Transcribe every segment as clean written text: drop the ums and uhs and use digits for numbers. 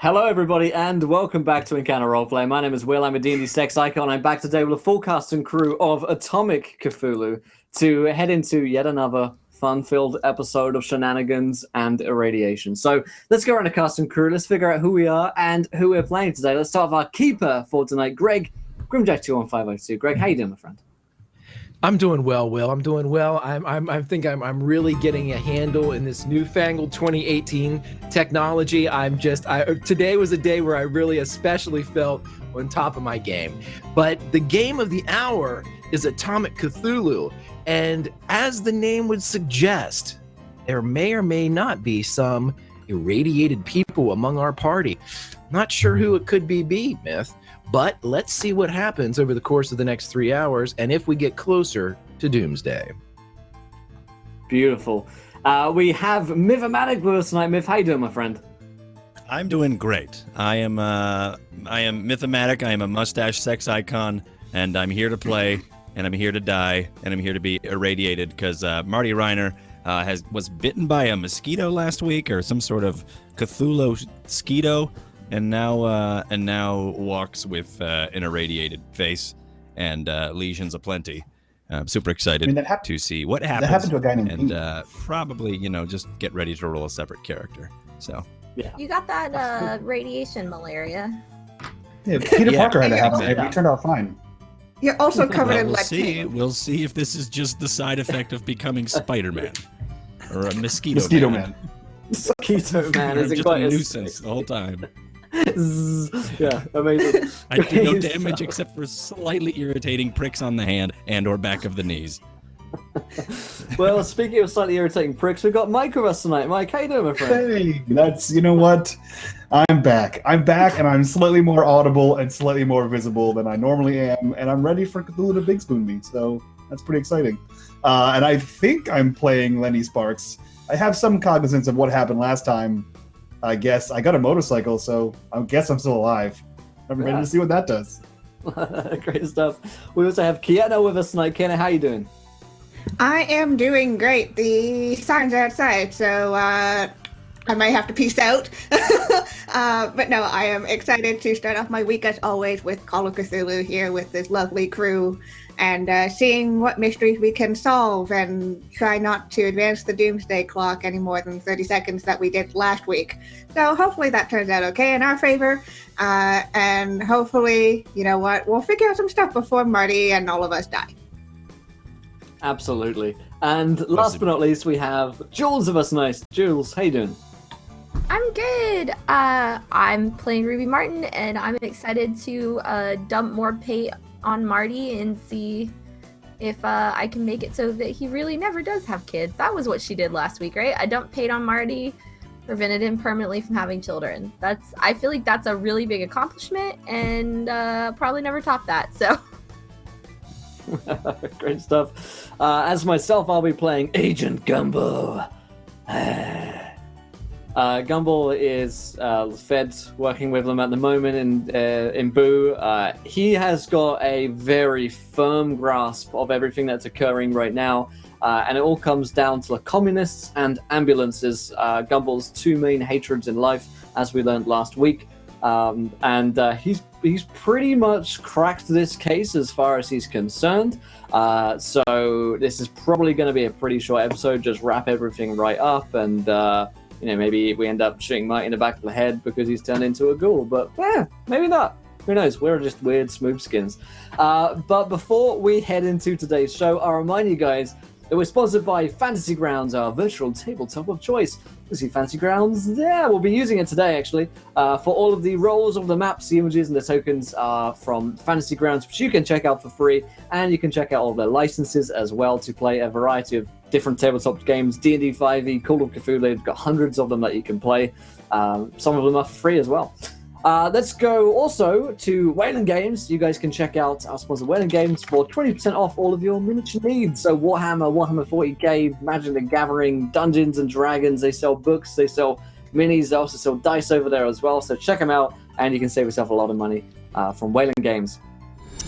Hello, everybody, and welcome back to Encounter Roleplay. My name is Will. I'm a D&D sex icon. I'm back today with a full cast and crew of Atomic Cthulhu to head into yet another fun-filled episode of shenanigans and irradiation. So let's go around the cast and crew. Let's figure out who we are and who we're playing today. Let's start with our keeper for tonight, Greg Grimjack21502. Greg, how you doing, my friend? I'm doing well, Will. I'm doing well. I think I'm really getting a handle in this newfangled 2018 technology. Today was a day where I really especially felt on top of my game. But the game of the hour is Atomic Cthulhu, and as the name would suggest, there may or may not be some irradiated people among our party. Not sure who it could be, Myth. But let's see what happens over the course of the next 3 hours and if we get closer to Doomsday. Beautiful. We have Mythomatic with us tonight. Myth, how you doing, my friend? I'm doing great. I am Mythomatic. I am a mustache sex icon, and I'm here to play, and I'm here to die, and I'm here to be irradiated because Marty Reiner was bitten by a mosquito last week, or some sort of Cthulhu mosquito. And now walks with an irradiated face and lesions aplenty. I'm super excited to see what happens. That happened to a guy named and probably, just get ready to roll a separate character. So yeah, you got that radiation malaria. Yeah, Peter Parker had to happen. He turned out fine. You're also covered in We'll see if this is just the side effect of becoming Spider-Man or a mosquito man. Mosquito man is just a nuisance the whole time. Yeah, amazing. I do no damage except for slightly irritating pricks on the hand and or back of the knees. Well, speaking of slightly irritating pricks, we've got Mike with us tonight. Mike, how you doing, my friend? Hey, you know what? I'm back, and I'm slightly more audible and slightly more visible than I normally am, and I'm ready for Cthulhu to big spoon me, so that's pretty exciting. And I think I'm playing Lenny Sparks. I have some cognizance of what happened last time. I guess I got a motorcycle, so I guess I'm still alive. I'm ready to see what that does. Great stuff. We also have Kiana with us tonight. Kiana, how you doing? I am doing great. The sun's outside, so I might have to peace out. But no, I am excited to start off my week as always with Call of Cthulhu here with this lovely crew and seeing what mysteries we can solve and try not to advance the doomsday clock any more than 30 seconds that we did last week. So hopefully that turns out okay in our favor. And hopefully, you know what, we'll figure out some stuff before Marty and all of us die. Absolutely. And last but not least, we have Jules with us tonight. Jules, how you doing? I'm good. I'm playing Ruby Martin, and I'm excited to dump more paint on Marty and see if I can make it so that he really never does have kids. That was what she did last week, right? I dumped paint on Marty, prevented him permanently from having children. I feel like that's a really big accomplishment, and probably never top that, so. Great stuff. As myself, I'll be playing Agent Gumball. Gumball is Fed working with them at the moment in Boo. He has got a very firm grasp of everything that's occurring right now, and it all comes down to the communists and ambulances, Gumball's two main hatreds in life, as we learned last week. And he's pretty much cracked this case as far as he's concerned. So this is probably going to be a pretty short episode, just wrap everything right up and maybe we end up shooting Mike in the back of the head because he's turned into a ghoul, but maybe not. Who knows? We're just weird smooth skins. But before we head into today's show, I'll remind you guys that we're sponsored by Fantasy Grounds, our virtual tabletop of choice. You see Fantasy Grounds there. We'll be using it today, actually, for all of the roles of the maps, the images, and the tokens from Fantasy Grounds, which you can check out for free, and you can check out all of their licenses as well to play a variety of different tabletop games. D&D 5e, Call of Cthulhu, they've got hundreds of them that you can play. Some of them are for free as well. Let's go also to Wayland Games. You guys can check out our sponsor Wayland Games for 20% off all of your miniature needs. So Warhammer 40k, Magic the Gathering, Dungeons and Dragons. They sell books, they sell minis, they also sell dice over there as well. So check them out and you can save yourself a lot of money from Wayland Games.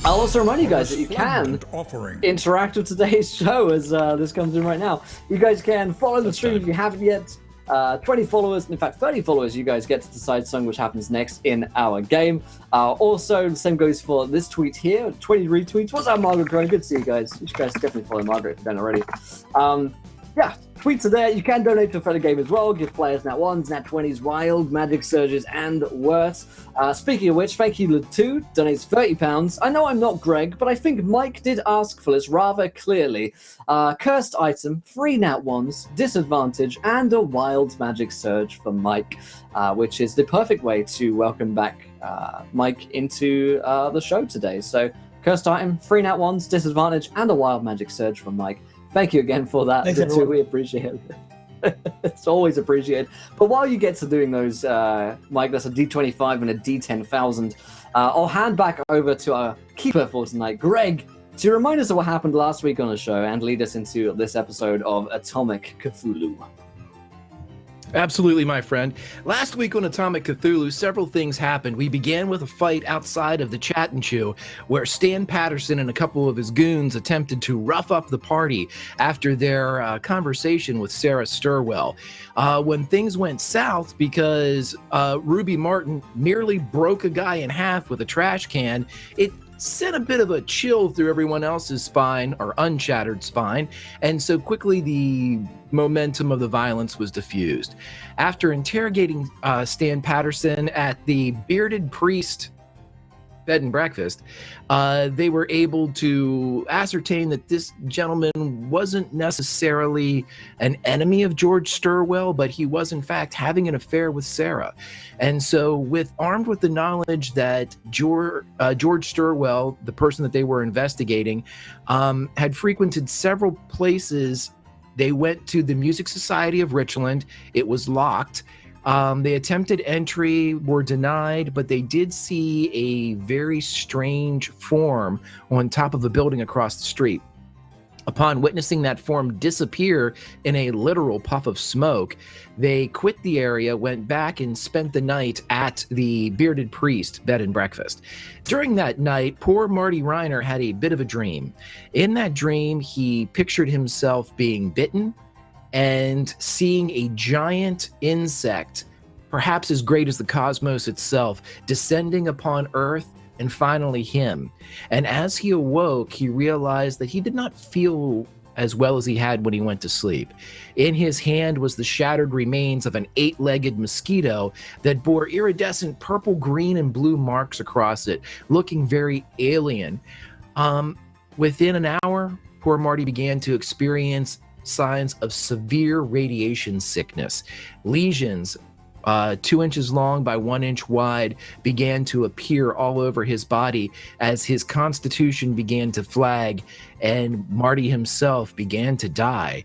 I'll also remind you guys that you can interact with today's show as this comes in right now. You guys can follow the stream if you haven't yet. 20 followers, in fact 30 followers, you guys get to decide something which happens next in our game. Also, the same goes for this tweet here, 20 retweets. What's up, Margaret Crone? Good to see you guys. You guys definitely follow Margaret if you don't already. Yeah, tweets are there. You can donate to a fellow game as well. Give players nat 1s, nat 20s, wild, magic surges, and worse. Speaking of which, thank you, Latu, donates £30. I know I'm not Greg, but I think Mike did ask for this rather clearly. Cursed item, 3 nat 1s, disadvantage, and a wild magic surge for Mike, which is the perfect way to welcome back Mike into the show today. So, cursed item, 3 nat 1s, disadvantage, and a wild magic surge from Mike. Thank you again for that. Thanks, everyone. We appreciate it. It's always appreciated. But while you get to doing those, Mike, that's a D25 and a D10,000. I'll hand back over to our keeper for tonight, Greg, to remind us of what happened last week on the show and lead us into this episode of Atomic Cthulhu. Absolutely, my friend. Last week on Atomic Cthulhu, several things happened. We began with a fight outside of the Chat and Chew, where Stan Patterson and a couple of his goons attempted to rough up the party after their conversation with Sarah Sturwell. When things went south, because Ruby Martin merely broke a guy in half with a trash can, it sent a bit of a chill through everyone else's spine, or unshattered spine, and so quickly the momentum of the violence was diffused. After interrogating Stan Patterson at the Bearded Priest bed and breakfast, they were able to ascertain that this gentleman wasn't necessarily an enemy of George Sturwell, but he was in fact having an affair with Sarah. And so armed with the knowledge that George Sturwell, the person that they were investigating, had frequented several places, they went to the Music Society of Richland. It was locked. They attempted entry, were denied, but they did see a very strange form on top of a building across the street. Upon witnessing that form disappear in a literal puff of smoke, they quit the area, went back, and spent the night at the Bearded Priest bed and breakfast. During that night, poor Marty Reiner had a bit of a dream. In that dream, he pictured himself being bitten and seeing a giant insect, perhaps as great as the cosmos itself, descending upon Earth and finally him. And as he awoke, he realized that he did not feel as well as he had when he went to sleep. In his hand was the shattered remains of an 8-legged mosquito that bore iridescent purple, green, and blue marks across it, looking very alien. Within an hour, poor Marty began to experience signs of severe radiation sickness. Lesions 2 inches long by 1 inch wide began to appear all over his body as his constitution began to flag and Marty himself began to die.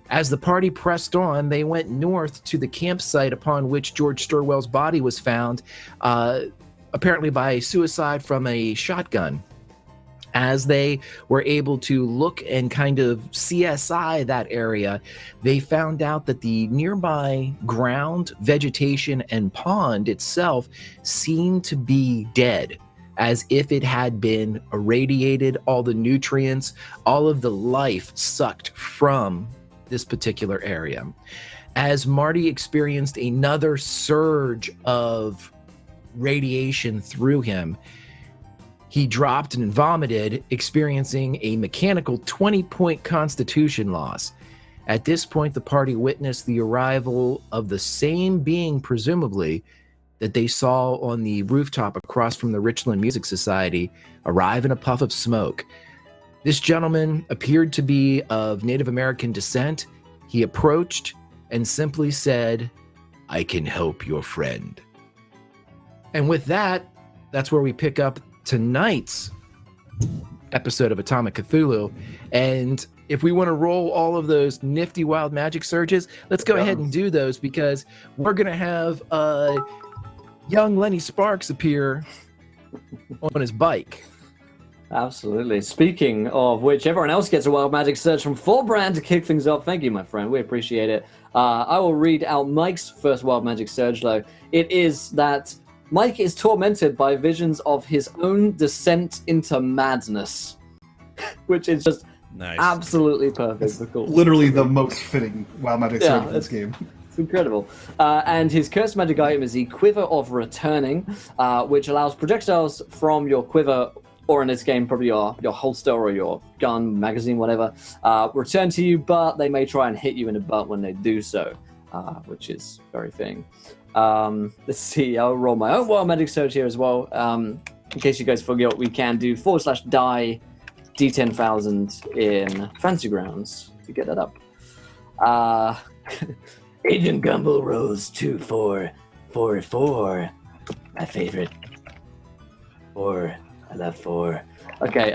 As the party pressed on, they went north to the campsite upon which George Sturwell's body was found, apparently by suicide from a shotgun. As they were able to look and kind of CSI that area, they found out that the nearby ground, vegetation, and pond itself seemed to be dead, as if it had been irradiated, all the nutrients, all of the life sucked from this particular area. As Marty experienced another surge of radiation through him, he dropped and vomited, experiencing a mechanical 20-point constitution loss. At this point, the party witnessed the arrival of the same being, presumably, that they saw on the rooftop across from the Richland Music Society arrive in a puff of smoke. This gentleman appeared to be of Native American descent. He approached and simply said, "I can help your friend." And with that, that's where we pick up tonight's episode of Atomic Cthulhu. And if we want to roll all of those nifty wild magic surges, let's go ahead and do those, because we're going to have young Lenny Sparks appear on his bike. Absolutely. Speaking of which, everyone else gets a wild magic surge from Forbrand to kick things off. Thank you, my friend. We appreciate it. I will read out Mike's first wild magic surge, though. It is that Mike is tormented by visions of his own descent into madness, which is just nice. Absolutely perfect. Cool. Literally the most fitting wild magic surge in this game. It's incredible. And his cursed magic item is the Quiver of Returning, which allows projectiles from your quiver, or in this game, probably your holster or your gun, magazine, whatever, return to you, but they may try and hit you in the butt when they do so, which is very fitting. Let's see, I'll roll my own wild magic surge here as well. In case you guys forget, we can do /die D10,000 in Fantasy Grounds to get that up. Agent Gumble rolls 2, 4, 4, 4. My favorite. 4. I love 4. Okay,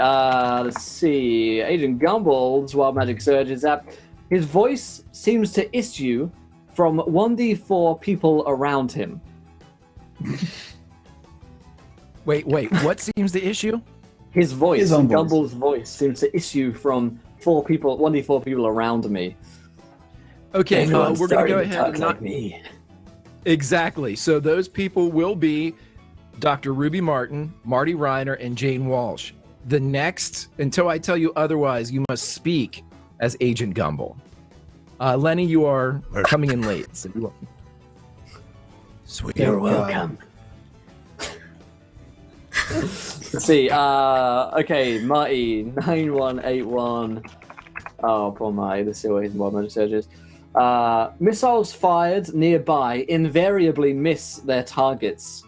let's see. Agent Gumble's Wild Magic Surge is that his voice seems to issue from 1d4 people around him. Wait, what seems the issue? His voice, His own voice. Gumble's voice, seems to issue from 1d4 people around me. Okay, Everyone's we're going to go starting ahead talk and like me. Exactly. So those people will be Dr. Ruby Martin, Marty Reiner, and Jane Walsh. The next, until I tell you otherwise, you must speak as Agent Gumble. Lenny, you are coming in late. So you Sweet. You're welcome. Let's see. Okay, Marty, 9181. Oh, poor Marty. Let's see what his wild magic surge is. Missiles fired nearby invariably miss their targets.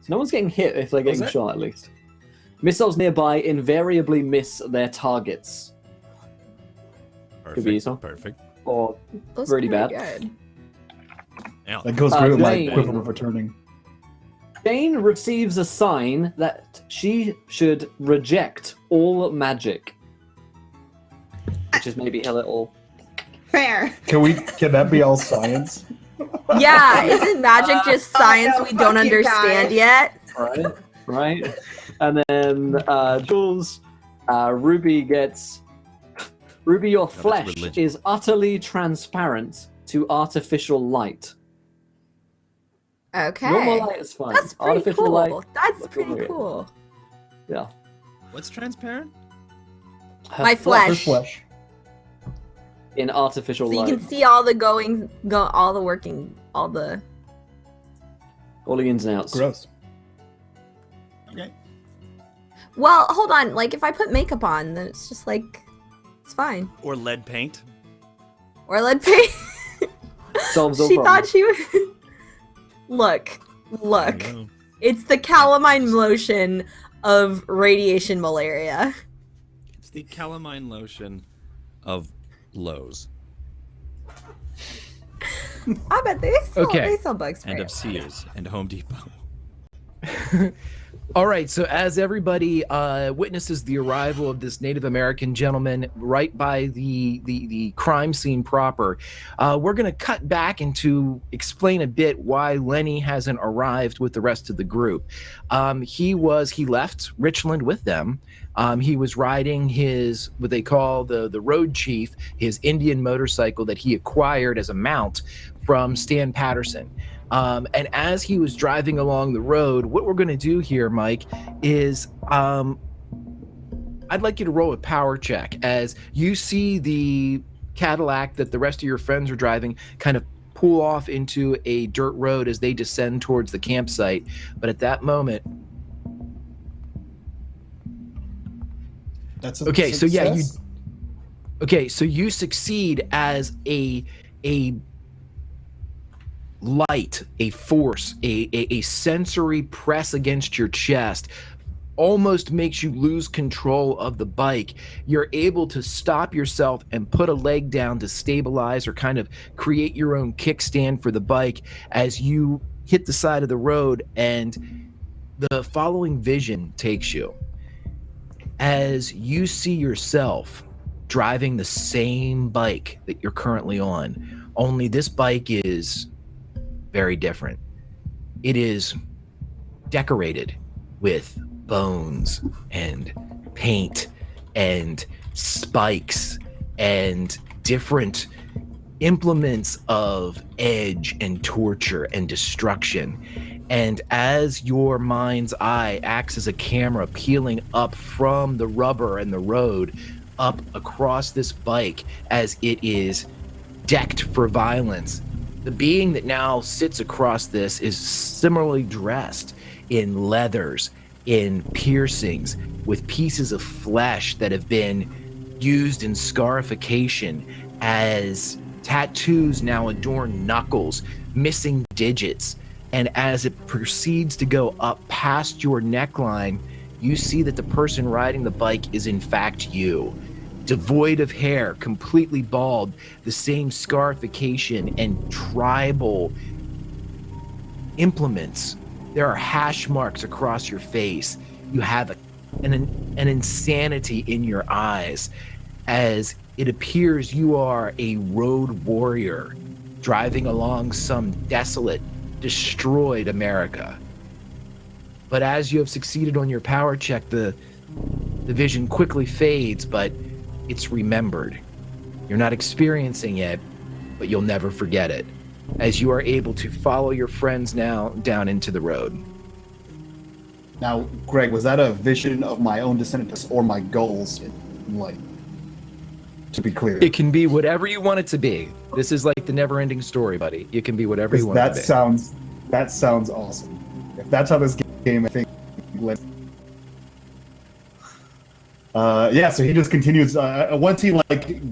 So no one's getting hit if they're getting shot, at least. Missiles nearby invariably miss their targets. Could be so. Perfect. Or That's really pretty bad. good. Yeah. That goes great with my Jane. Quiver of Returning. Jane receives a sign that she should reject all magic. Which is maybe a little... Fair. Can that be all science? Yeah, isn't magic just science no, we don't fuck you understand guys. yet? Right. And then Jules, Ruby gets... Ruby, your that's flesh religion. is utterly transparent to artificial light. Okay. Normal light is fine. That's pretty artificial cool. light, That's looks pretty weird. cool. Yeah. What's transparent? Her My Her flesh. flesh. in artificial So you light. can see all the all the working, all the... All the ins and outs. Gross. Okay. Well, hold on. Like, if I put makeup on, then it's just like... It's fine. Or lead paint. Or lead paint. Solves all She problems. thought she would... Look. I know. It's the calamine lotion of radiation malaria. It's the calamine lotion of Lowe's I bet they sell bug spray. and of Sears and Home Depot. All right, so as everybody witnesses the arrival of this Native American gentleman right by the crime scene proper, we're going to cut back and to explain a bit why Lenny hasn't arrived with the rest of the group. He left Richland with them. He was riding his, what they call the road chief, his Indian motorcycle that he acquired as a mount from Stan Patterson. And as he was driving along the road, what we're going to do here, Mike, is I'd like you to roll a power check as you see the Cadillac that the rest of your friends are driving kind of pull off into a dirt road as they descend towards the campsite. But at that moment, That's a okay, so yeah, success. so you succeed as a light, a force, a sensory press against your chest almost makes you lose control of the bike. You're able to stop yourself and put a leg down to stabilize or kind of create your own kickstand for the bike as you hit the side of the road, and the following vision takes you. As you see yourself driving the same bike that you're currently on, only this bike is very different. It is decorated with bones and paint and spikes and different implements of edge and torture and destruction. And as your mind's eye acts as a camera peeling up from the rubber and the road up across this bike as it is decked for violence, The being that now sits across this is similarly dressed in leathers, in piercings, with pieces of flesh that have been used in scarification as tattoos now adorn knuckles, missing digits. And as it proceeds to go up past your neckline, you see that the person riding the bike is in fact you. Devoid of hair, completely bald, the same scarification and tribal implements. There are hash marks across your face. You have an insanity in your eyes as it appears you are a road warrior driving along some desolate, destroyed America. But as you have succeeded on your power check, the vision quickly fades, but it's remembered. You're not experiencing it, but you'll never forget it, as you are able to follow your friends now down into the road. Now, Greg, was that a vision of my own descendants or my goals in life? To be clear. It can be whatever you want it to be. This is like the never-ending story, buddy. It can be whatever you want it to be. That sounds awesome. If that's how this game, I think. So he just continues. Once he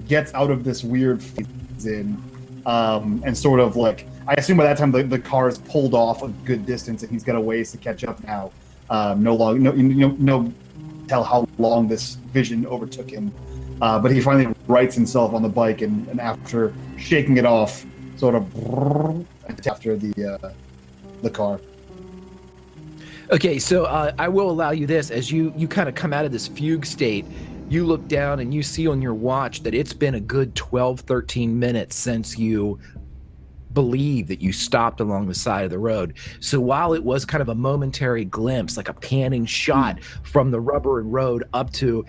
gets out of this weird phase in, and sort of I assume by that time the car is pulled off a good distance and he's got a ways to catch up now. No tell how long this vision overtook him. But he finally rights himself on the bike, and after shaking it off, sort of after the car. Okay, so I will allow you this. As you kind of come out of this fugue state, you look down and you see on your watch that it's been a good 12, 13 minutes since you believe that you stopped along the side of the road. So while it was kind of a momentary glimpse, like a panning shot from the rubber and road up to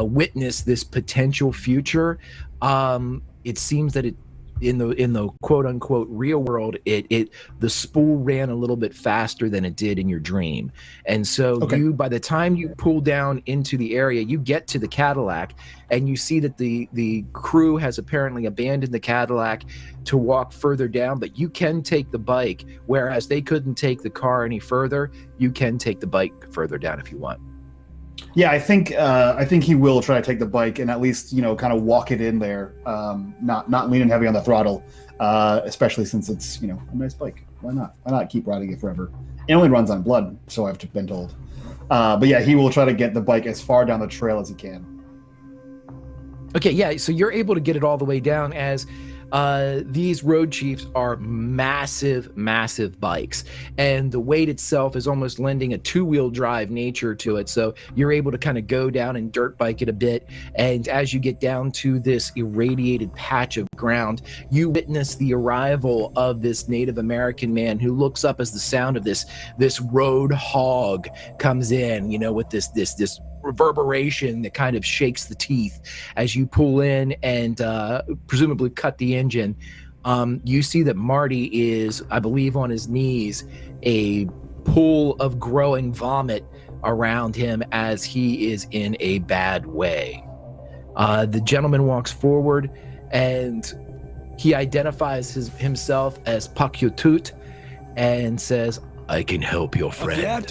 witness this potential future, it seems that in the quote unquote real world, the spool ran a little bit faster than it did in your dream. And so by the time you pull down into the area, you get to the Cadillac and you see that the crew has apparently abandoned the Cadillac to walk further down, but you can take the bike, whereas they couldn't take the car any further. You can take the bike further down if you want. Yeah, I think he will try to take the bike and at least kind of walk it in there, not leaning heavy on the throttle, especially since it's a nice bike. Why not? Why not keep riding it forever? It only runs on blood, so I've been told. But yeah, he will try to get the bike as far down the trail as he can. Okay, yeah, so you're able to get it all the way down as these road chiefs are massive, massive bikes, and the weight itself is almost lending a two-wheel drive nature to it. So you're able to kind of go down and dirt bike it a bit. And as you get down to this irradiated patch of ground, you witness the arrival of this Native American man who looks up as the sound of this road hog comes in, with this reverberation that kind of shakes the teeth as you pull in and presumably cut the engine. You see that Marty is, I believe, on his knees, a pool of growing vomit around him as he is in a bad way. The gentleman walks forward and he identifies himself as Pakyutut and says, "I can help your friend."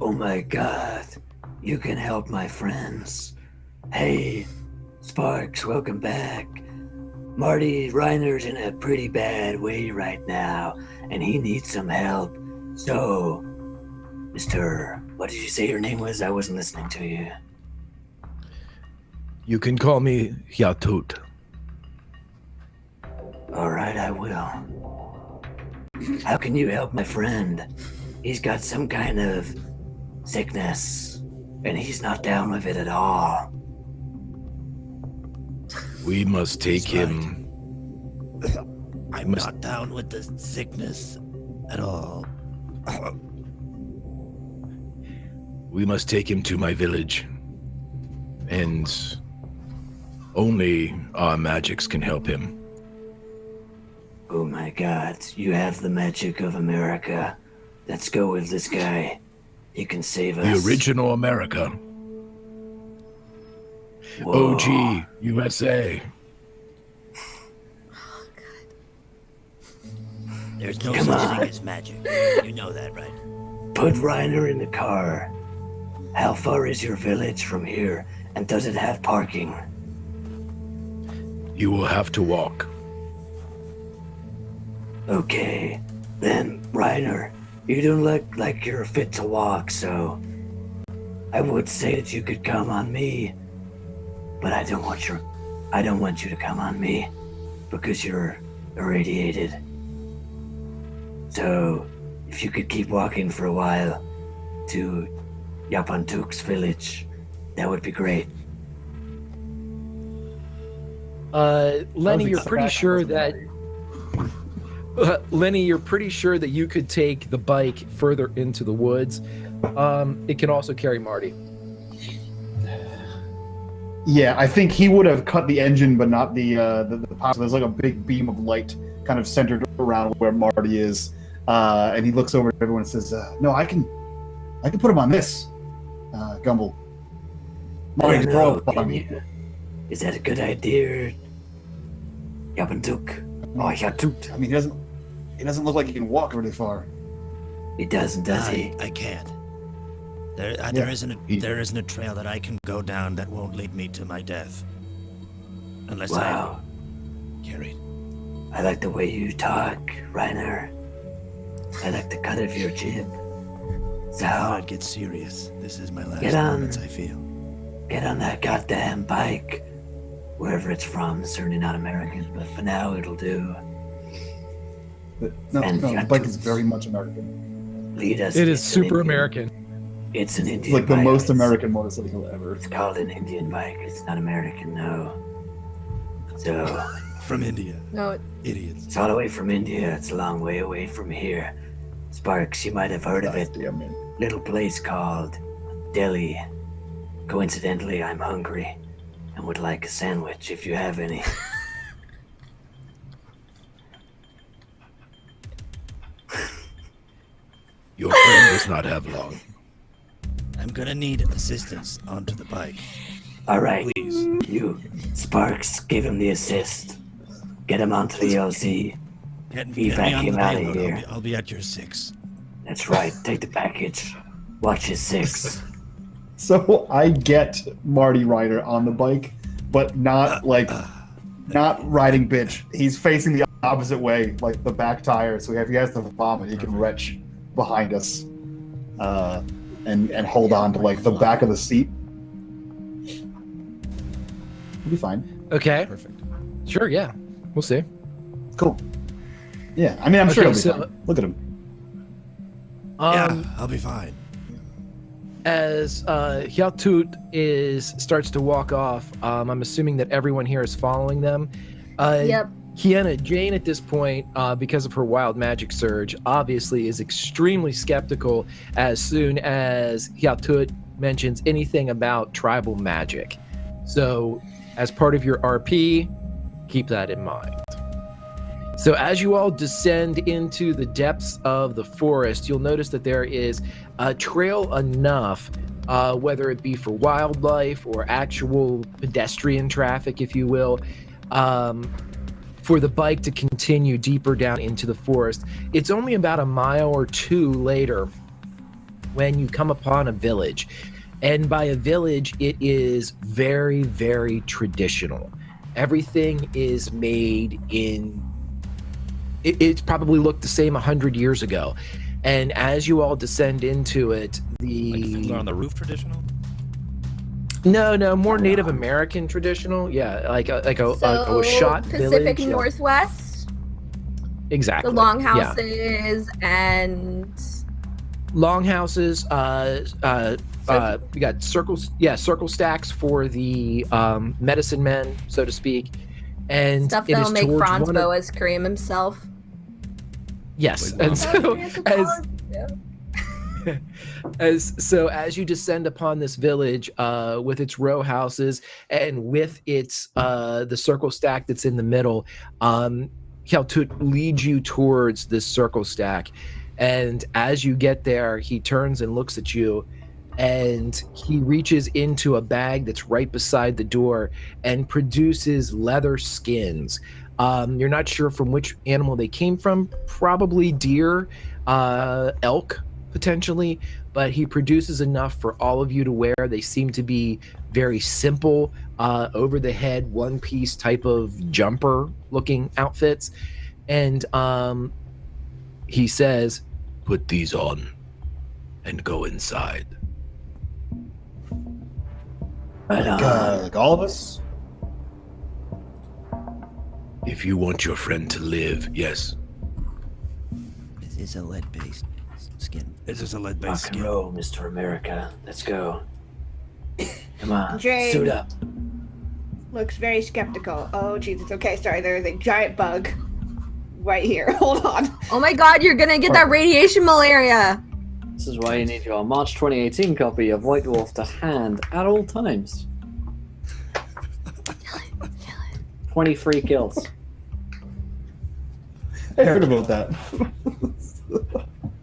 Oh my God, you can help my friends. Hey, Sparks, welcome back. Marty Reiner's in a pretty bad way right now, and he needs some help. So, Mr. What did you say your name was? I wasn't listening to you. You can call me Yatut. All right, I will. How can you help my friend? He's got some kind of sickness, and he's not down with it at all. We must take him. I'm not down with the sickness at all. We must take him to my village, and only our magics can help him. Oh my God, you have the magic of America. Let's go with this guy. He can save us. The original America. Whoa. OG USA. There's no Come such on. thing as magic. You know that, right? Put Reiner in the car. How far is your village from here? And does it have parking? You will have to walk. Okay. Then, Reiner, you don't look like you're fit to walk, so I would say that you could come on me. But I don't want you to come on me because you're irradiated. So, if you could keep walking for a while to Yapantuk's village, that would be great. Lenny, you're That was pretty sure that Lenny, you're pretty sure that you could take the bike further into the woods. It can also carry Marty. Yeah, I think he would have cut the engine, but not the power. So there's like a big beam of light kind of centered around where Marty is, and he looks over at everyone and says, "No, I can put him on this, Gumble. Marty, Oh, throw no, up on can me." you? Is that a good idea? Yapantuk? Oh, Yatut. I mean, he doesn't look like he can walk really far. He doesn't, does he? I can't. There Yeah. isn't a trail that I can go down that won't lead me to my death. Unless Wow. I'm carried. I like the way you talk, Reiner. I like the cut of your jib. I thought So, I'd get serious. This is my last Get on. moments, I feel. get on that goddamn bike. Wherever it's from, certainly not American, but for now it'll do. But no, And the Yatut. bike is very much American. Lead us. It is It's an super Indian- American. It's an It's Indian like the bike. most It's- American motorcycle ever. It's called an Indian bike. It's not American, no. So, From India. No, Idiots. it's all the way from India. It's a long way away from here. Sparks, you might have heard of it. Damn man. Little place called Delhi. Coincidentally, I'm hungry and would like a sandwich if you have any. Your friend does not have long. I'm gonna need assistance onto the bike. All right, Please. you, Sparks, give him the assist. Get him onto the LZ. Get Evac me on the him outta payload. here. I'll be at your 6. That's right. Take the package. Watch his 6. So I get Marty Ryder on the bike, but not not riding bitch. He's facing the opposite way, like the back tire. So if he has to vomit, he can retch behind us, and hold on to like the back of the seat. He'll be fine. Okay. Perfect. Sure, yeah. We'll see. Cool. Yeah, I mean, I'm sure Okay, he'll be so- fine. Look at him. Yeah, I'll be fine. As Hyatut starts to walk off, I'm assuming that everyone here is following them. Yep. Kiana Jane at this point, because of her wild magic surge, obviously is extremely skeptical as soon as Hyatut mentions anything about tribal magic. So, as part of your RP, keep that in mind. So as you all descend into the depths of the forest, you'll notice that there is a trail enough, whether it be for wildlife or actual pedestrian traffic, if you will, for the bike to continue deeper down into the forest. It's only about a mile or two later when you come upon a village. And by a village, it is very, very traditional. Everything is made in it's probably looked the same 100 years ago. And as you all descend into it, Like Fiddler on the Roof traditional? no, more Native American traditional. Yeah, like a shot Pacific village. Yeah, Northwest, exactly. the longhouses and Longhouses. We got circles. Yeah, circle stacks for the medicine men, so to speak. And stuff it is that'll make towards Franz one of- Boas cream himself. Yes, Wait, and Oh, so as you descend upon this village with its row houses and with its the circle stack that's in the middle, Kjaltut leads you towards this circle stack, and as you get there, he turns and looks at you, and he reaches into a bag that's right beside the door and produces leather skins. You're not sure from which animal they came from, probably deer, elk, potentially, but he produces enough for all of you to wear. They seem to be very simple, over the head, one piece type of jumper looking outfits. And he says, "Put these on and go inside." Like all of us? If you want your friend to live, yes. This is a lead-based skin. This is a lead-based Rock and skin. roll, Mr. America. Let's go. Come on, Jane. suit up. Looks very skeptical. Oh, Jesus. Okay, sorry. There is a giant bug right here. Hold on. Oh my god, you're gonna get that radiation malaria! This is why you need your March 2018 copy of White Dwarf to hand at all times. 23 kills. I heard about that.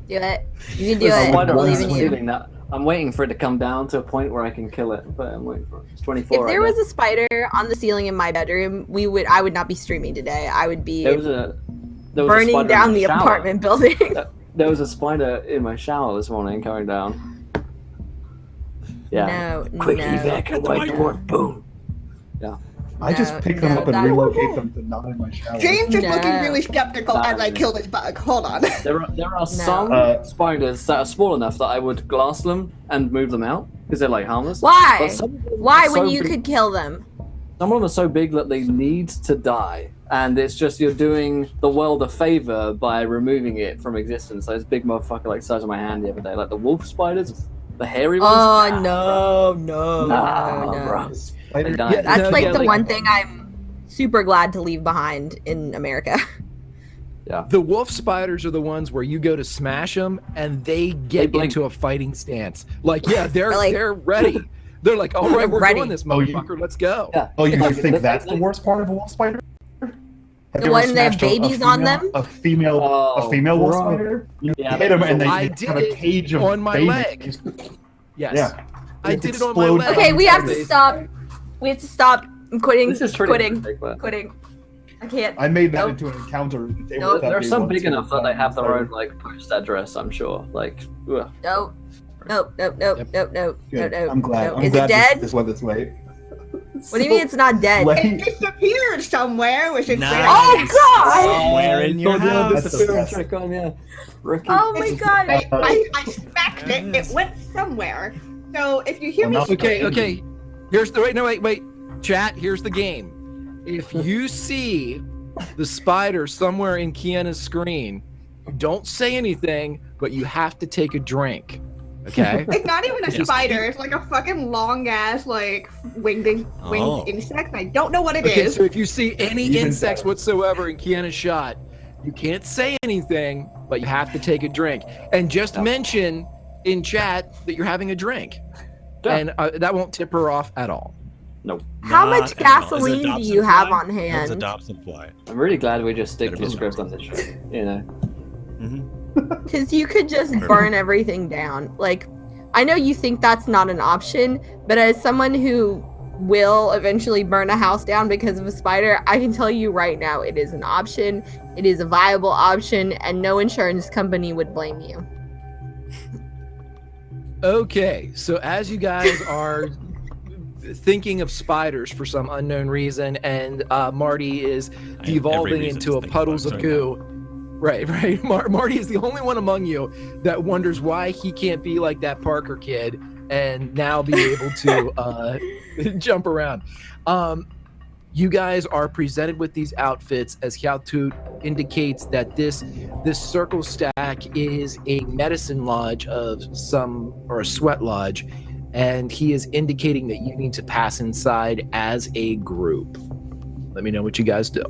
Do it. You can do There's a it. spider I on believe the in you. ceiling that I'm waiting for it to come down to a point where I can kill it, but I'm waiting for it. It's 24 If there right was a spider on the ceiling in my bedroom, I would not be streaming today. I would be there was a burning spider down in the shower. apartment building. There was a spider in my shower this morning coming down. Yeah. No, Quick no. evac at White Dwarf. Boom. I just pick them up and that- relocate them to not in my shower. James is looking No. really skeptical as I kill this bug. Hold on. There are some spiders that are small enough that I would glass them and move them out because they're like harmless. Why? But some of them Why are when so you big- could kill them? Some of them are so big that they need to die, and it's just you're doing the world a favor by removing it from existence. So this big motherfucker like the size of my hand the other day, like the wolf spiders, the hairy ones. Oh no, Nah, no. bro. Spider- They die. That's No, like yeah, the like- one thing I'm super glad to leave behind in America. The wolf spiders are the ones where you go to smash them and they get blink. into a fighting stance. Like, yeah, they're They're like- they're ready. They're like, all right, we're Ready. doing this, Oh, you- motherfucker. Let's go. Yeah. Oh, you Like, think the- that's the worst part of a wolf spider? Have The you ever one that have smashed a babies on female- them? A female wolf bro. spider? You Yeah, hit them and they I have did a it cage of on my babies. leg. Yes. Yeah. I It did it on my explodes leg. Okay, we have to They- stop. We have to stop. I'm quitting. This is pretty Quitting. big, but Quitting. I can't. I made that Nope. into an encounter. Nope. there are some big enough that they have their own like post address. I'm sure. Like, ugh. Nope. Nope. Nope. Nope. Yep. Nope. Nope. Good. Nope. I'm glad. Nope. I'm Is glad it dead? This went this way. What do you mean it's not dead? It disappeared somewhere, which is Nice. very Oh God! Somewhere in your house. That's the disappearance best. trick on you, rookie. Oh my God! I smacked it. It went somewhere. So if you hear me, Enough. Okay. Here's the wait. Chat, here's the game. If you see the spider somewhere in Kiana's screen, don't say anything, but you have to take a drink. Okay? it's not even a Just spider. It's like a fucking long ass like winged Oh. insect. And I don't know what it Okay, is. so if you see any Even insects better. whatsoever in Kiana's shot, you can't say anything, but you have to take a drink. And just mention in chat that you're having a drink. Yeah. And that won't tip her off at all. How Not much at all. Is it gasoline do Dobson you have fly? on It's a hand? Dobson fly. I'm really glad we just stick to Better script on this show. You know. Because you could just burn everything down. Like, I know you think that's not an option, but as someone who will eventually burn a house down because of a spider, I can tell you right now it is an option. It is a viable option, and no insurance company would blame you. Okay, so as you guys are thinking of spiders for some unknown reason, and Marty is I have devolving every reason into to a think puddles about of it right goo. Right. Marty is the only one among you that wonders why he can't be like that Parker kid and now be able to jump around. You guys are presented with these outfits as Hyautut indicates that this circle stack is a medicine lodge of some, or a sweat lodge, and he is indicating that you need to pass inside as a group. Let me know what you guys do.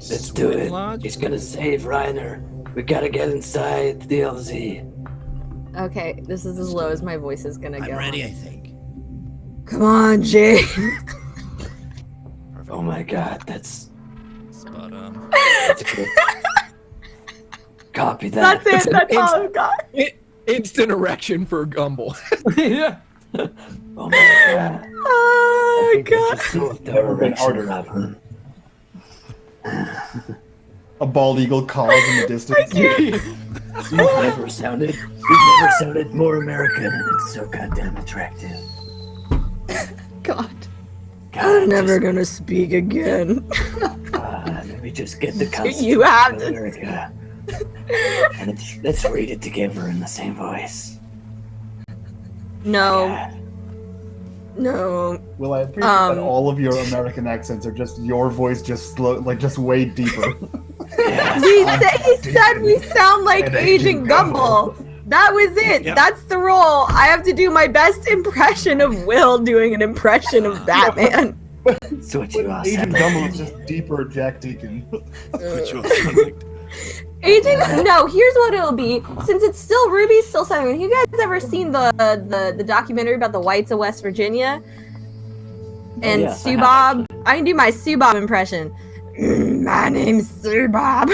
Let's do it. He's gonna save Reiner. We gotta get inside the LZ. Okay, this is as low as my voice is gonna go. I'm ready, I think. Come on, Jay. Oh my God, that's Spot on. a good. Copy that. That's it. That's all I've got. Instant erection for Gumble. Yeah. Oh my God. Oh I think I God. just saw the Never been erection harder. of her. A bald eagle calls in the distance. You've never sounded more American, and it's so goddamn attractive. God. I'm never gonna speak again. Let me just get the Constitution You have of to. America. And let's read it together in the same voice. No. God. No. Will, I appreciate that all of your American accents are just your voice, just just way deeper. He said we sound like Agent Gumball. That was it. Yep. That's the role. I have to do my best impression of Will doing an impression of Batman. That's what you all Agent sound Gumball like. is just deeper Jack Deacon. Which will sound like- Agent, no. Here's what it'll be. Since it's still Ruby's still sounding. Have you guys ever seen the documentary about the whites of West Virginia? And yes, I Sue have Bob. I can do my Sue Bob impression. My name's Sue Bob.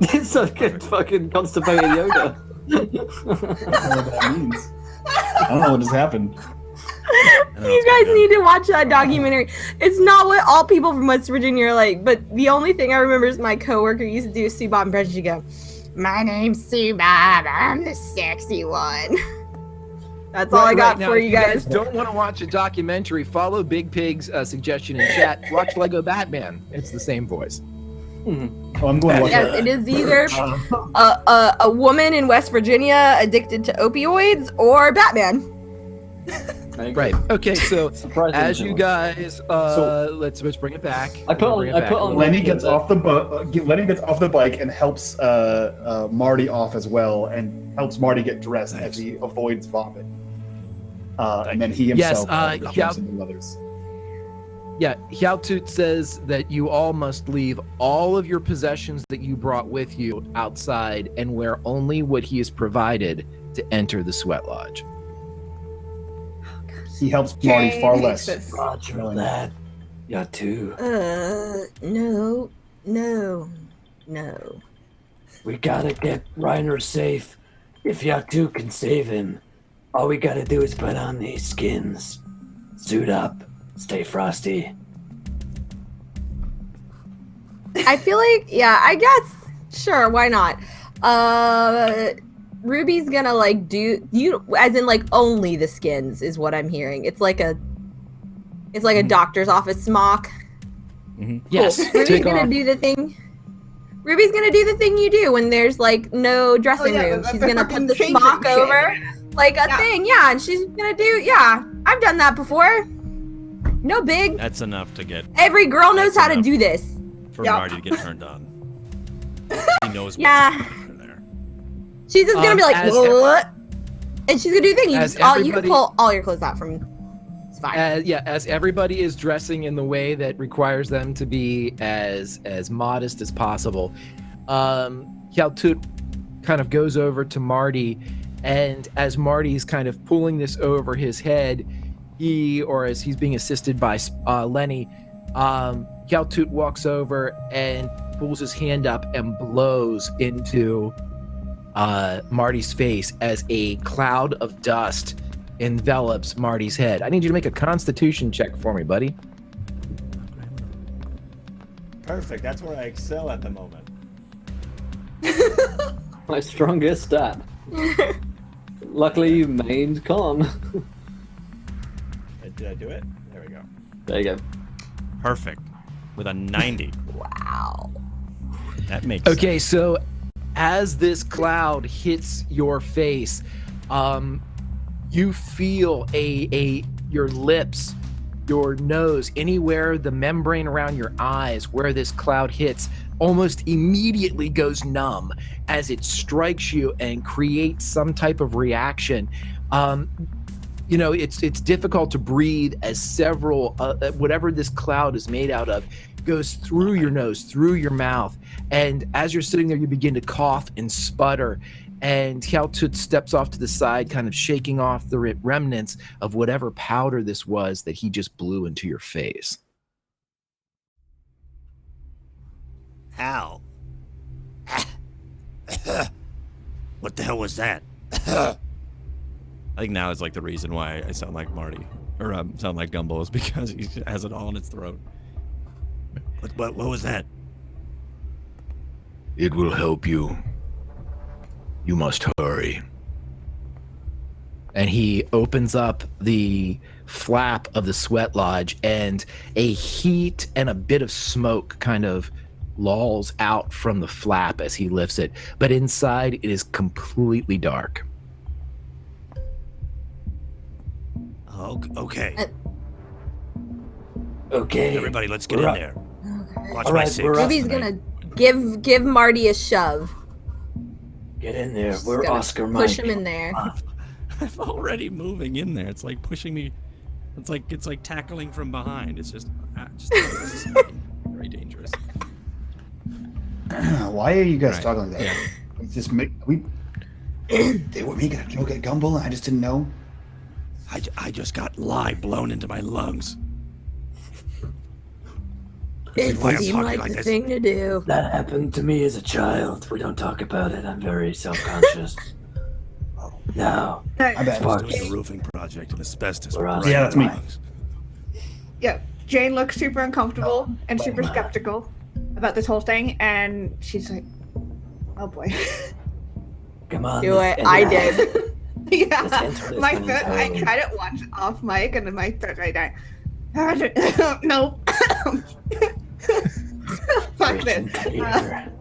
It's like a fucking constipated yoga. I don't know what that means. I don't know what just happened. You guys need to watch that documentary. It's not what all people from West Virginia are like, but the only thing I remember is my coworker used to do a Sue Bob impression. She'd go, "My name's Sue Bob. I'm the sexy one." That's all I got now, for if you guys. don't want to watch a documentary, follow Big Pig's suggestion in chat. Watch Lego Batman. It's the same voice. Oh, I'm going to watch Yes, that. it is either a woman in West Virginia addicted to opioids or Batman. Right. Okay. So Surprising as you choice. guys, So- let's bring it back. I put on- Bring it I back put a on- little. Lenny gets off the bike and helps Marty off as well, and helps Marty get dressed as he avoids vomit. And then he Yes, himself jumps into the others. Yeah, Hiaotut says that you all must leave all of your possessions that you brought with you outside and wear only what he has provided to enter the sweat lodge. He helps Marty far Jane less. hates this. Roger that. You too. No. We gotta get Reiner safe. If Yatu can save him, all we gotta do is put on these skins. Suit up. Stay frosty. I feel like, yeah, I guess, sure, why not? Ruby's gonna like do you as in like only the skins is what I'm hearing. It's like a doctor's office smock. Yes, Ruby's take gonna off. do the thing. Ruby's gonna do the thing you do when there's like no dressing yeah, room. the She's gonna fucking put the changing smock shit. over like a Yeah. thing, yeah, and she's gonna do, yeah. I've done that before. No big. That's enough to get Every girl knows That's how to enough. do this. for Yep. Marty to get turned on. He knows what's Yeah. going on there. She's just gonna be like, as- what? And she's gonna do the thing. You as just you can everybody- pull all your clothes out from. It's fine. As everybody is dressing in the way that requires them to be as modest as possible, Hiaotut kind of goes over to Marty, and as Marty's kind of pulling this over his head, as he's being assisted by Lenny, Hiaotut walks over and pulls his hand up and blows into Marty's face as a cloud of dust envelops Marty's head. I need you to make a constitution check for me, buddy. Perfect. That's where I excel at the moment. My strongest stat. Luckily, you mained con. Did I do it? There we go. There you go. Perfect. With a 90. Wow. That makes Okay, so as this cloud hits your face, you feel your lips, your nose, anywhere the membrane around your eyes where this cloud hits almost immediately goes numb as it strikes you and creates some type of reaction. It's difficult to breathe as several whatever this cloud is made out of goes through your nose, through your mouth, and as you're sitting there, you begin to cough and sputter. And Hiaotut steps off to the side, kind of shaking off the remnants of whatever powder this was that he just blew into your face. Ow. What the hell was that? I think now is like the reason why I sound like Marty or sound like Gumbo is because he has it all in his throat. What was that? It will help you. You must hurry. And he opens up the flap of the sweat lodge, and a heat and a bit of smoke kind of lolls out from the flap as he lifts it. But inside, it is completely dark. Okay. Okay. Everybody, let's get in there. Watch All my right, six. we're up. Ruby's gonna give Marty a shove. Get in there. She's We're gonna Oscar push Mike. him in there. I'm already moving in there. It's like pushing me. It's like tackling from behind. It's just very dangerous. Why are you guys Right. talking like that? They were making a joke at Gumball, and I just didn't know. I just got lye blown into my lungs. It Why I'm seemed talking like like the this. thing to do. That happened to me as a child. We don't talk about it. I'm very self-conscious. Now, I bet. I was Sparks. doing a roofing project and asbestos. We're went on. right Yeah, in that's my me. lungs. Yeah, Jane looks super uncomfortable and super skeptical about this whole thing, and she's like, "Oh boy." come on. Do let's it. end I it. did. Yeah, Let's enter this my one throat. I entirely. tried it once off mic, and then my throat right there. No. Fuck Rich this. and clear.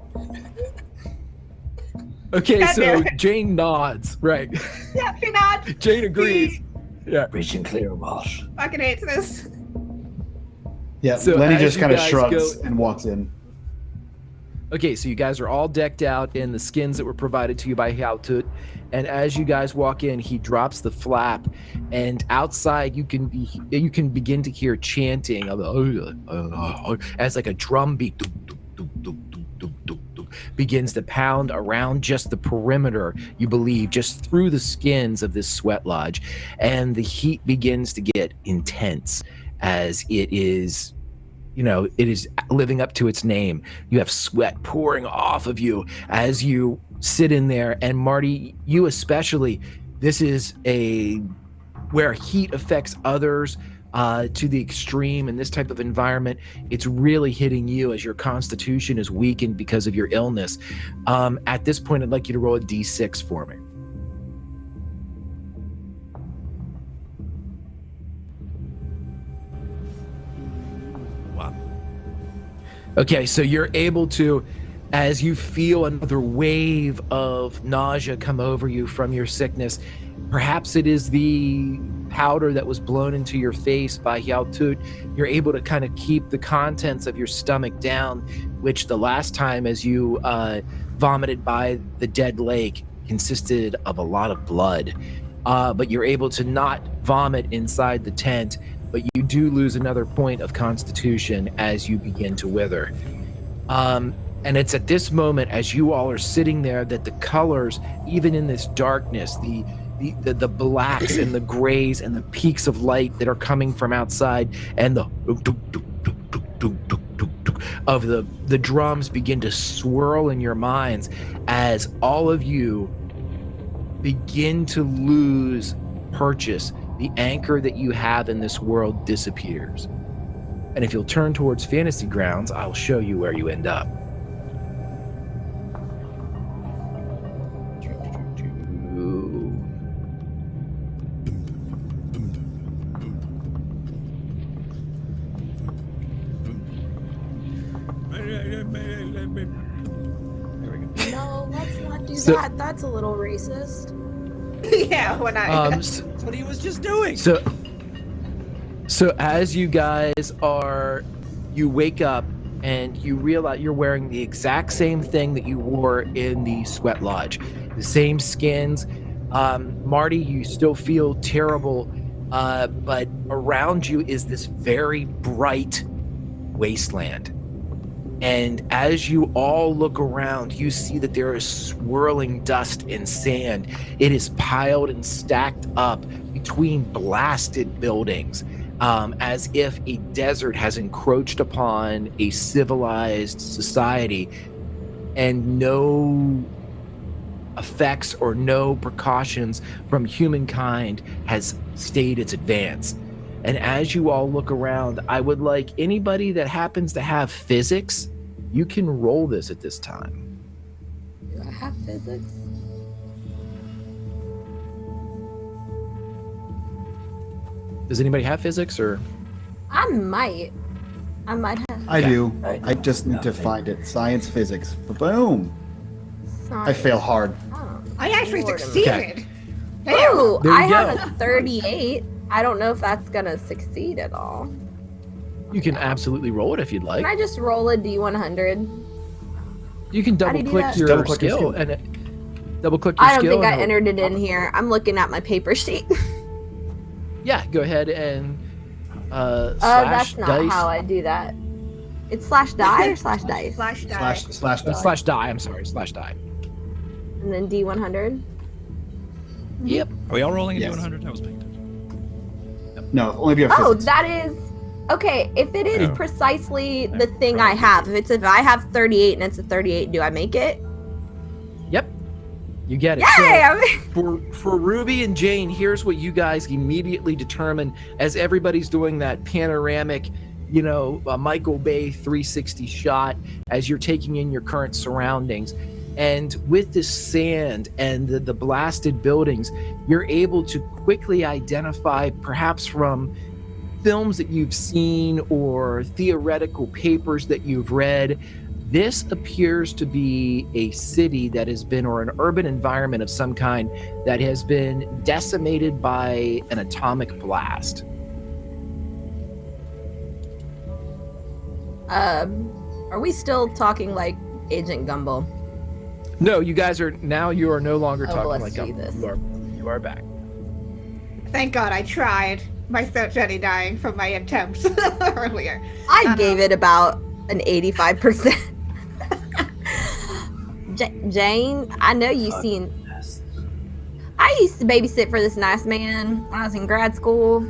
Okay, God so damn it. Jane nods. Right. Yeah, she nods. Jane agrees. Yeah. Rich and clear, Walsh. Fucking hates this. Yeah, So Lenny as just you kind of guys shrugs go- and walks in. Okay, so you guys are all decked out in the skins that were provided to you by Haltut, and as you guys walk in, he drops the flap, and outside you can begin to hear chanting of as like a drum beat begins to pound around just the perimeter, you believe, just through the skins of this sweat lodge, and the heat begins to get intense as it is. It is living up to its name. You have sweat pouring off of you as you sit in there. And Marty, you especially, this is where heat affects others to the extreme in this type of environment. It's really hitting you as your constitution is weakened because of your illness. At this point, I'd like you to roll a D6 for me. Wow. Okay, so you're able to, as you feel another wave of nausea come over you from your sickness, perhaps it is the powder that was blown into your face by Yaltut, you're able to kind of keep the contents of your stomach down, which the last time as you vomited by the dead lake consisted of a lot of blood. But you're able to not vomit inside the tent, but you do lose another point of constitution as you begin to wither. And it's at this moment, as you all are sitting there, that the colors, even in this darkness, the blacks and the grays and the peaks of light that are coming from outside, and the of the drums begin to swirl in your minds as all of you begin to lose purchase. The anchor that you have in this world disappears. And if you'll turn towards Fantasy Grounds, I'll show you where you end up. No, let's not do So- that. That's a little racist. Yeah, when I. So, That's what he was just doing. So as you guys you wake up and you realize you're wearing the exact same thing that you wore in the sweat lodge, the same skins. Marty, you still feel terrible, but around you is this very bright wasteland. And as you all look around, you see that there is swirling dust and sand. It is piled and stacked up between blasted buildings, as if a desert has encroached upon a civilized society, and no effects or no precautions from humankind has stayed its advance. And as you all look around, I would like anybody that happens to have physics, you can roll this at this time. Do I have physics? Does anybody have physics or? I might have. I do. I I just need to find it. Science, physics. Boom. I fail hard. Oh, I actually Lord of- succeeded. Ooh, There you I have go. a 38. I don't know if that's gonna succeed at all. You can absolutely roll it if you'd like. Can I just roll a D100? You can How do double you do click that? your Double click your skill skill. and double click your I don't skill. think I and it'll- entered it in here. I'm looking at my paper sheet. Yeah, go ahead and slash That's not dice. how I do that. It's slash die or slash dice? Slash die. Slash die. Slash die. I'm sorry, slash die. And then D100. Yep. Are we all rolling a Yes. D100? I was paying attention. No, only if you have Oh, physics. that is okay. If it is Oh. precisely the thing I have, if I have 38 and it's a 38, do I make it? Yep. You get it. Yay! For Ruby and Jane, here's what you guys immediately determine as everybody's doing that panoramic, Michael Bay 360 shot as you're taking in your current surroundings. And with this sand and the blasted buildings, you're able to quickly identify, perhaps from films that you've seen or theoretical papers that you've read, this appears to be a city that has been, or an urban environment of some kind that has been decimated by an atomic blast. Are we still talking like Agent Gumball? No, you guys are you are no longer Oh, talking let's like see this. You are back. Thank God I tried. My throat's already dying from my attempts earlier. I gave it about an 85%. Jane, I know you've seen. I used to babysit for this nice man when I was in grad school.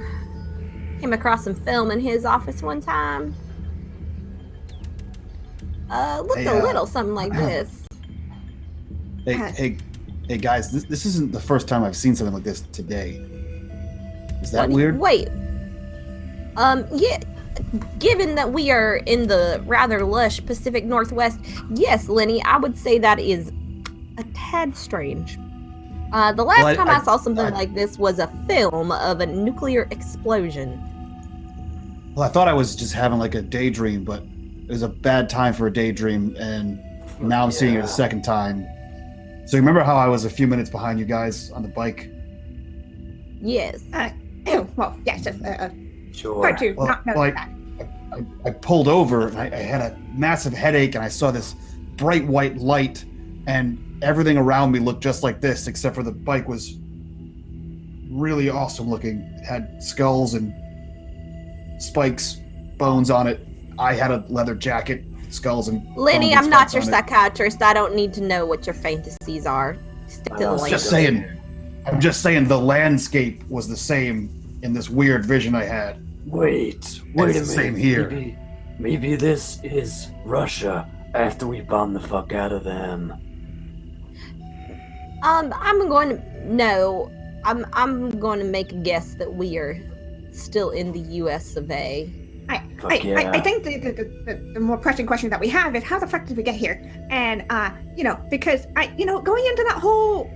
Came across some film in his office one time. Looked Hey, a little something like this. Hey, guys! This isn't the first time I've seen something like this today. Is that weird? Wait. Yeah. Given that we are in the rather lush Pacific Northwest, yes, Lenny, I would say that is a tad strange. The last time I saw something like this was a film of a nuclear explosion. Well, I thought I was just having like a daydream, but it was a bad time for a daydream, and now I'm seeing it a second time. So you remember how I was a few minutes behind you guys on the bike? Yes. Well, yes, Sure. hard to Well, not know like, that. I pulled over and I had a massive headache, and I saw this bright white light, and everything around me looked just like this, except for the bike was really awesome looking. It had skulls and spikes, bones on it. I had a leather jacket, skulls and Lenny, bones and I'm not spikes your on it. psychiatrist. I don't need to know what your fantasies are. Stick to the lane. I'm just saying the landscape was the same in this weird vision I had. Wait a It's minute. the same here. Maybe this is Russia after we bomb the fuck out of them. I'm going to make a guess that we are still in the U.S. of A. I think the more pressing question that we have is how the fuck did we get here? And because going into that whole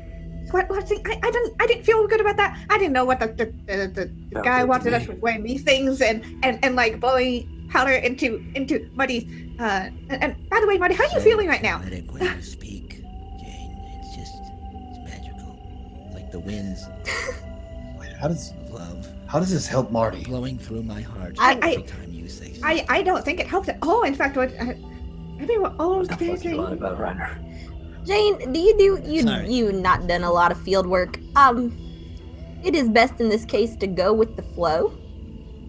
what thing, I didn't feel good about that. I didn't know what the guy wanted us wearing these things and like blowing powder into Muddy's. And by the way, Muddy, how are you feeling right now? Poetic when you speak, Jane. It's magical. It's like the winds Wait, how does of love this help Marty? blowing through my heart I- every time you say something. I don't think it helps at all. In fact, what I mean, we're all What the fuck you busy. on about, Reiner? Jane, Sorry. you not done a lot of field work. It is best in this case to go with the flow.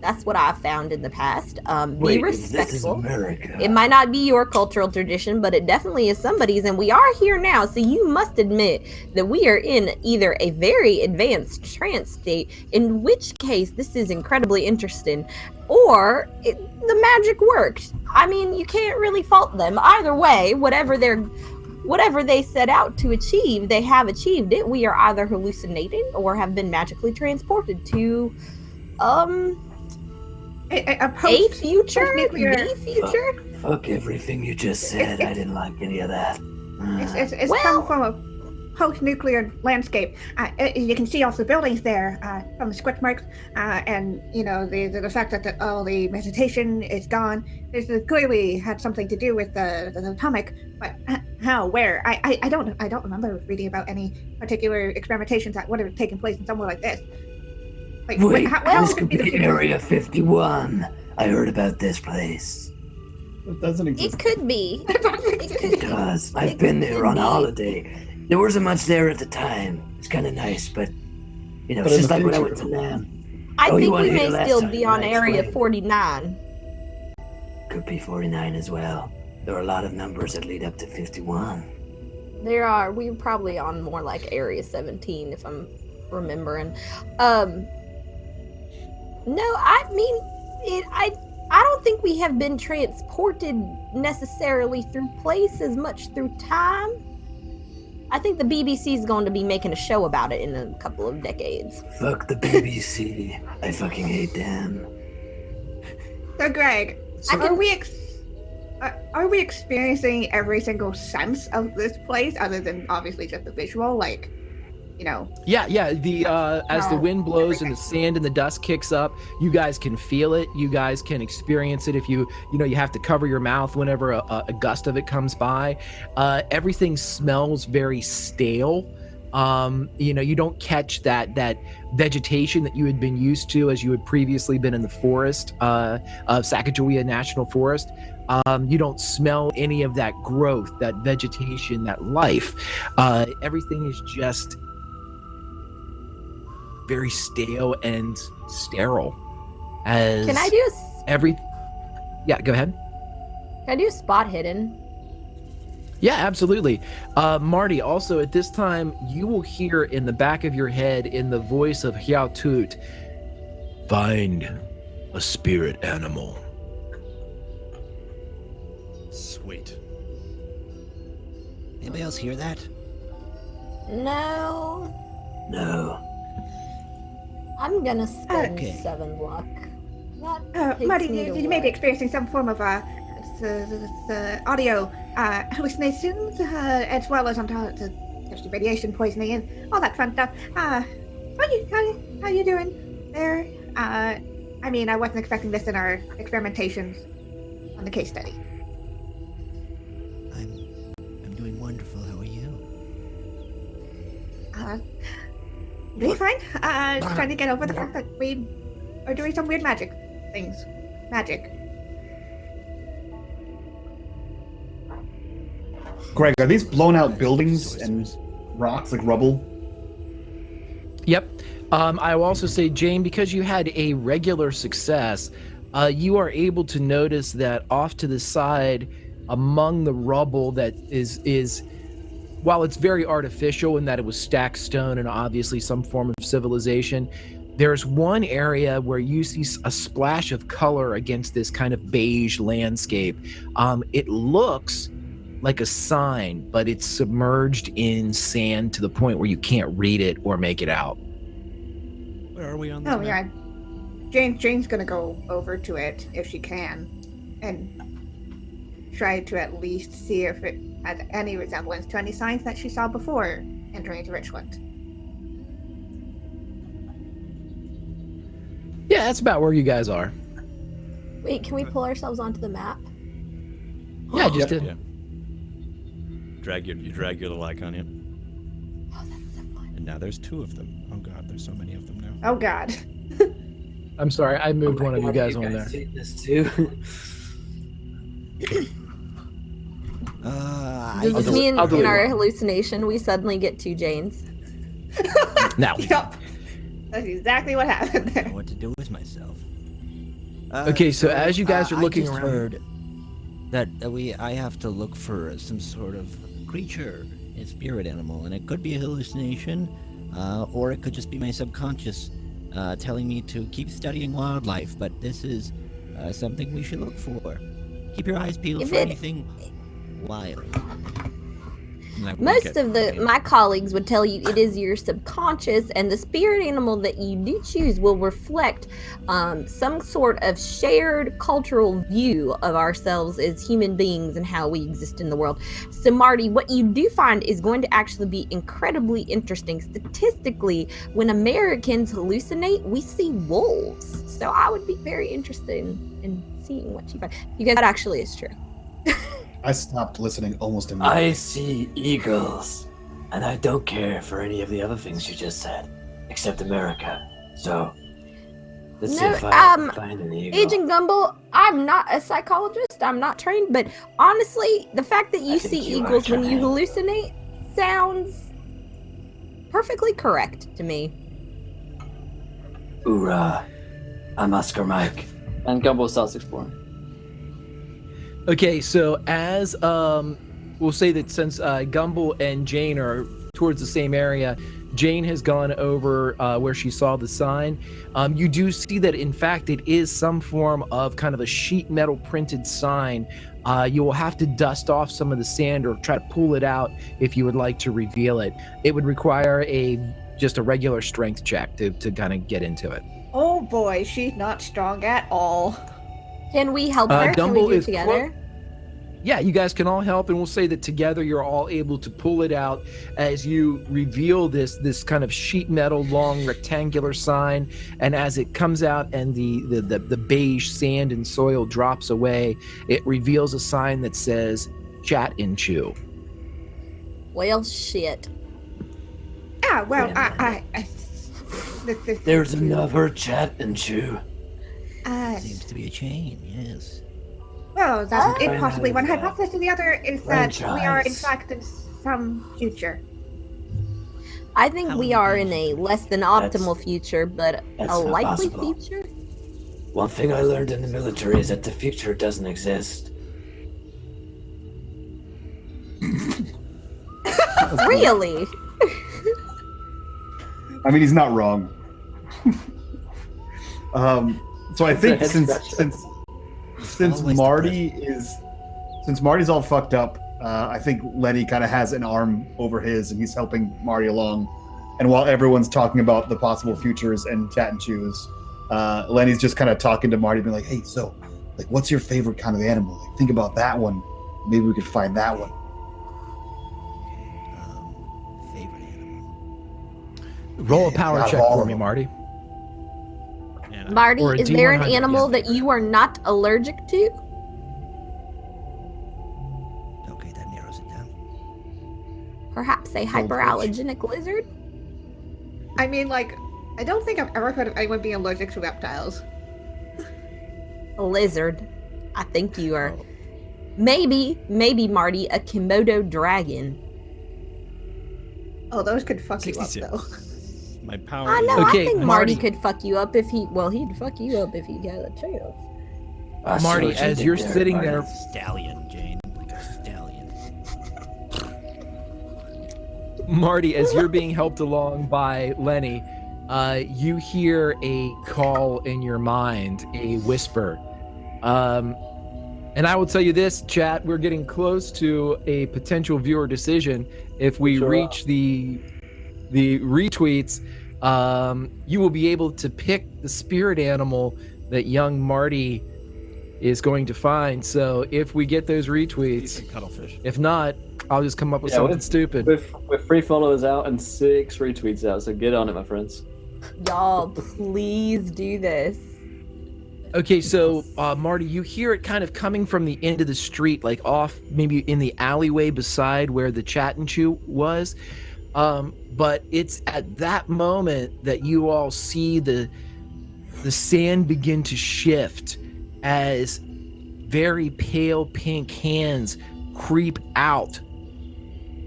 That's what I've found in the past. Be This is respectful. America. It might not be your cultural tradition, but it definitely is somebody's, and we are here now, so you must admit that we are in either a very advanced trance state, in which case this is incredibly interesting, or the magic worked. I mean, you can't really fault them. Either way, whatever they set out to achieve, they have achieved it. We are either hallucinating or have been magically transported to a future? post-nuclear. The future? Fuck everything you just said. I didn't like any of that. It's come from a post-nuclear landscape. You can see all the buildings there from the squid marks, and the fact that all the vegetation is gone. This clearly had something to do with the atomic, but how, where? I don't remember reading about any particular experimentations that would have taken place in somewhere like this. Like, Wait, how this could be Area 51. I heard about this place. It doesn't exist. It could be. Because I've been there on holiday. There wasn't much there at the time. It's kind of nice, but But it's in just the like when I future- went to NAM. I Oh, you think wanna we hear may the last still time be when on I Area explained? 49. Could be 49 as well. There are a lot of numbers that lead up to 51. We're probably on more like Area 17 if I'm remembering. No, I mean, I don't think we have been transported necessarily through place as much through time. I think the BBC is going to be making a show about it in a couple of decades. Fuck the BBC. I fucking hate them. So, Greg, are we experiencing every single sense of this place other than obviously just the visual? Like, Yeah. As the wind blows and the sand and the dust kicks up, you guys can feel it. You guys can experience it. If you have to cover your mouth whenever a gust of it comes by. Everything smells very stale. You don't catch that vegetation that you had been used to as you had previously been in the forest of Sacagawea National Forest. You don't smell any of that growth, that vegetation, that life. Everything is just very stale and sterile. Can I do Yeah, go ahead. Can I do a spot hidden? Yeah, absolutely. Marty, also at this time, you will hear in the back of your head in the voice of Hiao Tut, find a spirit animal. Sweet. Anybody else hear that? No. No. I'm gonna spend Okay. 7 luck. That takes Marty, me to you may be what? experiencing some form of the audio hallucinations, as well as there's the radiation poisoning and all that fun stuff. How you doing there? I wasn't expecting this in our experimentations on the case study. I'm doing wonderful. How are you? Doing fine. Just trying to get over the fact that we are doing some weird magic things. Magic. Greg, are these blown out buildings and rocks like rubble? Yep. I will also say, Jane, because you had a regular success, you are able to notice that off to the side, among the rubble that is while it's very artificial in that it was stacked stone and obviously some form of civilization, there's one area where you see a splash of color against this kind of beige landscape. It looks like a sign, but it's submerged in sand to the point where you can't read it or make it out. Where are we on this Oh map? yeah, Jane's gonna go over to it if she can, and try to at least see if it has any resemblance to any signs that she saw before entering into Richland. Yeah, that's about where you guys are. Wait, can we pull ourselves onto the map? Yeah, I just did. Yeah. You drag your little icon in. Oh, that's so fun. And now there's 2 of them. Oh god, there's so many of them now. Oh God. I'm sorry, I moved one of you God, guys on there. seen this too? Does this mean I'll do in it. our hallucination we suddenly get 2 Janes? Now, Yup. That's exactly what happened I don't there. know what to do with myself. Okay, so as you guys are looking I just around- heard that I have to look for some sort of creature, a spirit animal, and it could be a hallucination, or it could just be my subconscious telling me to keep studying wildlife. But this is something we should look for. Keep your eyes peeled If for it- anything wild. Most of my colleagues would tell you it is your subconscious, and the spirit animal that you do choose will reflect some sort of shared cultural view of ourselves as human beings and how we exist in the world. So Marty, what you do find is going to actually be incredibly interesting. Statistically, when Americans hallucinate, we see wolves. So I would be very interested in seeing what you find. You guys, that actually is true. I stopped listening almost immediately. I see eagles, and I don't care for any of the other things you just said, except America. So, let's see if I can find an eagle. Agent Gumbel, I'm not a psychologist. I'm not trained, but honestly, the fact that you see eagles when you hallucinate sounds perfectly correct to me. Hoorah! I'm Oscar Mike. And Gumbel starts exploring. Okay, so as we'll say that since Gumbel and Jane are towards the same area, Jane has gone over where she saw the sign. You do see that, in fact, it is some form of kind of a sheet metal printed sign. You will have to dust off some of the sand or try to pull it out if you would like to reveal it. It would require just a regular strength check to kind of get into it. Oh boy, she's not strong at all. Can we help her? Can we do it together? Yeah, you guys can all help, and we'll say that together you're all able to pull it out as you reveal this kind of sheet metal long rectangular sign. And as it comes out and the beige sand and soil drops away, it reveals a sign that says "Chat and Chew." Well, shit. Ah, well, There's another Chat and Chew. Seems to be a chain, yes. Well, that's possibly one hypothesis. The other is that we are, in fact, in some future. I think we are in a less than optimal future, but a likely future? One thing I learned in the military is that the future doesn't exist. Really? I mean, he's not wrong. So I think since Marty's all fucked up, I think Lenny kind of has an arm over his, and he's helping Marty along. And while everyone's talking about the possible futures and chat and choose, Lenny's just kind of talking to Marty, being like, "Hey, so, like, what's your favorite kind of animal? Like, think about that one. Maybe we could find that one." Favorite animal. Roll a power check for me, Marty. Marty, is there an animal that you are not allergic to? Okay, that narrows it down. Perhaps a hyperallergenic lizard? I mean, like, I don't think I've ever heard of anyone being allergic to reptiles. A lizard. I think you are. Maybe, Marty, a Komodo dragon. Oh, those could fuck you up, 66. though. My power. I know. Okay, I think Marty. Marty could fuck you up if he'd fuck you up if he got a chance. Marty, as you're sitting there, Stallion, Jane. Like a stallion. Marty, as you're being helped along by Lenny, you hear a call in your mind, a whisper. And I will tell you this, chat, we're getting close to a potential viewer decision. If we reach the retweets, you will be able to pick the spirit animal that young Marty is going to find. So if we get those retweets, Cuttlefish. if not, I'll just come up with something stupid. With 3 followers out and 6 retweets out, so get on it, my friends. Y'all, please do this. Okay, so Marty, you hear it kind of coming from the end of the street, like off maybe in the alleyway beside where the Chat and Chew was. But it's at that moment that you all see the sand begin to shift as very pale pink hands creep out,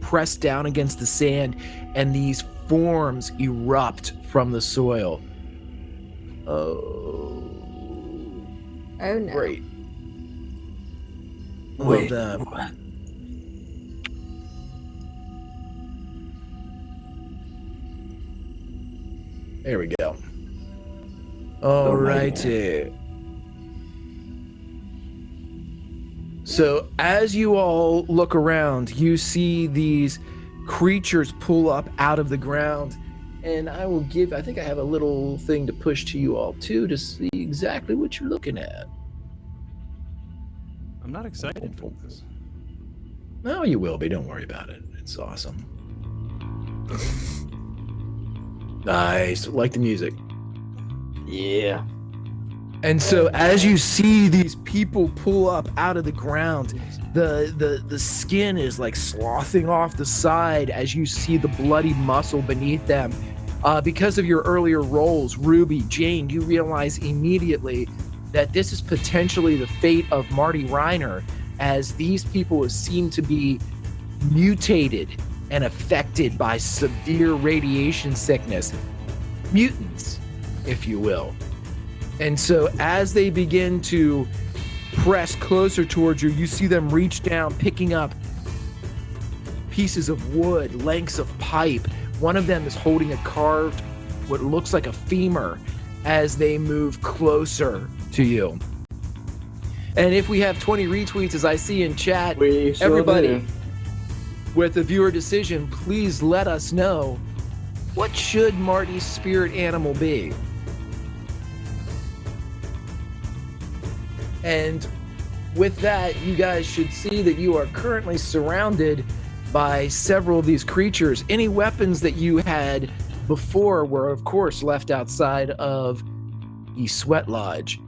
press down against the sand, and these forms erupt from the soil. Oh no. Great. Wait, What? There we go. All righty. So as you all look around, you see these creatures pull up out of the ground. And I think I have a little thing to push to you all too to see exactly what you're looking at. I'm not excited for this. No, you will be. Don't worry about it. It's awesome. Nice. Like the music. Yeah. And so as you see these people pull up out of the ground, the skin is like slothing off the side as you see the bloody muscle beneath them. Because of your earlier rolls, Ruby, Jane, you realize immediately that this is potentially the fate of Marty Reiner, as these people seem to be mutated and affected by severe radiation sickness. Mutants, if you will. And so as they begin to press closer towards you, you see them reach down, picking up pieces of wood, lengths of pipe. One of them is holding a carved, what looks like a femur, as they move closer to you. And if we have 20 retweets, as I see in chat, We sure everybody do. with a viewer decision, please let us know, what should Marty's spirit animal be? And with that, you guys should see that you are currently surrounded by several of these creatures. Any weapons that you had before were, of course, left outside of the sweat lodge.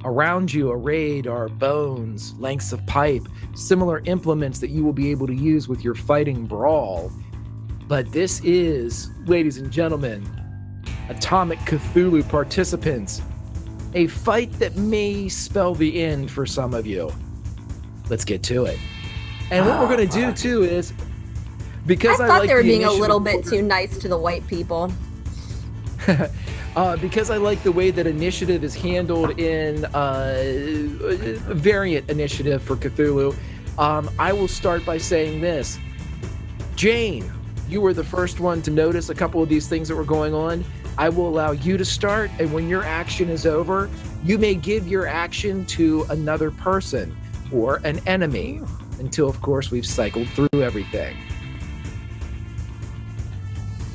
Around you arrayed are bones, lengths of pipe, similar implements that you will be able to use with your fighting brawl. But this is, ladies and gentlemen, Atomic Cthulhu participants, a fight that may spell the end for some of you. Let's get to it. And what we're going to do too is, because I I thought like they were the being a initiative little bit order- too nice to the white people. because I like the way that initiative is handled in variant initiative for Cthulhu, I will start by saying this. Jane, you were the first one to notice a couple of these things that were going on. I will allow you to start, and when your action is over, you may give your action to another person or an enemy until, of course, we've cycled through everything.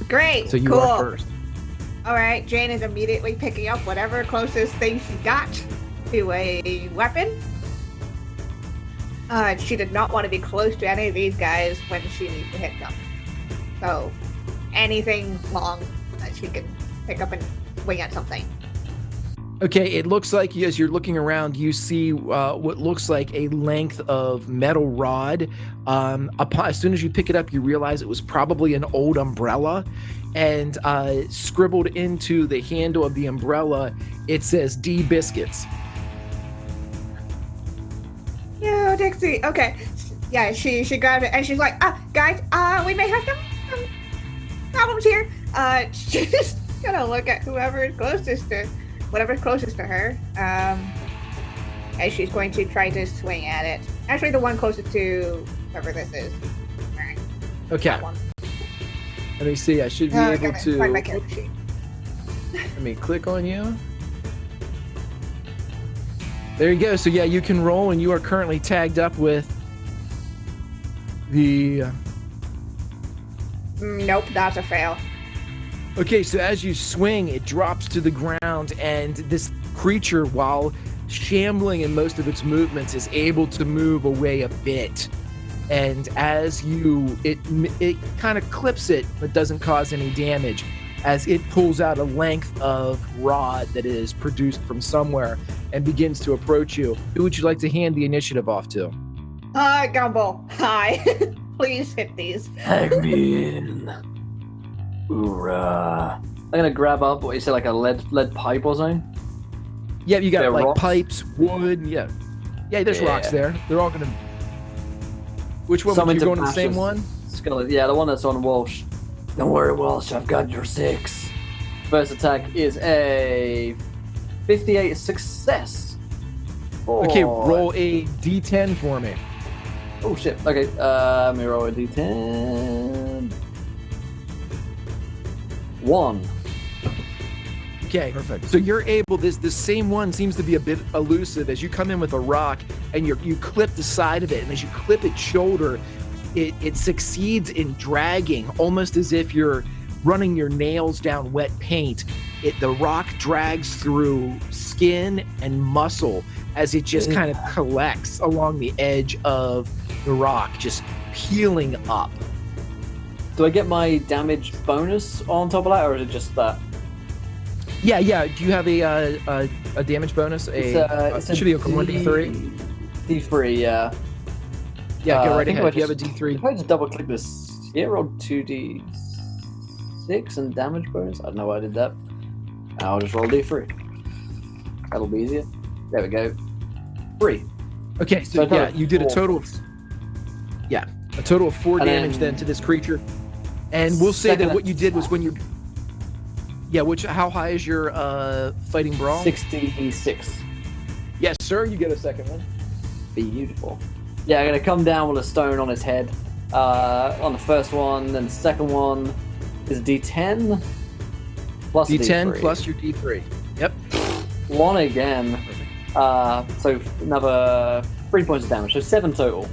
Great. So you cool. are first. All right. Jane is immediately picking up whatever closest thing she got to a weapon. She did not want to be close to any of these guys when she needs to hit them. So anything long that she can pick up and swing at something. Okay, it looks like as you're looking around, you see what looks like a length of metal rod. As soon as you pick it up, you realize it was probably an old umbrella. And scribbled into the handle of the umbrella, it says D Biscuits. Yeah, Dixie. Okay. Yeah, she grabbed it and she's like, guys, we may have some problems here. She's just gonna look at whoever's closest to her. And she's going to try to swing at it. Actually, the one closest to whoever this is. All right. Okay, That one. let me see. I should be I able gotta to. find my character sheet. Let me click on you. There you go. So yeah, you can roll, and you are currently tagged up with the. Nope, that's a fail. Okay, so as you swing, it drops to the ground, and this creature, while shambling in most of its movements, is able to move away a bit. And as it kind of clips it, but doesn't cause any damage, as it pulls out a length of rod that is produced from somewhere and begins to approach you. Who would you like to hand the initiative off to? Gumball. Hi. Please hit these. Tag me in. Hoorah. I'm gonna grab up what you said, like a lead pipe or something. Yeah, you got There are like rocks? pipes, wood, yeah. Yeah, there's Yeah. rocks there. They're all gonna. Which one Some would you into go on the same ashes. one? Skull, yeah, the one that's on Walsh. Don't worry, Walsh, I've got your 6. First attack is a 58 success. Okay, Oh. roll a d10 for me. Oh shit. Okay, let me roll a d10. 1. Okay. Perfect. So you're able. This same one seems to be a bit elusive as you come in with a rock and you clip the side of it, and as you clip its shoulder, it succeeds in dragging, almost as if you're running your nails down wet paint. The rock drags through skin and muscle as it just kind of collects along the edge of the rock, just peeling up. Do I get my damage bonus on top of that, or is it just that? Yeah. Do you have a damage bonus? It should be a 1d3. D3, yeah. Yeah, go right I think ahead. if You have a D3. If I just double click this, yeah, roll 2d6 and damage bonus. I don't know why I did that. I'll just roll D3. That'll be easier. There we go. 3. Okay, so yeah, you did a total of four And damage then to this creature. And we'll say that what you did was when you how high is your fighting brawl? 66. Yes, sir, you get a second one. Beautiful. Yeah, I'm gonna come down with a stone on his head. On the first one, then the second one is D10 plus D10 D3. plus your D3. Yep. 1 again. So another 3 points of damage. So 7 total.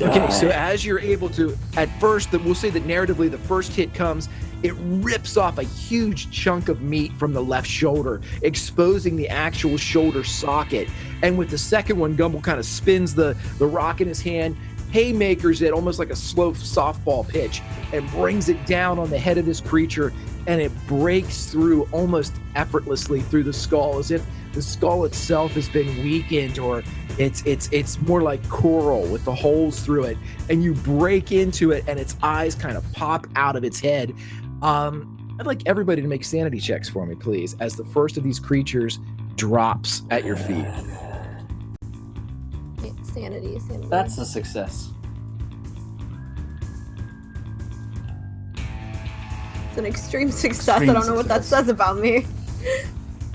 Okay, so as you're able to, at first, we'll say that narratively, the first hit comes, it rips off a huge chunk of meat from the left shoulder, exposing the actual shoulder socket. And with the second one, Gumble kind of spins the rock in his hand, haymakers it almost like a slow softball pitch, and brings it down on the head of this creature, and it breaks through almost effortlessly through the skull, as if the skull itself has been weakened, or it's more like coral with the holes through it, and you break into it and its eyes kind of pop out of its head. I'd like everybody to make sanity checks for me, please, as the first of these creatures drops at your feet. Sanity. That's a success. It's an extreme success. I don't know what that says about me.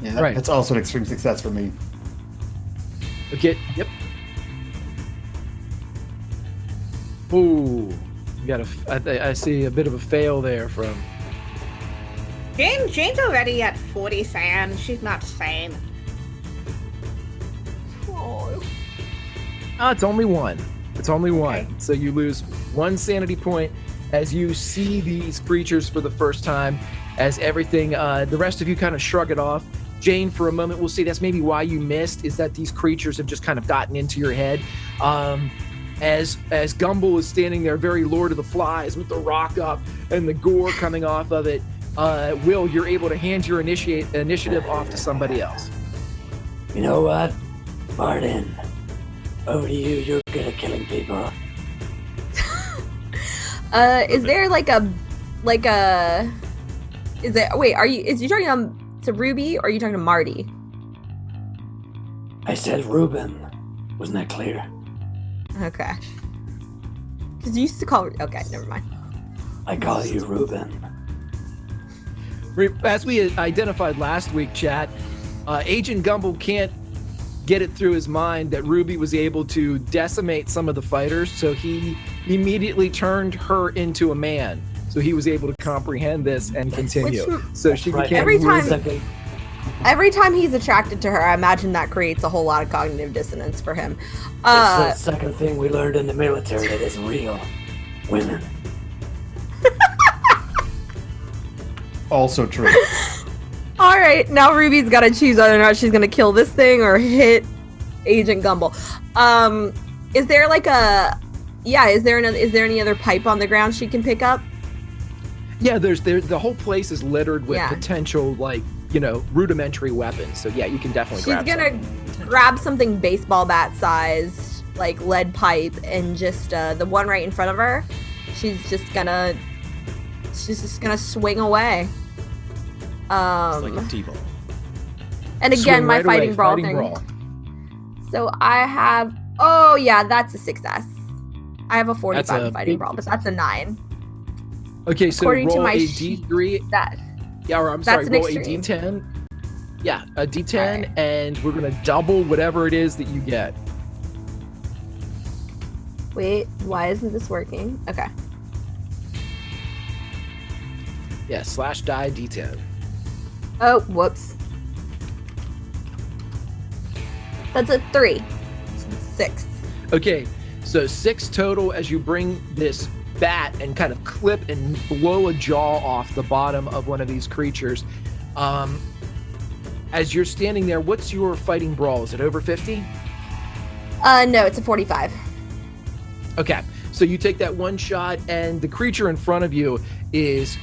Yeah, Right. That's also an extreme success for me. Okay, yep. Ooh, you got I see a bit of a fail there from... Jane's already at 40 sand. She's not sane. Oh. It's only one. It's only one. Okay. So you lose 1 sanity point as you see these creatures for the first time, as everything, the rest of you kind of shrug it off. Jane, for a moment, we'll see that's maybe why you missed, is that these creatures have just kind of gotten into your head. As Gumble is standing there, very Lord of the Flies, with the rock up and the gore coming off of it, Will, you're able to hand your initiative off to somebody else. You know what? Martin, over to you. You're good at killing people. Is there is you talking to Ruby, or are you talking to Marty? I said Ruben. Wasn't that clear? Okay. Because you used to call... Okay, never mind. I call you Ruben. As we identified last week, chat, Agent Gumble can't get it through his mind that Ruby was able to decimate some of the fighters, so he immediately turned her into a man. So he was able to comprehend this and continue. So she became... Every time he's attracted to her, I imagine that creates a whole lot of cognitive dissonance for him. It's the second thing we learned in the military that isn't real. Women. Also true. All right, now Ruby's got to choose whether or not she's going to kill this thing or hit Agent Gumble. Is there is there any other pipe on the ground she can pick up? Yeah, the whole place is littered with potential, rudimentary weapons. So yeah, you can definitely grab something. She's gonna grab something baseball bat sized, like lead pipe, and just the one right in front of her. She's just gonna swing away. It's like a T-ball. And again, my fighting brawl thing. So I have... Oh, yeah, that's a success. I have a 45 in fighting brawl, but that's a 9. Okay, so according roll to my a D3. Roll a D10. Yeah, a D10, right. And we're going to double whatever it is that you get. Wait, why isn't this working? Okay. Yeah, /die D10. Oh, whoops. That's a 3. 6. Okay, so 6 total as you bring this bat and kind of clip and blow a jaw off the bottom of one of these creatures. As you're standing there, what's your fighting brawl? Is it over 50? No, it's a 45. Okay, so you take that one shot, and the creature in front of you is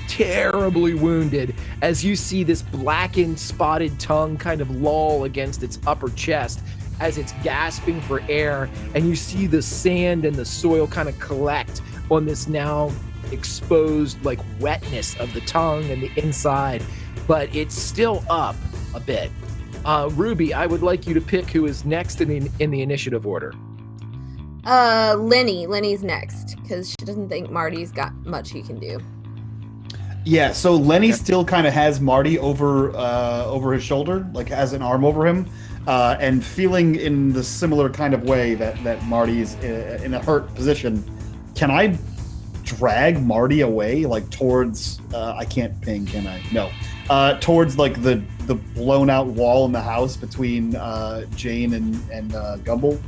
terribly wounded as you see this blackened, spotted tongue kind of loll against its upper chest as it's gasping for air, and you see the sand and the soil kind of collect on this now exposed like wetness of the tongue and the inside, but it's still up a bit. Ruby, I would like you to pick who is next in the initiative order. Lenny. Lenny's next because she doesn't think Marty's got much he can do. Yeah, so Lenny still kind of has Marty over his shoulder, like has an arm over him, and feeling in the similar kind of way that Marty's in a hurt position. Can I drag Marty away, like towards? I can't ping, can I? No. Towards like the blown out wall in the house between Jane and Gumble.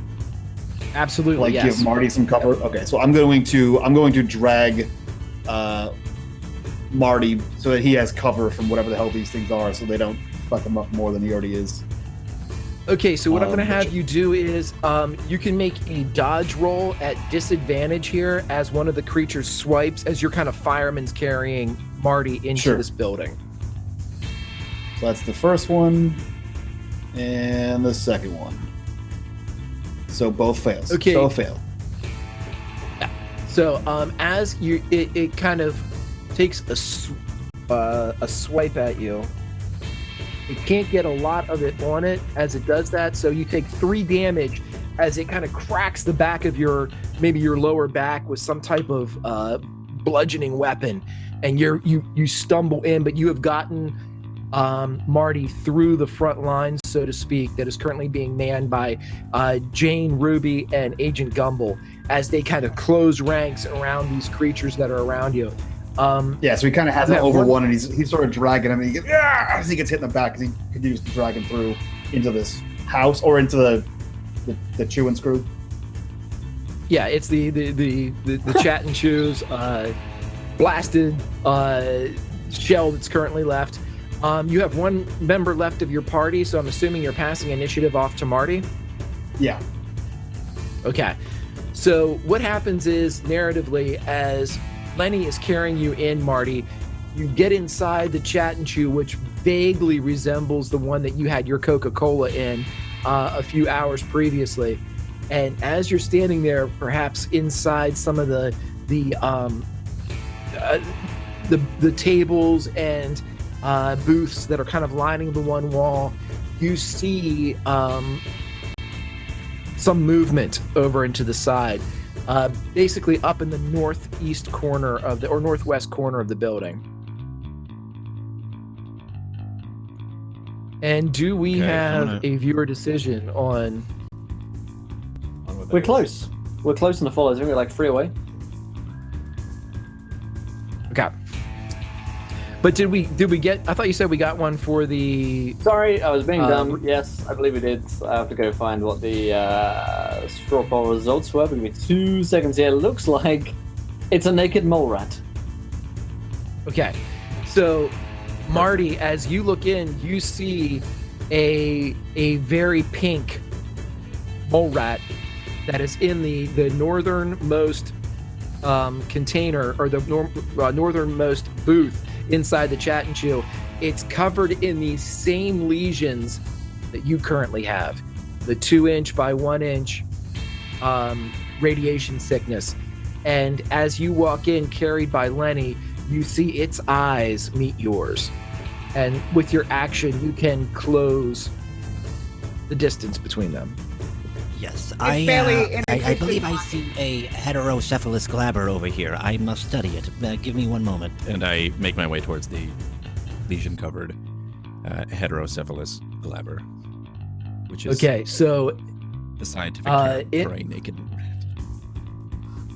Absolutely, like yes. Give Marty some cover. Okay, so I'm going to drag Marty so that he has cover from whatever the hell these things are, so they don't fuck him up more than he already is. Okay, so what I'm going to have you do is you can make a dodge roll at disadvantage here as one of the creatures swipes as your kind of fireman's carrying Marty into this building. So that's the first one and the second one. So both fails. Okay. So fail. Yeah. So as you, it kind of takes a swipe at you. It can't get a lot of it on it as it does that, so you take 3 damage as it kind of cracks the back of your lower back with some type of bludgeoning weapon, and you stumble in, but you have gotten Marty through the front lines, so to speak, that is currently being manned by Jane, Ruby, and Agent Gumble as they kind of close ranks around these creatures that are around you. So he kind of has it over one, and he's sort of dragging him, and as he gets hit in the back, because he continues to drag him through into this house or into the chew and screw. Yeah, it's the chat and chews blasted shell that's currently left. You have one member left of your party, so I'm assuming you're passing initiative off to Marty? Yeah. Okay. So what happens is, narratively, as Lenny is carrying you in, Marty, you get inside the chat and chew, which vaguely resembles the one that you had your Coca-Cola in a few hours previously. And as you're standing there, perhaps inside some of the tables and booths that are kind of lining the one wall, you see some movement over into the side, basically up in the northeast corner of or northwest corner of the building. And do we have a viewer decision on? We're close. We're close on the followers. We're like 3 away. Okay. But did we get? I thought you said we got one for the. Sorry, I was being dumb. Yes, I believe we did. I have to go find what the straw poll results were. Give me 2 seconds here. It looks like it's a naked mole rat. Okay, so Marty, as you look in, you see a very pink mole rat that is in the northernmost container, or the northernmost booth inside the chat and chew. It's covered in these same lesions that you currently have, the 2-inch by 1-inch radiation sickness. And as you walk in, carried by Lenny, you see its eyes meet yours, and with your action you can close the distance between them. Yes, I believe I see a heterocephalus glabber over here. I must study it. Give me 1 moment. And I make my way towards the lesion-covered heterocephalus glabber, which is okay. So the scientific term for a naked rat.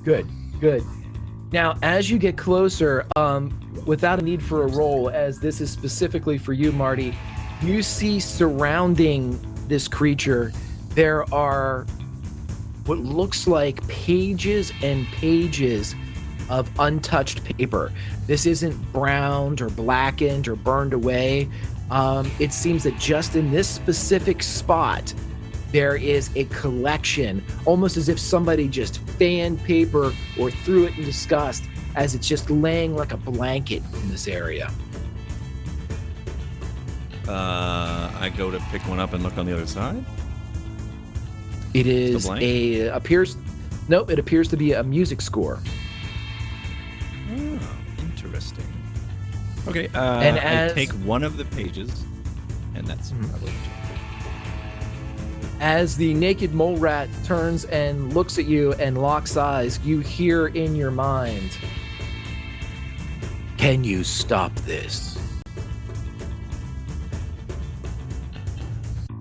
Good. Now, as you get closer, without a need for a roll, as this is specifically for you, Marty, you see surrounding this creature, there are what looks like pages and pages of untouched paper. This isn't browned or blackened or burned away. It seems that just in this specific spot, there is a collection, almost as if somebody just fanned paper or threw it in disgust, as it's just laying like a blanket in this area. I go to pick one up and look on the other side. It is Still blank? it appears to be a music score. Oh, interesting. Okay, And I take one of the pages, and that's probably As the naked mole rat turns and looks at you and locks eyes, you hear in your mind, "Can you stop this?"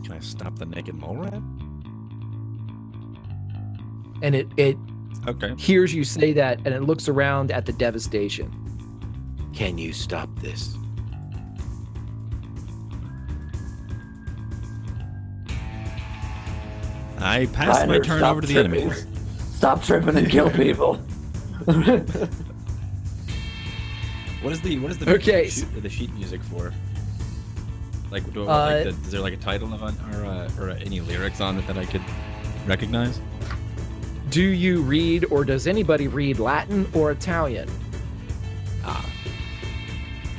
Can I stop the naked mole rat? And it Okay. hears you say that, and it looks around at the devastation. "Can you stop this?" I pass my Reiner, turn stop over to the tripping. enemies. Stop tripping and kill people. What is the Okay. the sheet music for? Like, is there like a title of it or any lyrics on it that I could recognize? Do you read, or does anybody read Latin or Italian?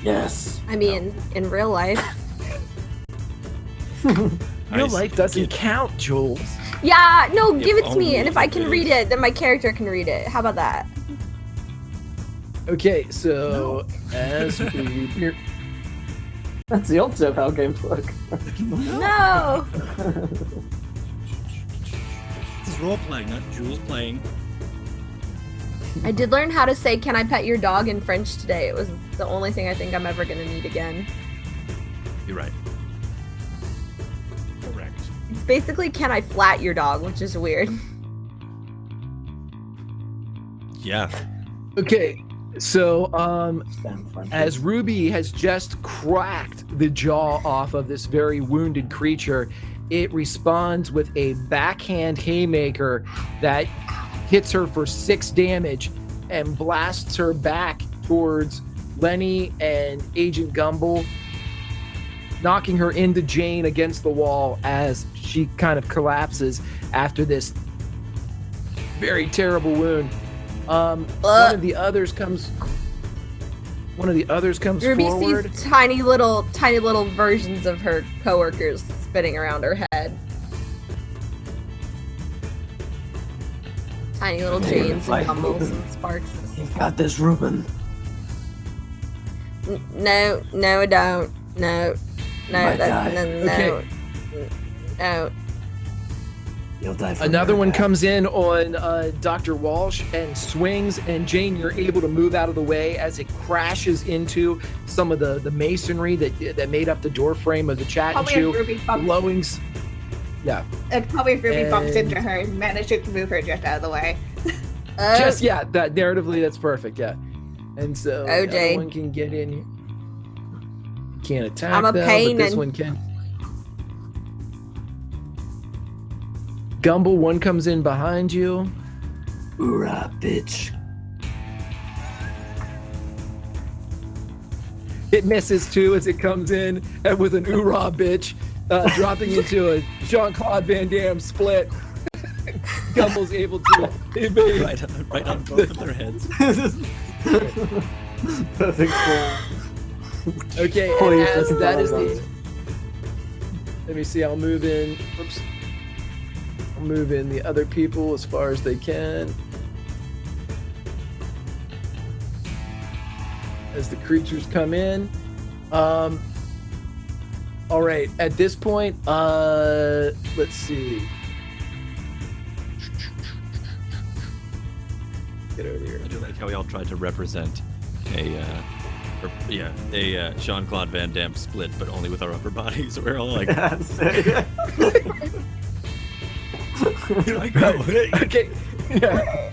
Yes. I mean, in real life. Real life doesn't count, Jules. Yeah, no, If give it to only me, and if I it can is. read it, then my character can read it. How about that? Okay, so as we That's the opposite of how games work. No! This is role playing, not Jules playing. I did learn how to say, "Can I pet your dog?" in French today. It was the only thing I think I'm ever going to need again. You're right. Correct. It's basically, "Can I flat your dog?" which is weird. Yeah. okay, so as Ruby has just cracked the jaw off of this very wounded creature, it responds with a backhand haymaker that hits her for 6 damage and blasts her back towards Lenny and Agent Gumble, knocking her into Jane against the wall as she kind of collapses after this very terrible wound. One of the others comes Ruby forward. sees tiny little versions of her coworkers spinning around her head. Tiny little Janes and Gumbles and Sparks. You've got this, Ruben. No, I don't. No, might die. no. No. You'll die from Another your one attack. comes in on Dr. Walsh and swings, and Jane, you're able to move out of the way as it crashes into some of the masonry that made up the door frame of the chat and Probably chew. if Ruby bumps, Glowings. Yeah. and probably if Ruby bumps And- into her and manages to move her just out of the way. Just, yeah, that narratively, that's perfect, yeah. And so Oh, the Jane. other one can get in. Can't attack I'm a them, pain but this and- one can. Gumble, one comes in behind you. Hoorah, bitch. It misses too as it comes in with an oorah bitch, dropping into a Jean-Claude Van Damme split. Gumble's able to evade. Right on both of their heads. Perfect form. Okay, and Please, as just that is follow the. those. Let me see. I'll move in. Oops. I'll move in the other people as far as they can. As the creatures come in. All right. At this point, let's see. Get over here. I do like how we all tried to represent a Jean-Claude Van Damme split, but only with our upper bodies. We're all like, here I go. Okay. Yeah.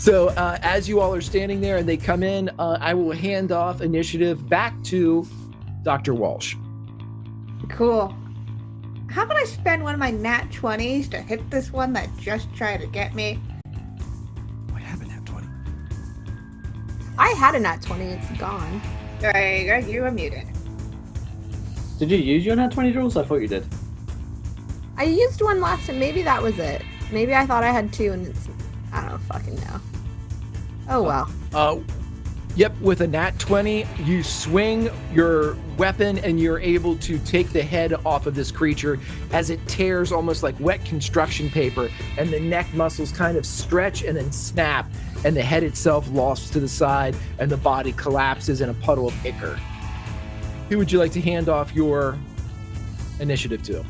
So as you all are standing there and they come in, I will hand off initiative back to Dr. Walsh. Cool. How about I spend one of my nat 20s to hit this one that just tried to get me? I have a nat 20. I had a nat 20. It's gone. There you go. You are muted. Did you use your nat 20 rules? I thought you did. I used one last time. Maybe that was it. Maybe I thought I had two, and it's I don't fucking know. Oh well. Yep, with a nat 20, you swing your weapon and you're able to take the head off of this creature as it tears almost like wet construction paper, and the neck muscles kind of stretch and then snap, and the head itself lofts to the side and the body collapses in a puddle of ichor. Who would you like to hand off your initiative to?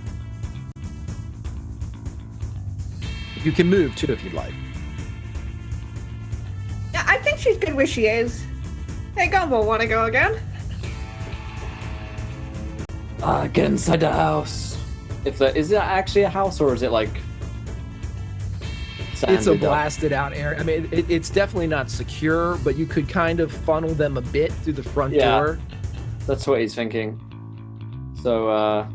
You can move too if you'd like. Yeah, I think she's good where she is. Hey, Gumbo, wanna go again? Get inside the house. Is it actually a house, or is it like? It's a blasted out area. I mean, it's definitely not secure, but you could kind of funnel them a bit through the front door. That's what he's thinking. So,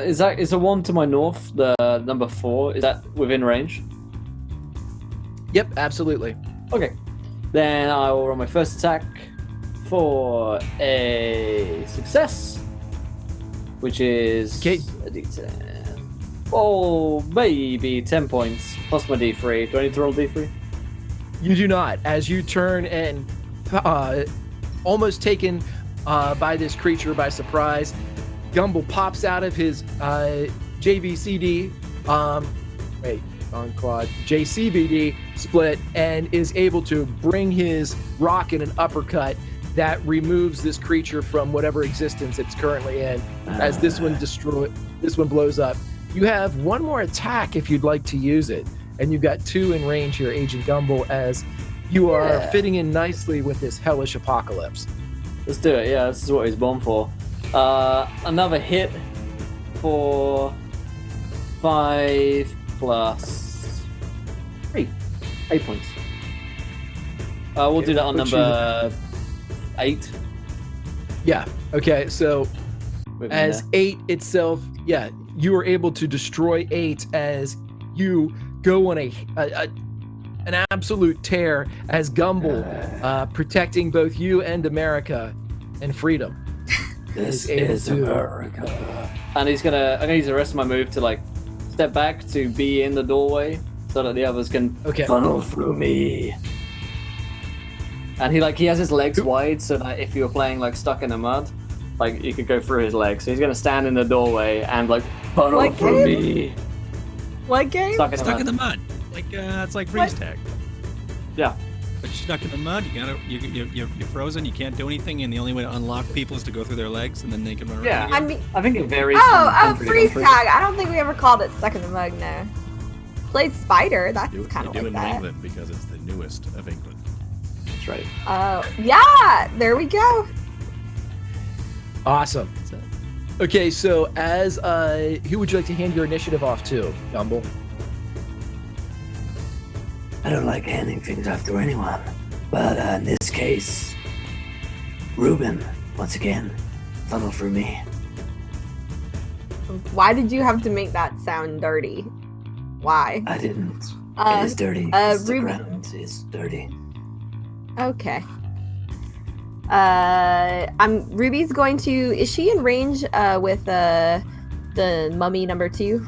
is the one to my north, the number 4? Is that within range? Yep, absolutely. Okay. Then I will roll my first attack for a success, which is a D10. Oh, maybe 10 points plus my D3. Do I need to roll D3? You do not. As you turn and almost taken by this creature by surprise, Gumble pops out of his JVCD. Claude JCVD split and is able to bring his rock in an uppercut that removes this creature from whatever existence it's currently in. As this one blows up. You have one more attack if you'd like to use it, and you've got 2 in range here, Agent Gumble, as you are fitting in nicely with this hellish apocalypse. Let's do it. Yeah, this is what he's born for. Another hit for 5 plus 3. 8 points. We'll do that on number 8. Yeah. Okay. So as 8 itself, you were able to destroy 8 as you go on an absolute tear as Gumble, protecting both you and America and freedom. This is America. And I'm gonna use the rest of my move to like step back to be in the doorway so that the others can funnel through me. And he has his legs wide so that if you're playing like Stuck in the Mud, like you could go through his legs. So he's gonna stand in the doorway and like funnel through me. What game? Stuck in the mud. Like it's like freeze tag. Yeah. But you're stuck in the mud. You're frozen. You can't do anything, and the only way to unlock people is to go through their legs, and then they can run around. Yeah. I mean, I think it varies. Freeze tag. I don't think we ever called it Stuck in the Mud. No. Played Spider. That's kind of like in that. New England because it's the newest of England. That's right. Yeah. There we go. Awesome. Okay, so as who would you like to hand your initiative off to, Gumble? I don't like handing things off to anyone, but in this case, Ruben, once again, funnel through me. Why did you have to make that sound dirty? Why? I didn't. It is dirty. The ground is dirty. Okay. Ruby's going to. Is she in range with the mummy number 2?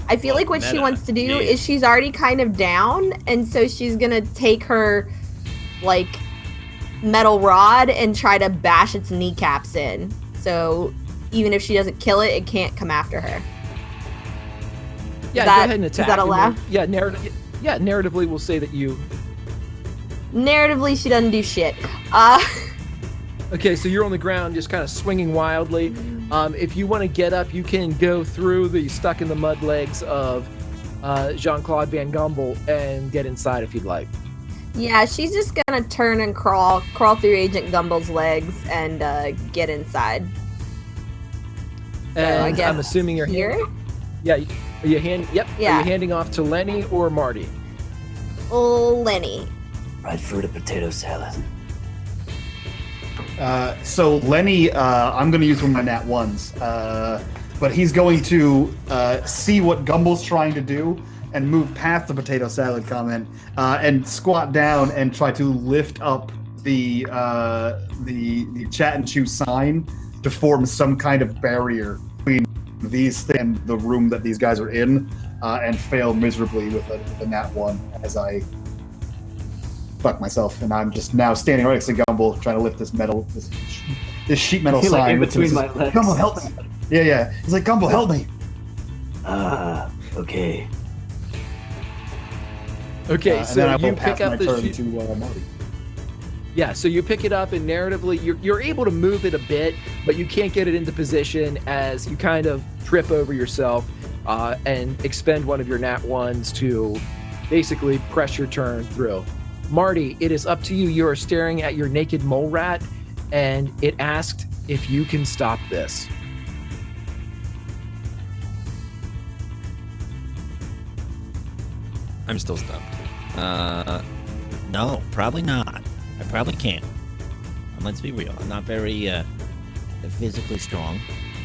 I feel like what she wants to do is she's already kind of down, and so she's gonna take her like metal rod and try to bash its kneecaps in. So even if she doesn't kill it, it can't come after her. Yeah, go ahead and attack. Is that allowed? Narratively, we'll say that you. Narratively, she doesn't do shit. Okay, so you're on the ground, just kind of swinging wildly. If you want to get up, you can go through the stuck in the mud legs of Jean-Claude Van Gumble and get inside if you'd like. Yeah, she's just gonna turn and crawl through Agent Gumble's legs and get inside. And I guess I'm assuming you're here. Yeah, Are you hand? Yep. Are Yeah. you handing off to Lenny or Marty? Oh, Lenny. Right for the potato salad. So Lenny, I'm going to use one of my nat ones, but he's going to see what Gumble's trying to do and move past the potato salad comment and squat down and try to lift up the chat and chew sign to form some kind of barrier between these things and the room that these guys are in, and fail miserably with a nat one as I fuck myself, and I'm just now standing right next to Gumble trying to lift this sheet metal You're, like, sign in between my legs. Gumble, help me! Yeah. He's like, Gumble, help me! Okay. Okay, And so then I will you pass pick up my the turn sheet. to Marty. Yeah, so you pick it up, and narratively, you're able to move it a bit, but you can't get it into position as you kind of trip over yourself and expend one of your nat ones to basically press your turn through. Marty, it is up to you. You are staring at your naked mole rat, and it asked if you can stop this. I'm still stumped. No, probably not. I probably can't. Let's be real. I'm not very physically strong.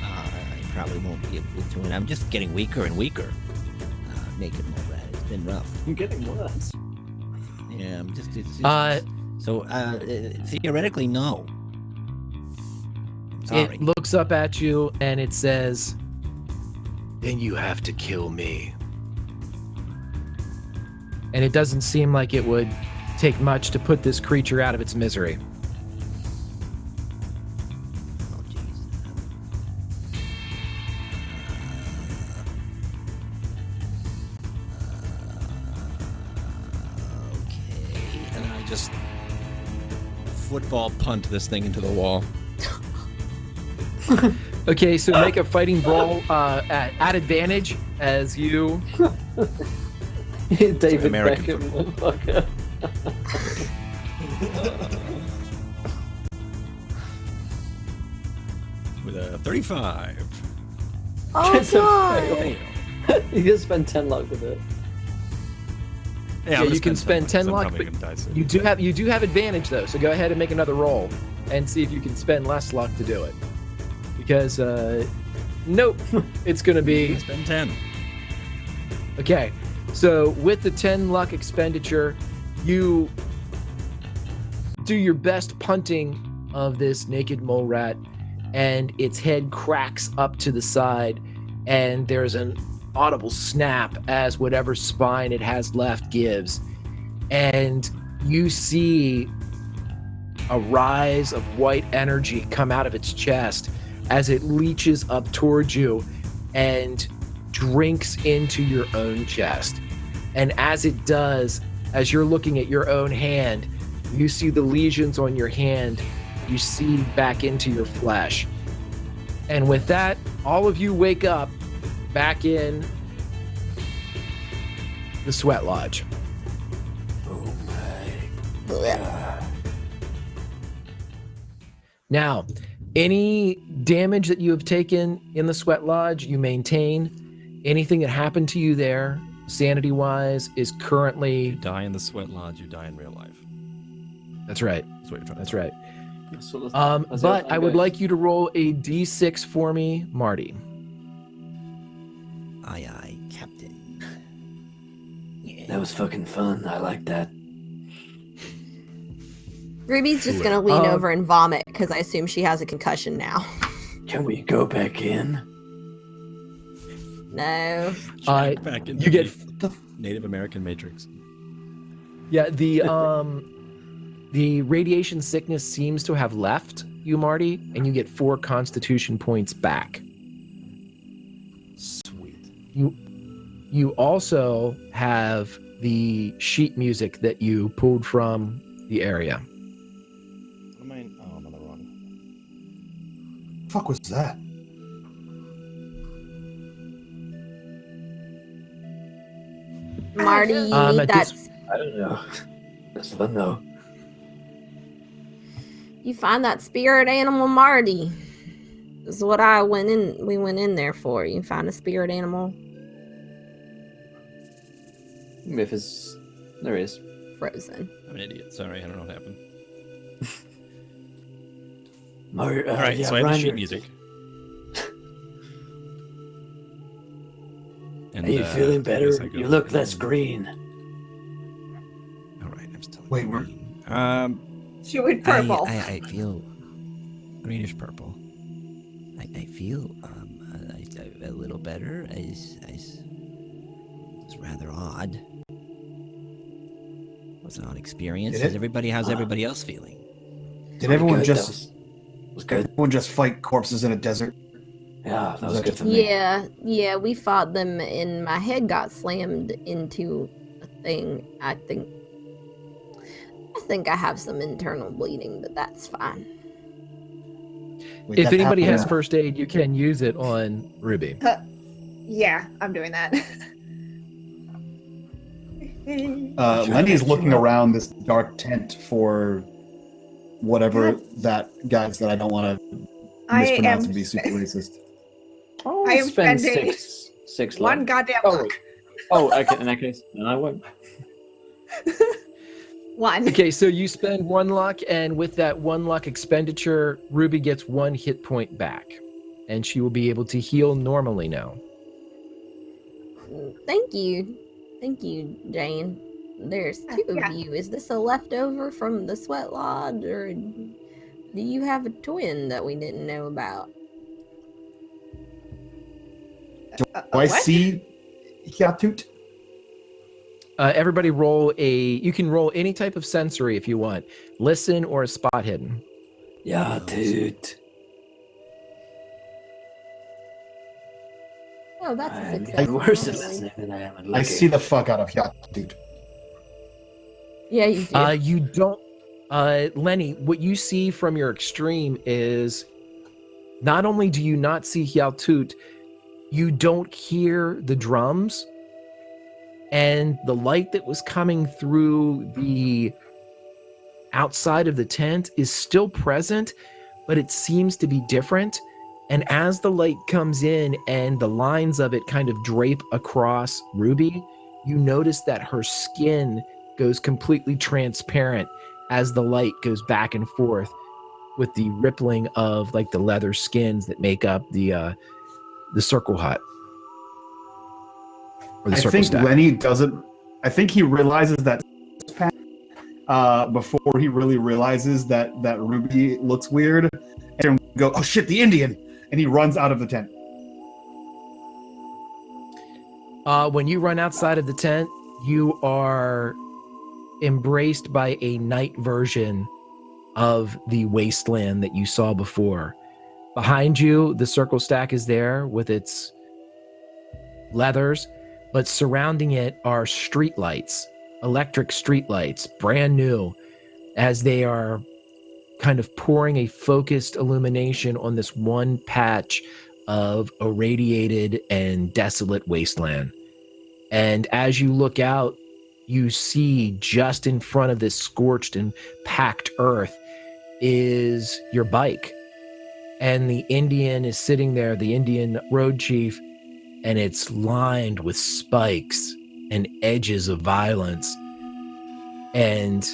I probably won't be able to do it. I'm just getting weaker and weaker. Naked mole rat. It's been rough. I'm getting worse. Yeah, I'm just. So theoretically, no. I'm sorry. It looks up at you, and it says, "Then you have to kill me." And it doesn't seem like it would take much to put this creature out of its misery. Oh, jeez. Okay. And then I just football punt this thing into the wall. Okay, so make a fighting brawl at advantage as you. David American Beckham, motherfucker. With a 35. Oh, It's a God. fail. You just spend 10 luck with it. Yeah, I'm gonna you can spend 10 luck, I'm but gonna dice it. you do have advantage though. So go ahead and make another roll and see if you can spend less luck to do it. Because nope, it's gonna be Spend 10. okay. So with the 10 luck expenditure, you do your best punting of this naked mole rat, and its head cracks up to the side, and there's an audible snap as whatever spine it has left gives. And you see a rise of white energy come out of its chest as it leaches up towards you and drinks into your own chest. And as it does, as you're looking at your own hand, you see the lesions on your hand, you see back into your flesh. And with that, all of you wake up back in the sweat lodge. Oh my god. Now, any damage that you have taken in the sweat lodge, you maintain. Anything that happened to you there, sanity-wise, is currently... You die in the sweat lodge, you die in real life. That's right. That's what you're trying to That's say. right. So But I would like you to roll a d6 for me, Marty. Aye, aye, Captain. Yeah. That was fucking fun. I like that. Ruby's just gonna lean over and vomit because I assume she has a concussion now. Can we go back in? No. Back into You get... the Native American Matrix. Yeah, the radiation sickness seems to have left you, Marty, and you get 4 constitution points back. Sweet. You also have the sheet music that you pulled from the area. What am I? Oh, I'm on the wrong. Fuck was that? Marty, at that's this- I don't know. That's fun though. you find that spirit animal Marty. This is what we went in there for. You find a spirit animal. If it's there is. Frozen. I'm an idiot. Sorry, I don't know what happened. All All right, yeah, so I have the sheet Reiner, music. And, Are you feeling I better? guess I go- You look less green. All right, I'm still. Wait, we're- green. She went purple. I feel greenish purple. I feel a little better. It's rather odd. Was an odd experience. Did it? How's everybody else feeling? Did everyone Good, just was good? everyone just fight corpses in a desert? Yeah, that was good for me. Yeah, we fought them and my head got slammed into a thing. I think I have some internal bleeding, but that's fine. Wait, If that anybody has happened- first aid, you can use it on Ruby. Yeah, I'm doing that. Lenny's looking around this dark tent for whatever that guy's that I don't want to I mispronounce am and be super racist. Oh, I am spend spending six one luck. goddamn Oh, luck. Oh, okay. In that case, then I won't. One. Okay, so you spend 1 luck, and with that 1 luck expenditure, Ruby gets 1 hit point back, and she will be able to heal normally now. Thank you, Jane. There's 2 yeah. of you. Is this a leftover from the Sweat Lodge, or do you have a twin that we didn't know about? Do I What? see Yatut? Everybody roll you can roll any type of sensory if you want. Listen or a spot hidden. Yeah, dude. Oh, that's a I'm success. even worse at listening than I am at looking. I see the fuck out of Yatut. Yeah, you do. You don't, Lenny. What you see from your extreme is not only do you not see Hyaltut, you don't hear the drums, and the light that was coming through the outside of the tent is still present, but it seems to be different. And as the light comes in and the lines of it kind of drape across Ruby, you notice that her skin goes completely transparent as the light goes back and forth with the rippling of like the leather skins that make up the circle hut. Or the I circle think stack. Lenny doesn't. I think he realizes that before he really realizes that Ruby looks weird, and go, "Oh shit, the Indian!" And he runs out of the tent. When you run outside of the tent, you are embraced by a night version of the wasteland that you saw before. Behind you, the circle stack is there with its leathers, but surrounding it are streetlights, electric streetlights, brand new, as they are kind of pouring a focused illumination on this one patch of irradiated and desolate wasteland. And as you look out, you see just in front of this scorched and packed earth is your bike. And the Indian is sitting there, the Indian road chief, and it's lined with spikes and edges of violence. And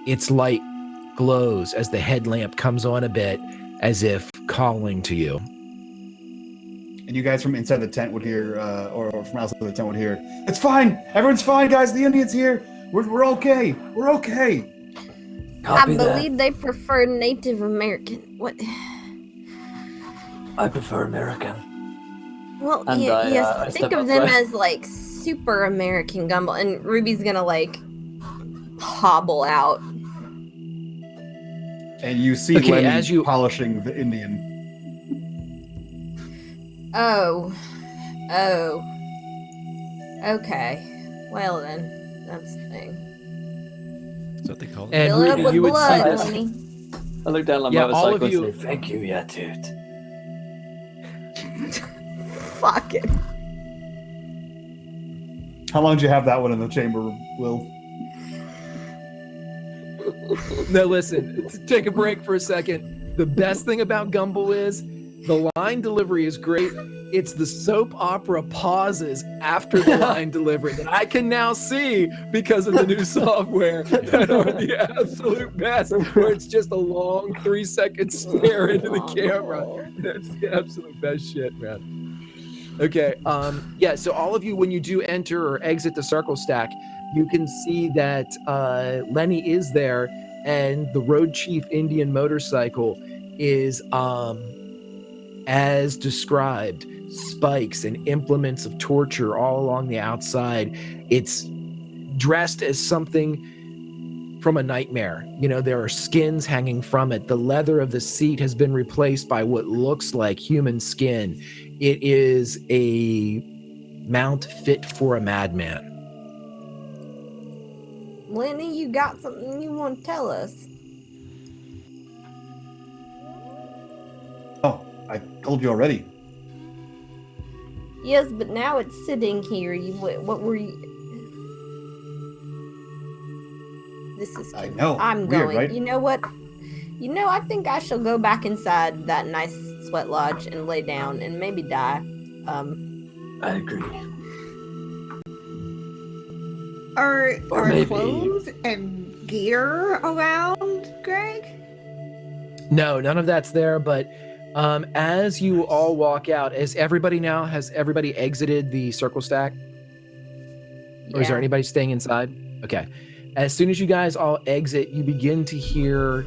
its light glows as the headlamp comes on a bit, as if calling to you. And you guys from inside the tent would hear, or from outside the tent would hear, "It's fine! Everyone's fine, guys! The Indian's here! We're okay! We're okay!" Copy I that. believe they prefer Native American. What? I prefer American. Well, And yes. I Think step of them outside. as like super American gumball, and Ruby's gonna like hobble out. And you see Okay, Lenny as you- polishing the Indian. Oh. Okay. Well then, that's the thing. That's what they call it. And Fill it up with you would see blood, this. honey. I look down at Yeah, my all motorcycle of you- and say, Thank you, Yatut. Fuck it. How long did you have that one in the chamber, Will? Now listen, take a break for a second. The best thing about Gumball is The line delivery is great. It's the soap opera pauses after the line delivery that I can now see because of the new software that are the absolute best, where it's just a long 3-second stare into the camera. That's the absolute best shit, man. Okay, yeah, so all of you, when you do enter or exit the circle stack, you can see that Lenny is there, and the Road Chief Indian motorcycle is as described, spikes and implements of torture all along the outside. It's dressed as something from a nightmare. You know, there are skins hanging from it. The leather of the seat has been replaced by what looks like human skin. It is a mount fit for a madman. Lenny, you got something you want to tell us? Oh, I told you already. Yes, but now it's sitting here. What were you? This is. I know. I'm Weird, going. right? You know what? I think I shall go back inside that nice sweat lodge and lay down and maybe die. I agree. Are maybe- clothes and gear around, Greg? No, none of that's there, but as you all walk out, has everybody exited the circle stack? Or is there anybody staying inside? Okay. As soon as you guys all exit, you begin to hear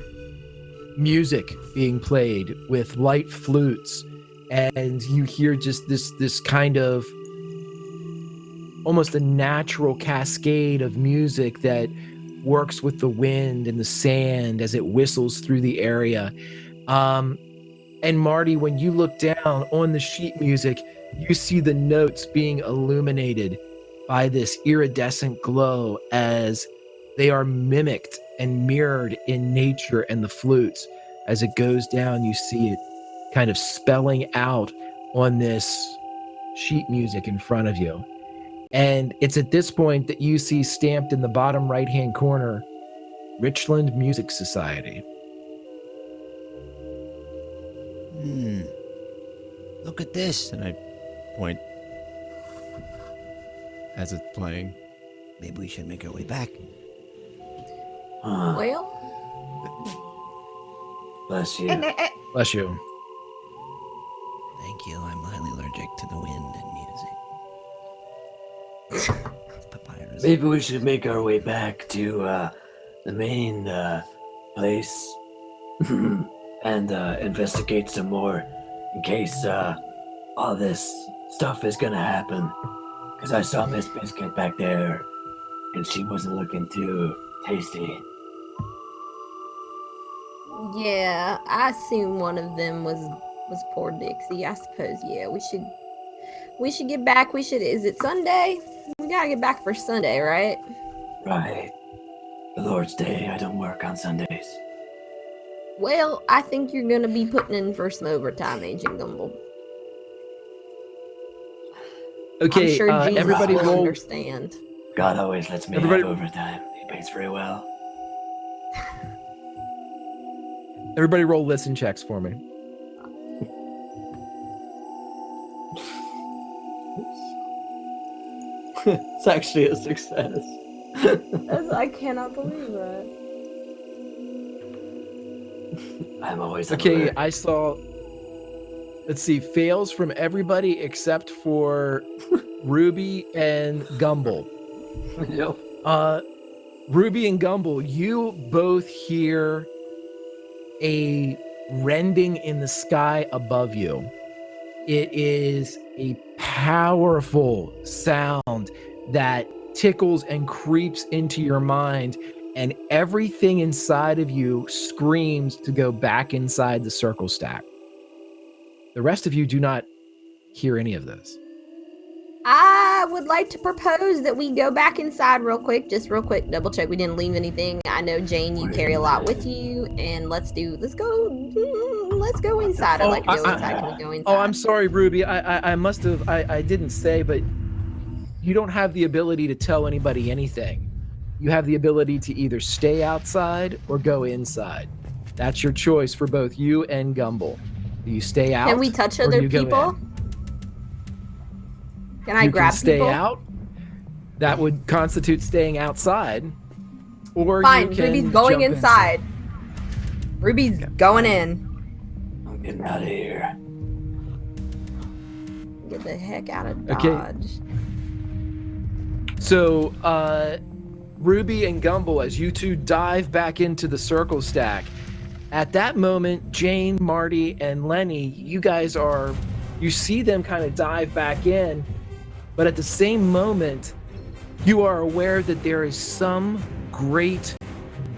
music being played with light flutes, and you hear just this kind of almost a natural cascade of music that works with the wind and the sand as it whistles through the area. And Marty, when you look down on the sheet music, you see the notes being illuminated by this iridescent glow as they are mimicked and mirrored in nature and the flutes. As it goes down, you see it kind of spelling out on this sheet music in front of you. And it's at this point that you see stamped in the bottom right-hand corner, Richland Music Society. Look at this. And I point as it's playing. Maybe we should make our way back. Well, Bless you. And Bless you. Thank you. I'm highly allergic to the wind and music. Papyrus. Maybe we should make our way back to the main place and investigate some more in case all this stuff is gonna happen. Because I saw Miss Biscuit back there and she wasn't looking too tasty. yeah, I assume one of them was poor Dixie. I suppose, yeah, we should get back. Is it Sunday? We gotta get back for Sunday, right? Right. The Lord's Day, I don't work on Sundays. Well, I think you're gonna be putting in for some overtime, Agent Gumble. Okay, I'm sure Jesus everybody will roll. understand. God always lets me Everybody- have overtime. He pays very well. Everybody roll listen checks for me. It's actually a success. I cannot believe that. I'm always Okay, alert. I saw. Let's see, fails from everybody except for Ruby and Gumble. Yep. Ruby and Gumble, you both hear a rending in the sky above you. It is a powerful sound that tickles and creeps into your mind, and everything inside of you screams to go back inside the circle stack. The rest of you do not hear any of this. I would like to propose that we go back inside real quick, double check we didn't leave anything. I know, Jane, you carry a lot with you, and let's go inside. I'd like to go inside. Can we go inside? Oh, I'm sorry, Ruby. I must have, I didn't say, but you don't have the ability to tell anybody anything. You have the ability to either stay outside or go inside. That's your choice for both you and Gumble. Do you stay out? Can we touch or do other you go people? in? Can I You grab can stay people? out. That would constitute staying outside. Or Fine, you can Ruby's going jump inside. Ruby's going in. I'm getting out of here. Get the heck out of Okay. Dodge. So, Ruby and Gumble, as you two dive back into the circle stack, at that moment, Jane, Marty, and Lenny, you see them kind of dive back in, but at the same moment, you are aware that there is some great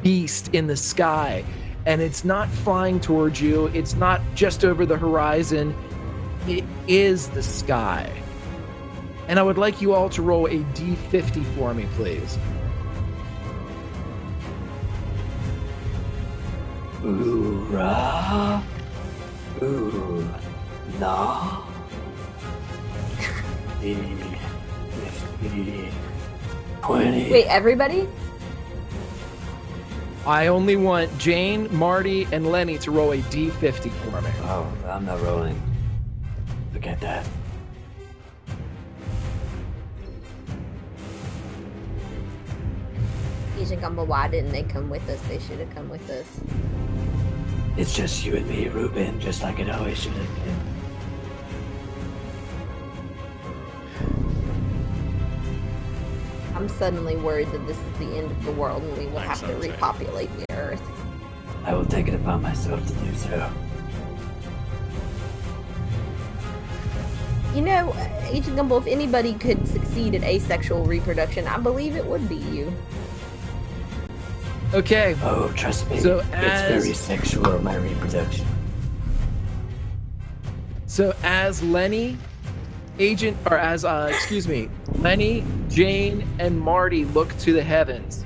beast in the sky, and it's not flying towards you, it's not just over the horizon, it is the sky. And I would like you all to roll a D50 for me, please. Ooh-rah. Ooh. Nah. 50, 20. Wait, everybody? I only want Jane, Marty, and Lenny to roll a D50 for me. Oh, I'm not rolling. Forget that. Agent Gumble, why didn't they come with us? They should have come with us. It's just you and me, Ruben, just like it always should have been. I'm suddenly worried that this is the end of the world and we will have to repopulate the Earth. I will take it upon myself to do so. You know, Agent Gumble, if anybody could succeed at asexual reproduction, I believe it would be you. Okay. Oh, trust me, So it's as- very sexual, my reproduction. So as Lenny, Lenny, Jane, and Marty look to the heavens,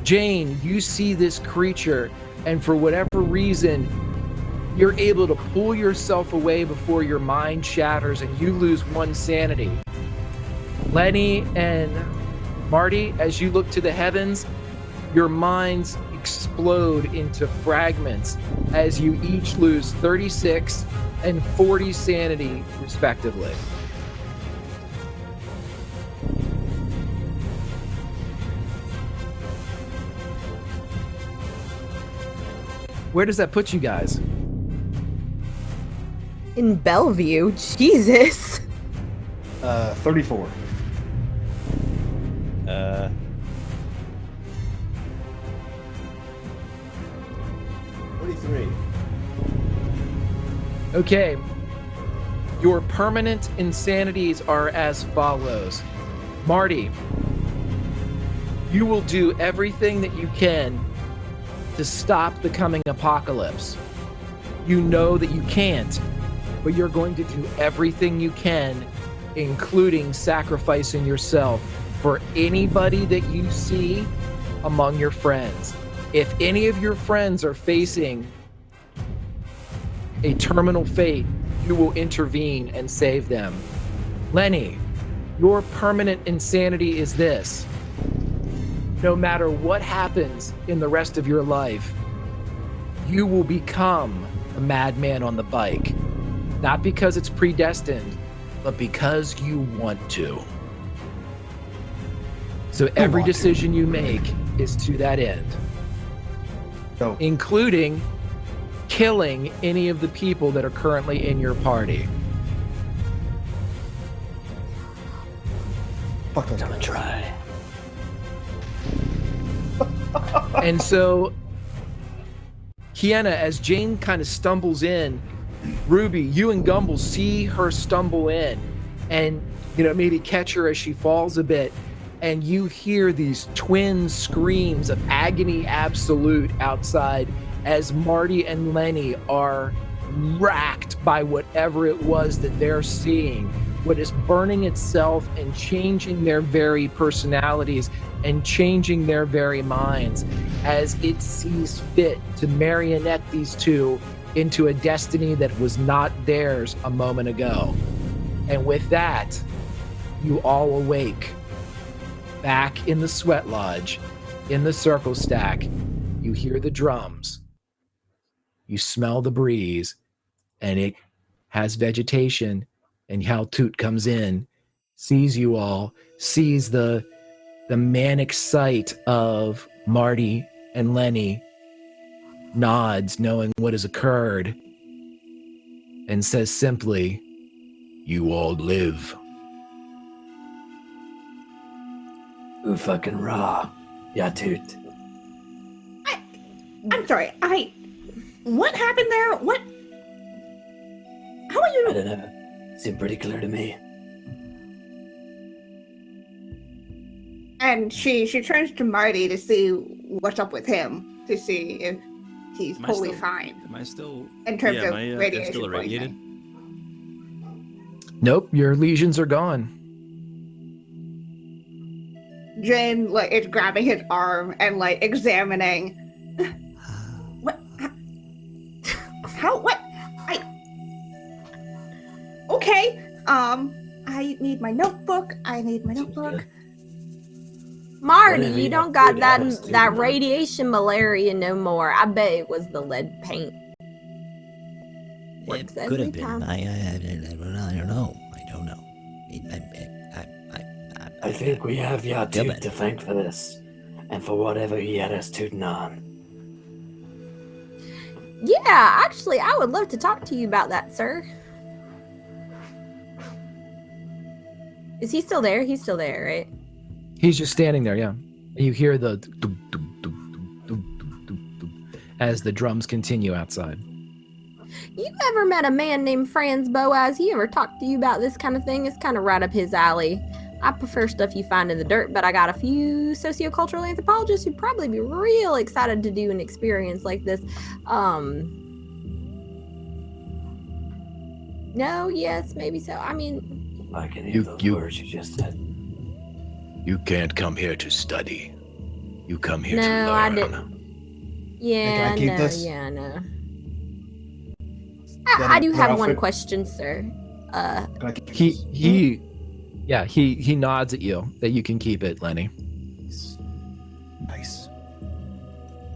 Jane, you see this creature, and for whatever reason, you're able to pull yourself away before your mind shatters and you lose one sanity. Lenny and Marty, as you look to the heavens, your minds explode into fragments as you each lose 36 and 40 sanity, respectively. Where does that put you guys? In Bellevue? Jesus! 34. 43. Okay. Your permanent insanities are as follows. Marty, you will do everything that you can to stop the coming apocalypse. You know that you can't, but you're going to do everything you can, including sacrificing yourself for anybody that you see among your friends. If any of your friends are facing a terminal fate, you will intervene and save them. Lenny, your permanent insanity is this. No matter what happens in the rest of your life, you will become a madman on the bike. Not because it's predestined, but because you want to. So every decision you make is to that end, So, including killing any of the people that are currently in your party. fuck those I'm gonna guys. try. And so, Kiana, as Jane kind of stumbles in, Ruby, you and Gumble see her stumble in and, maybe catch her as she falls a bit. And you hear these twin screams of agony absolute outside as Marty and Lenny are racked by whatever it was that they're seeing, what is burning itself and changing their very personalities and changing their very minds as it sees fit to marionette these two into a destiny that was not theirs a moment ago. And with that, you all awake back in the sweat lodge, in the circle stack. You hear the drums. You smell the breeze, and it has vegetation, and Haltoot comes in, sees you all, sees the manic sight of Marty and Lenny, nods knowing what has occurred, and says simply, "You all live." Ooh, fucking raw. Yeah, toot. I'm sorry. What happened there? What? How are I you? don't know. Seemed pretty clear to me. And she turns to Marty to see what's up with him, to see if he's Am I totally still- fine Am I still? in terms yeah, of am I, radiation still irradiated? poisoning. Nope, your lesions are gone. Jane is grabbing his arm and examining. What? How? What? Okay. I need my notebook. Marty, Whatever you you don't got got to that have us do, that man. radiation malaria no more. I bet it was the lead paint. It Works could every have been. time. I don't know. I don't know. I think we have Feel Yatoot better. to thank for this, and for whatever he had us tooting on. Yeah, actually, I would love to talk to you about that, sir. Is he still there? He's still there, right? He's just standing there, yeah. You hear the doom, doom, doom, doom, doom, doom, doom, doom, as the drums continue outside. You ever met a man named Franz Boaz? He ever talked to you about this kind of thing? It's kind of right up his alley. I prefer stuff you find in the dirt, but I got a few sociocultural anthropologists who'd probably be real excited to do an experience like this. No, yes, maybe so. I mean, Like any You- of those you- words you just said. You can't come here to study. You come here no, to learn. I didn't. Yeah, keep no, this? yeah, no. Then I do have Ralph- one question, sir. Can I keep He this? he nods at you that you can keep it, Lenny. Nice.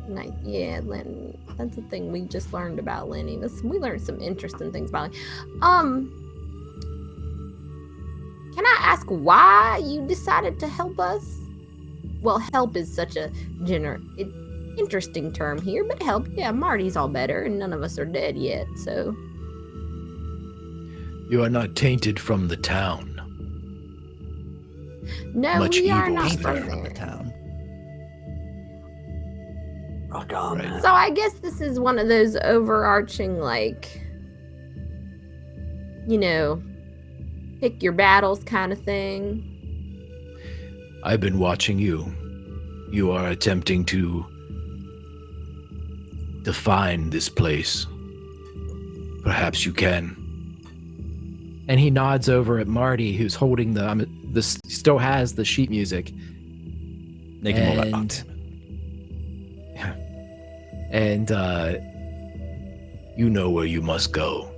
Nice. Yeah, Lenny. That's the thing we just learned about Lenny. We learned some interesting things about Lenny. Can I ask why you decided to help us? Well, help is such a interesting term here, but help, yeah, Marty's all better, and none of us are dead yet, so. You are not tainted from the town. No, Much we are evil not is from there. from the there. town. Rock on, Right. man. So I guess this is one of those overarching, pick your battles kind of thing. I've been watching you. You are attempting to define this place. Perhaps you can. And he nods over at Marty, who's holding still has the sheet music. Make him all And and you know where you must go.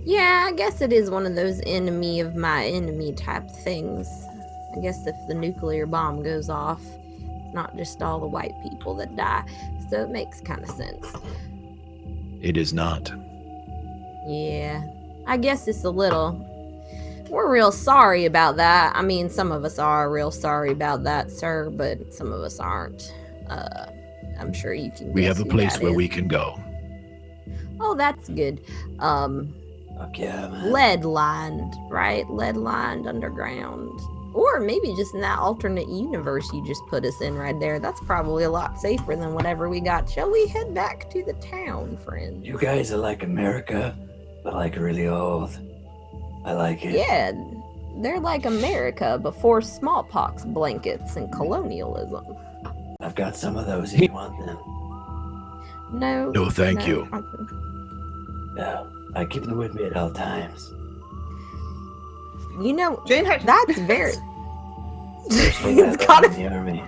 Yeah, I guess it is one of those enemy of my enemy type things. I guess if the nuclear bomb goes off, it's not just all the white people that die. So it makes kind of sense. It is not. Yeah, I guess it's a little. We're real sorry about that. I mean, some of us are real sorry about that, sir, but some of us aren't. I'm sure you can. We guess have a who place that where is. we can go. Oh, that's good. Fuck yeah, man. Lead lined, right? Lead lined underground. Or maybe just in that alternate universe you just put us in right there. That's probably a lot safer than whatever we got. Shall we head back to the town, friends? You guys are like America, but really old. I like it. Yeah, they're like America before smallpox blankets and colonialism. I've got some of those if you want them. No. No, thank no, you. No, I keep them with me at all times. You know, Jane has that's very. Especially It's that gotta- in the army.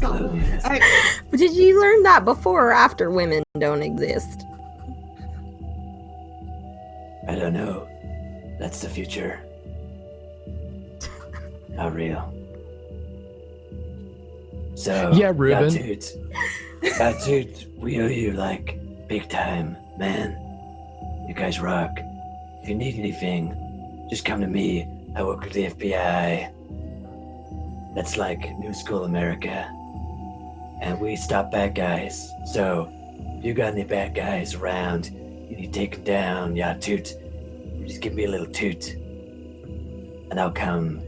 Cleanliness. Did you learn that before or after women don't exist? I don't know. That's the future. Not real. So Yeah, Ruben. dude, we owe you like big time, man. You guys rock. If you need anything, just come to me. I work with the FBI. That's like New School America. And we stop bad guys. So if you got any bad guys around, you need to take them down, yeah, toot. You just give me a little toot. And I'll come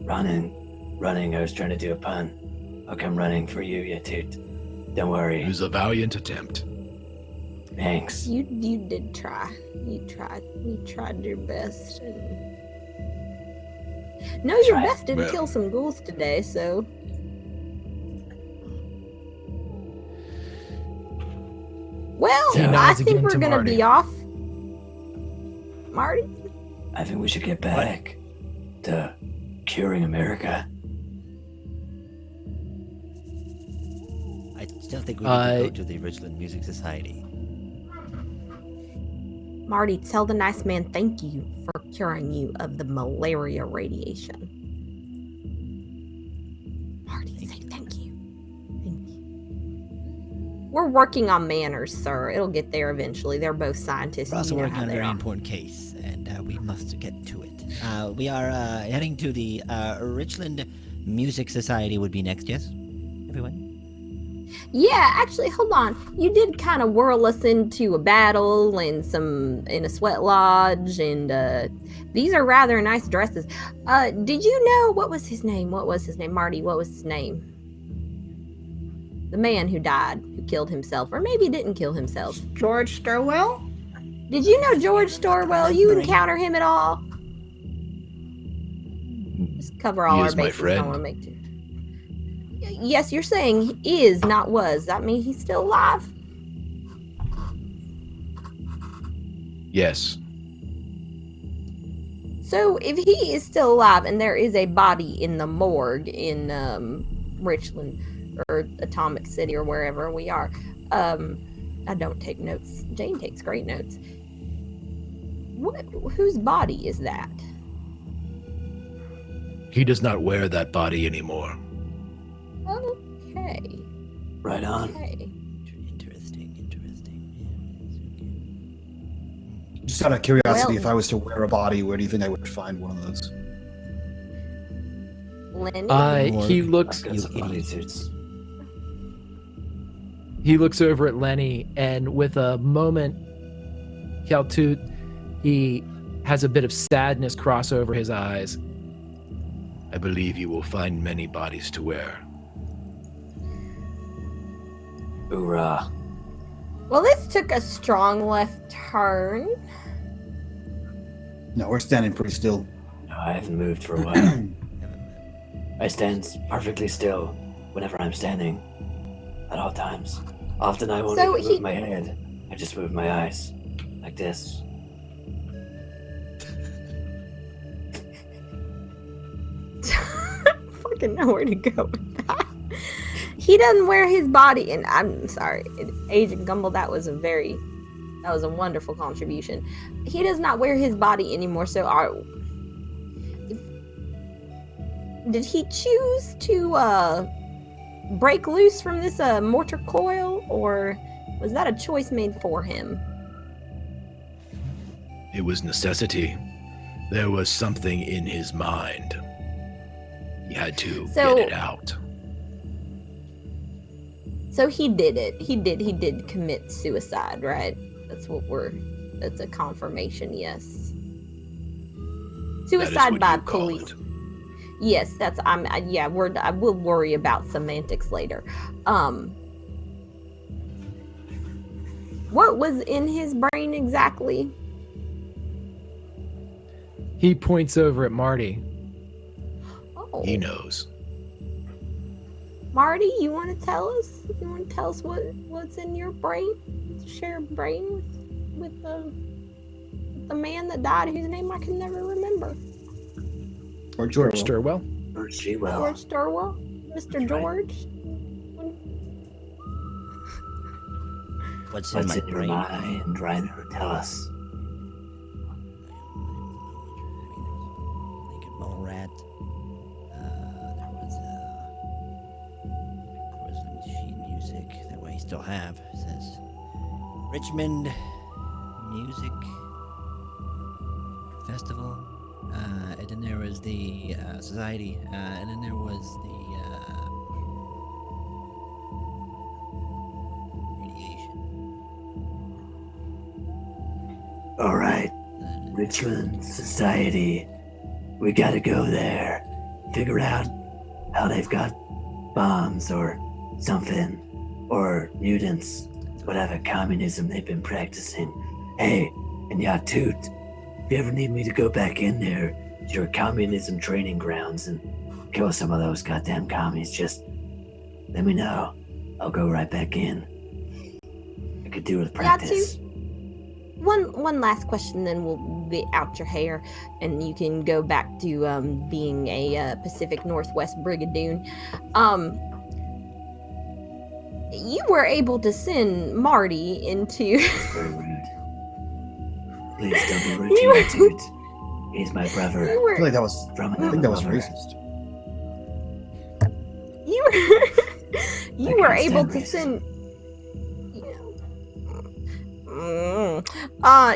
running. I was trying to do a pun. I'll come running for you, yeah, toot. Don't worry. It was a valiant attempt. Thanks. You did try. You tried your best. And... No, your Tried. best didn't kill some ghouls today, so. Well, He I nods think again we're to gonna Marty. be off. Marty? I think we should get back to curing America. I still think we need to go to the Richland Music Society. Marty, tell the nice man thank you for curing you of the malaria radiation. Marty, say thank you. Thank you. We're working on manners, sir. It'll get there eventually. They're both scientists. We're also you know working how on a they very are. important case, and we must get to it. We are heading to the Richland Music Society would be next, yes? Everyone? Yeah, actually, hold on. You did kind of whirl us into a battle and in a sweat lodge, and these are rather nice dresses. Did you know what was his name? Marty? What was his name? The man who died, who killed himself, or maybe didn't kill himself. George Sturwell? Did you know George Storwell? You encounter him at all? Just cover all He our is my bases. I friend. don't want to make too. Yes, you're saying is, not was. That mean he's still alive? Yes. So if he is still alive and there is a body in the morgue in Richland or Atomic City or wherever we are, I don't take notes. Jane takes great notes. Whose body is that? He does not wear that body anymore. Okay. Right on. Okay. Interesting. Just out of curiosity, Well- if I was to wear a body, where do you think I would find one of those? Lenny? He looks I've got some body suits. He looks over at Lenny, and with a moment, Kaltut, he has a bit of sadness cross over his eyes. I believe you will find many bodies to wear. Hoorah. Well, this took a strong left turn. No, we're standing pretty still. No, I haven't moved for a while. I stand perfectly still whenever I'm standing. At all times. Often I won't So even he- move my head. I just move my eyes. Like this. Fucking know where to go with that. He doesn't wear his body, and I'm sorry, Agent Gumbel, that was a wonderful contribution. He does not wear his body anymore, so did he choose to break loose from this mortar coil, or was that a choice made for him? It was necessity. There was something in his mind. He had to So- get it out. So he did it. He did commit suicide, right? That's a confirmation, yes. Suicide what by you call police. it. Yes, I will worry about semantics later. What was in his brain exactly? He points over at Marty. Oh, He knows. Marty, you want to tell us? You want to tell us what's in your brain? Share a brain with the man that died, whose name I can never remember. Or George. Sturwell? Or she will. George Sturwell, Mr. That's right. George. What's What's in my in your brain? mind, Reiner? Tell us. Naked mole rat. There was I still have. It says Richmond Music Festival. And then there was the Society. And then there was the Radiation. All right, Richmond Society. We gotta go there. Figure out how they've got bombs or something. Or mutants. Whatever communism they've been practicing. Hey, and Yatut, if you ever need me to go back in there to your communism training grounds and kill some of those goddamn commies, just let me know. I'll go right back in. I could do with practice. One last question, then we'll be out your hair, and you can go back to being a Pacific Northwest Brigadoon. You were able to send Marty into. Very rude. Please don't be rude to Yatut. He's my brother. I feel like that was. From I think that was another racist. You were able to stand send.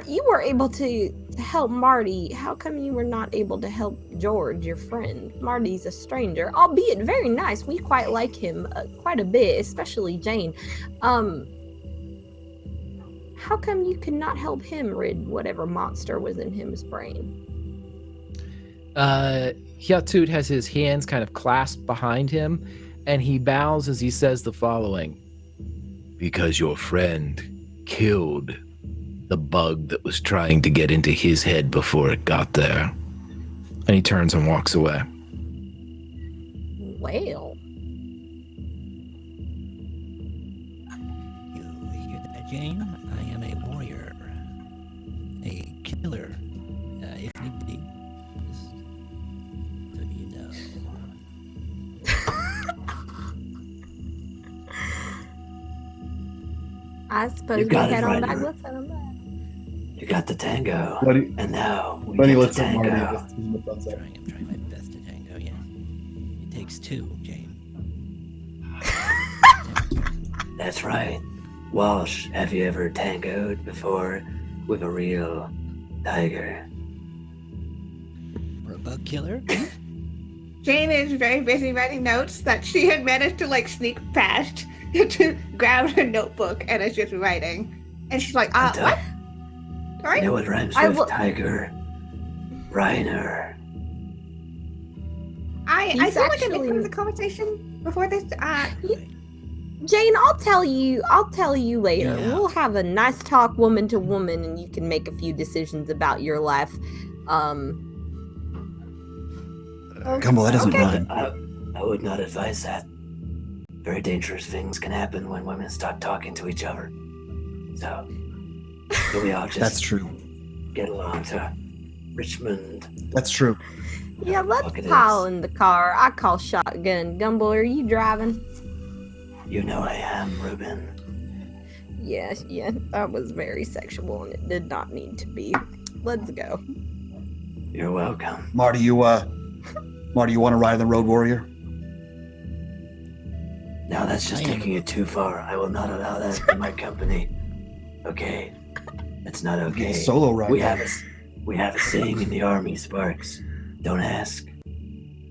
You were able to help Marty. How come you were not able to help George, your friend? Marty's a stranger, albeit very nice. We quite like him quite a bit, especially Jane. How come you could not help him rid whatever monster was in his brain? Yatut has his hands kind of clasped behind him, and he bows as he says the following. Because your friend killed the bug that was trying to get into his head before it got there. And he turns and walks away. Well, You hear that, Jane? I am a warrior. A killer. If need be. Just so you know. I suppose You we got it head on right, back. you're- Let's head on back. You got the tango. Buddy, And now we Buddy get looks the at Marty. tango. Just gives him a thumbs up. I'm trying my best to tango, yeah. It takes two, Jane. That's right. Walsh, have you ever tangoed before with a real tiger? Or a bug killer? Jane is very busy writing notes that she had managed to sneak past to grab a notebook and is just writing. And she's like, And, what? You Sorry? know what rhymes I with will- tiger? Reiner. I He's feel like I missed actually- part of the conversation before this. Jane, I'll tell you later. Yeah. We'll have a nice talk woman to woman, and you can make a few decisions about your life. Gumball, that doesn't Okay. rhyme. I would not advise that. Very dangerous things can happen when women start talking to each other. So, here we all just That's true. get along to Richmond. That's true. Yeah, let's Look at pile this. in the car. I call shotgun. Gumball, are you driving? You know I am, Ruben. Yes, yeah, that was very sexual, and it did not need to be. Let's go. You're welcome. Marty, you want to ride the Road Warrior? Now that's just I am- taking it too far. I will not allow that in my company. Okay, it's not okay. Solo ride. We have a saying in the army, Sparks. Don't ask.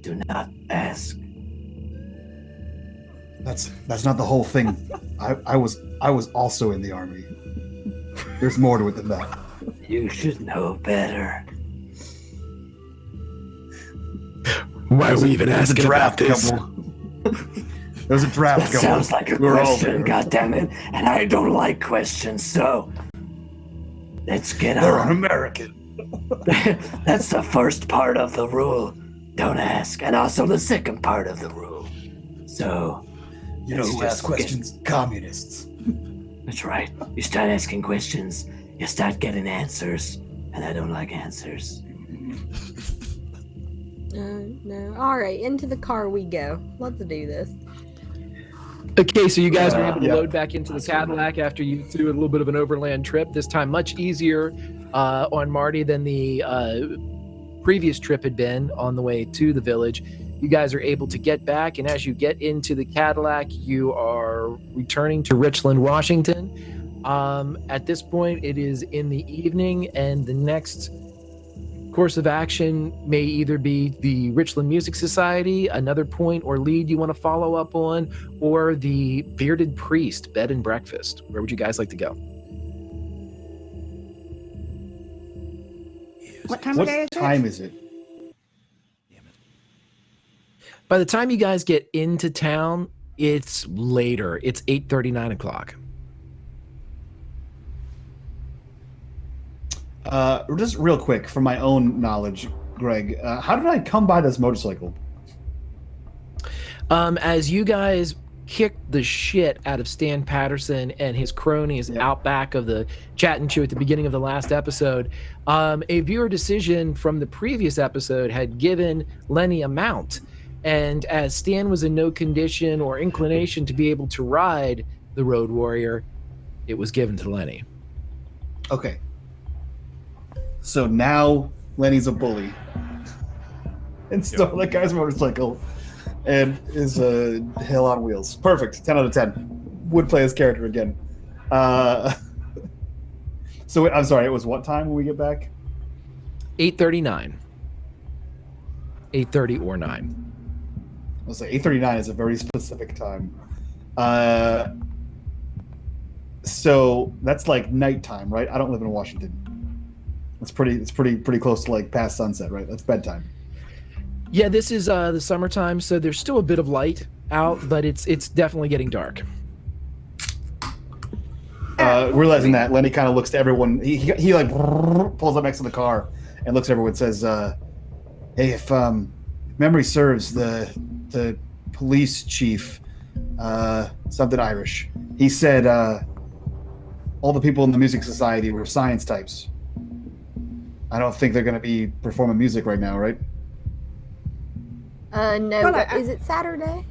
Do not ask. That's not the whole thing. I was also in the army. There's more to it than that. You should know better. Why are we even There's a asking about draft, this? Gumball. There's a draft. That Gumball. sounds like a We're all question, there. goddammit. And I don't like questions, so let's get They're on. un-American. That's the first part of the rule. Don't ask. And also the second part of the rule. So, You know Let's who just asks questions? Communists. that's right. You start asking questions, you start getting answers. And I don't like answers. No. All right, into the car we go. Let's do this. Okay, so you guys are able to Yeah. load back into the Cadillac after you do a little bit of an overland trip. This time much easier on Marty than the previous trip had been on the way to the village. You guys are able to get back, and as you get into the Cadillac, you are are returning to Richland, Washington. At this point, it is in the evening, and the next course of action may either be the Richland Music Society, another point or lead you want to follow up on, or the Bearded Priest Bed and Breakfast. Where would you guys like to go? What time of day is What time is it? By the time you guys get into town, it's later. It's 8:30, 9 o'clock. Just real quick, for my own knowledge, Greg, how did I come by this motorcycle? As you guys kicked the shit out of Stan Patterson and his cronies out back of the Chat and Chew at the beginning of the last episode, a viewer decision from the previous episode had given Lenny a mount. And as Stan was in no condition or inclination to be able to ride the Road Warrior, it was given to Lenny. Okay. So now Lenny's a bully and stole that guy's motorcycle and is a hell on wheels. Perfect. 10 out of 10. Would play his character again. So I'm sorry, it was what time when we get back? 8:39. 8:30 or 9. I'll say 8:39 is a very specific time. So that's like nighttime, right? I don't live in Washington. It's pretty close to like past sunset, right? That's bedtime. Yeah, this is the summertime, so there's still a bit of light out, but it's definitely getting dark. Realizing that, Lenny kind of looks to everyone. He like pulls up next to the car and looks at everyone and says, "Hey, if memory serves, the police chief, something Irish, he said all the people in the music society were science types. I don't think they're going to be performing music right now, right?" No. Well, Is it Saturday?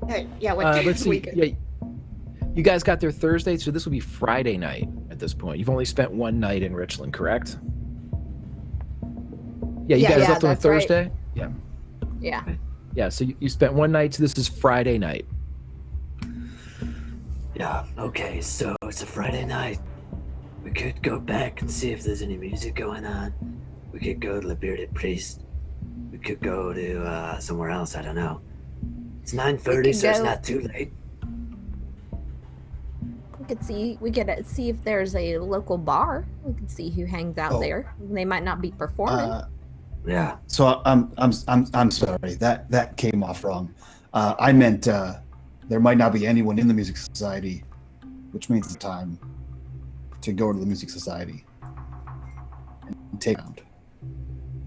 Hey, yeah, what day Let's of the see. week? Yeah, you guys got there Thursday, so this will be Friday night at this point. You've only spent one night in Richland, correct? Yeah, you guys left on a that's right. Thursday? Yeah. Yeah. Yeah, so you spent one night, so this is Friday night. Yeah, okay, so it's a Friday night. We could go back and see if there's any music going on. We could go to the Bearded Priest. We could go to somewhere else, I don't know. It's 9:30, so it's go- not too late. We could see if there's a local bar. We could see who hangs out there. They might not be performing. Yeah. So I'm sorry, that came off wrong. I meant there might not be anyone in the music society, which means it's time to go to the music society and take out.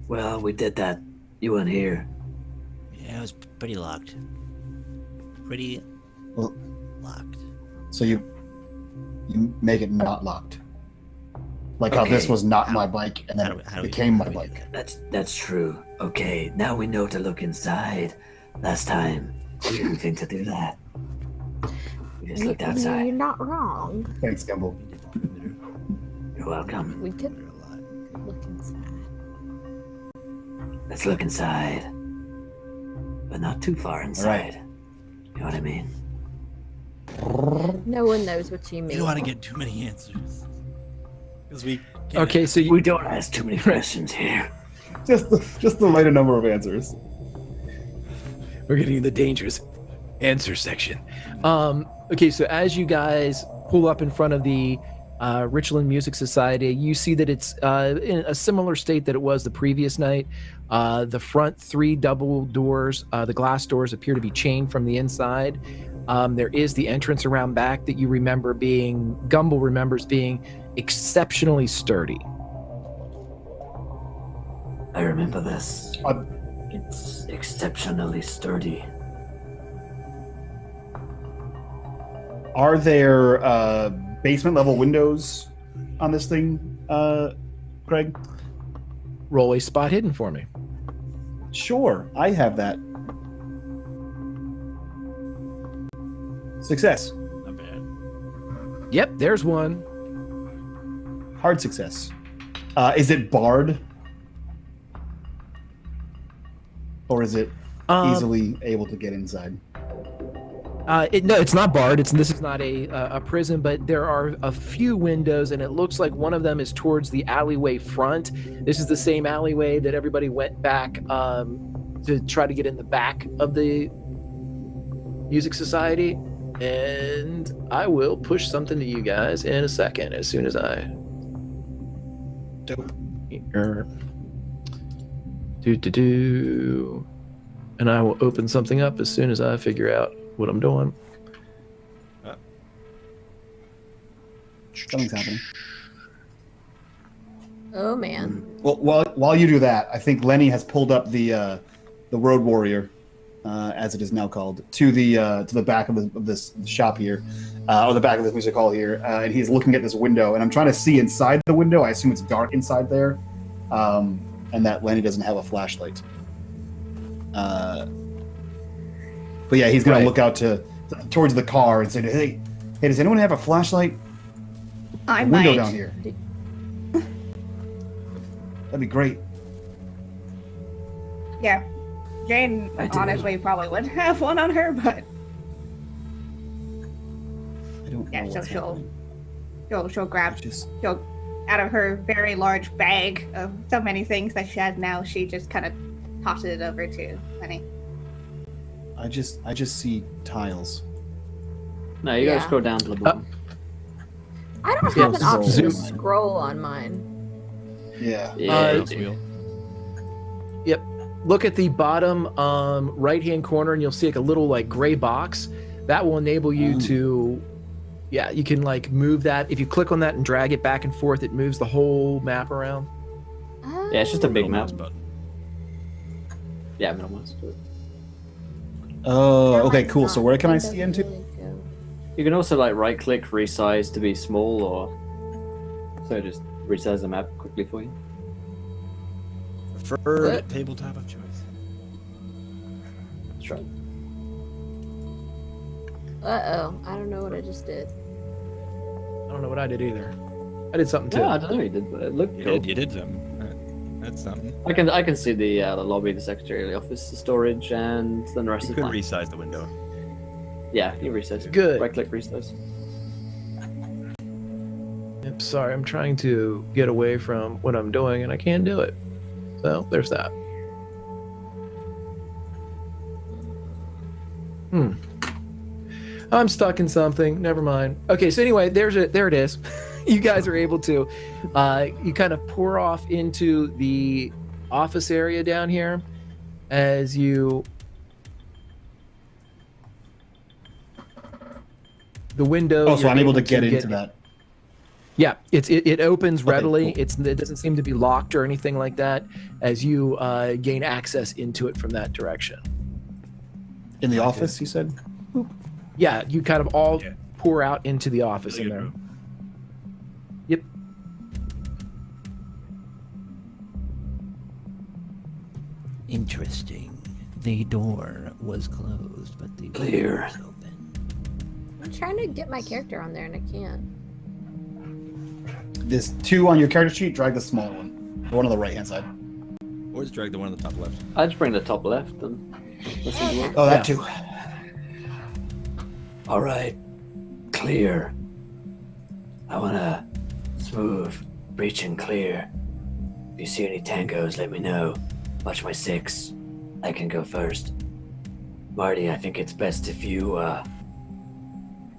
Well, we did that. You weren't here. Yeah, it was pretty locked. Pretty Well, locked. so you make it not locked, like how this Okay. was not my bike and then How do it we- became my how do we do bike. That's true. Okay, now we know to look inside. Last time, we didn't think to do that. We just looked You're outside. not wrong. Thanks, Gumbo. You're welcome. We could look inside. Let's look inside. But not too far inside. You know what I mean? No one knows what you You mean. don't want to get too many answers. Because we can't Okay, so We you, don't ask too many questions here. Just the right number of answers. we're getting the dangerous answer section. Okay, so as you guys pull up in front of the Richland Music Society, you see that it's in a similar state that it was the previous night. The front three double doors, the glass doors appear to be chained from the inside. There is the entrance around back that you remember being, Gumble remembers being exceptionally sturdy. I remember this. Uh, It's exceptionally sturdy. Are there basement level windows on this thing, Greg? Roll a spot hidden for me. Sure, I have that. Success. Not bad. Yep, there's one. Hard success. Is it barred? Or is it easily able to get inside? No, it's not barred. This is not a prison, but there are a few windows, and it looks like one of them is towards the alleyway front. This is the same alleyway that everybody went back to try to get in the back of the Music Society. And I will push something to you guys in a second as soon as I. Dope. Do. And I will open something up as soon as I figure out what I'm doing. Something's happening. Oh man. Well, while you do that, I think Lenny has pulled up the Road Warrior, as it is now called, to the back of this shop here, or the back of this music hall here, and he's looking at this window. And I'm trying to see inside the window. I assume it's dark inside there, and that Lenny doesn't have a flashlight. But yeah, he's gonna look out towards the car and say, "Hey, does anyone have a flashlight? I Window might. down here. That'd be great." Yeah. Jane I do. honestly probably would have one on her, but I don't yeah, know so what's happening. she'll grab Just she'll out of her very large bag of so many things that she has now, she just kind of tosses it over to Lenny. I just see tiles. No, you gotta Yeah. scroll down to the bottom. I don't Yeah, have an option to zoom. scroll on mine. Yeah. Yeah, you Mouse do. wheel. Look at the bottom right-hand corner, and you'll see like a little like gray box. That will enable you to, you can like move that. If you click on that and drag it back and forth, it moves the whole map around. Yeah, it's just a big Middle map. mouse button. Yeah, middle mouse. Oh, okay, cool. So where can I see into? You can also like right click, resize to be small, or so just resize the map quickly for you. Preferred What? tabletop of choice. That's right. Uh-oh. I don't know what I just did. I don't know what I did either. I did something too. Yeah, I don't know. You did, but it looked You cool. did something. That's something. I can see the lobby, the secretarial office, the storage, and then the rest You of could the plan. resize the window. Yeah, you resize. Good. Right click, resize. Yep, sorry, I'm trying to get away from what I'm doing, and I can't do it. So there's that. I'm stuck in something. Never mind. Okay, so anyway, there it is. You guys are able to, you kind of pour off into the office area down here as you. The window. Oh, so you're I'm able to get into get- that. Yeah, it opens Okay, readily. cool. It doesn't seem to be locked or anything like that as you gain access into it from that direction. In the office, you said? Yeah, you kind of all Yeah. pour out into the office Really in good there. room. Yep. Interesting. The door was closed, but the window Clear. was open. I'm trying to get my character on there and I can't. There's two on your character sheet. Drag the small one. The one on the right-hand side. Or just drag the one on the top left. I just bring the top left and let's see the work. Oh, that too. All right, clear. I wanna smooth, breach and clear. If you see any tangos, let me know. Watch my 6. I can go first. Marty, I think it's best if you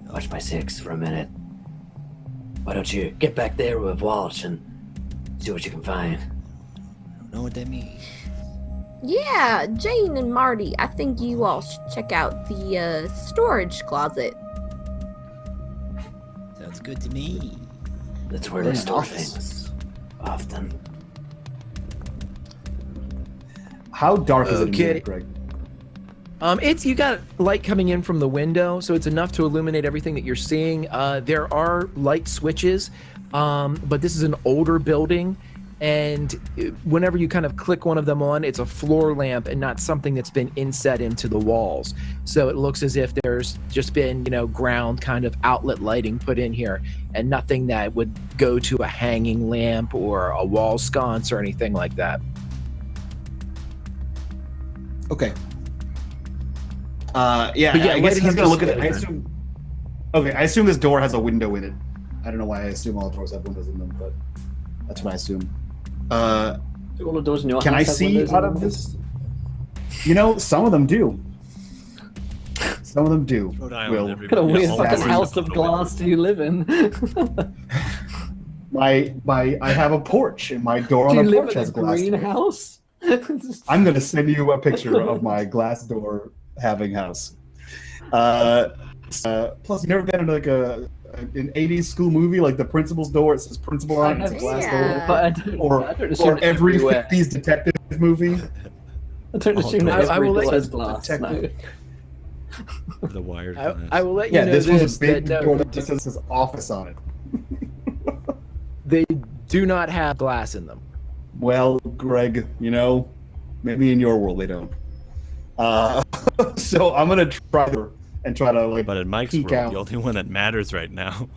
watch my 6 for a minute. Why don't you get back there with Walsh and see what you can find? I don't know what that means. Yeah, Jane and Marty, I think you all should check out the storage closet. Sounds good to me. That's where We're they in an store office. things. Often. How dark is it in Okay. here, Greg? It's you got light coming in from the window, so it's enough to illuminate everything that you're seeing. There are light switches, but this is an older building, and whenever you kind of click one of them on, it's a floor lamp and not something that's been inset into the walls. So it looks as if there's just been, ground kind of outlet lighting put in here, and nothing that would go to a hanging lamp or a wall sconce or anything like that. Okay. Yeah, But yeah, I guess letting he's him gonna look at it. display them. I assume this door has a window in it. I don't know why I assume all doors have windows in them, but that's what I assume. Do all the doors in your Can I house have see windows in out them? of this? You know, some of them do. Some of them do. Rhode Island, Will. What kind of weird all fucking Sassy. house of glass do you live in? I have a porch, and my door on Do you the live porch in a has glass. greenhouse? I'm gonna send you a picture of my glass door having house. Plus, you never been in like an '80s school movie, like the principal's door? It says principal on it. It's a glass Yeah. door. But I don't, Or I don't assume or it's every everywhere. '50s detective movie. I don't assume that I every will door let has you glass. No. detect The wired I glass. will let you Yeah, know this was this, a big that, door that just says office on it. they do not have glass in them. Well, Greg, you know, maybe in your world they don't. So I'm gonna try to like. But in Mike's peek world, out. the only one that matters right now.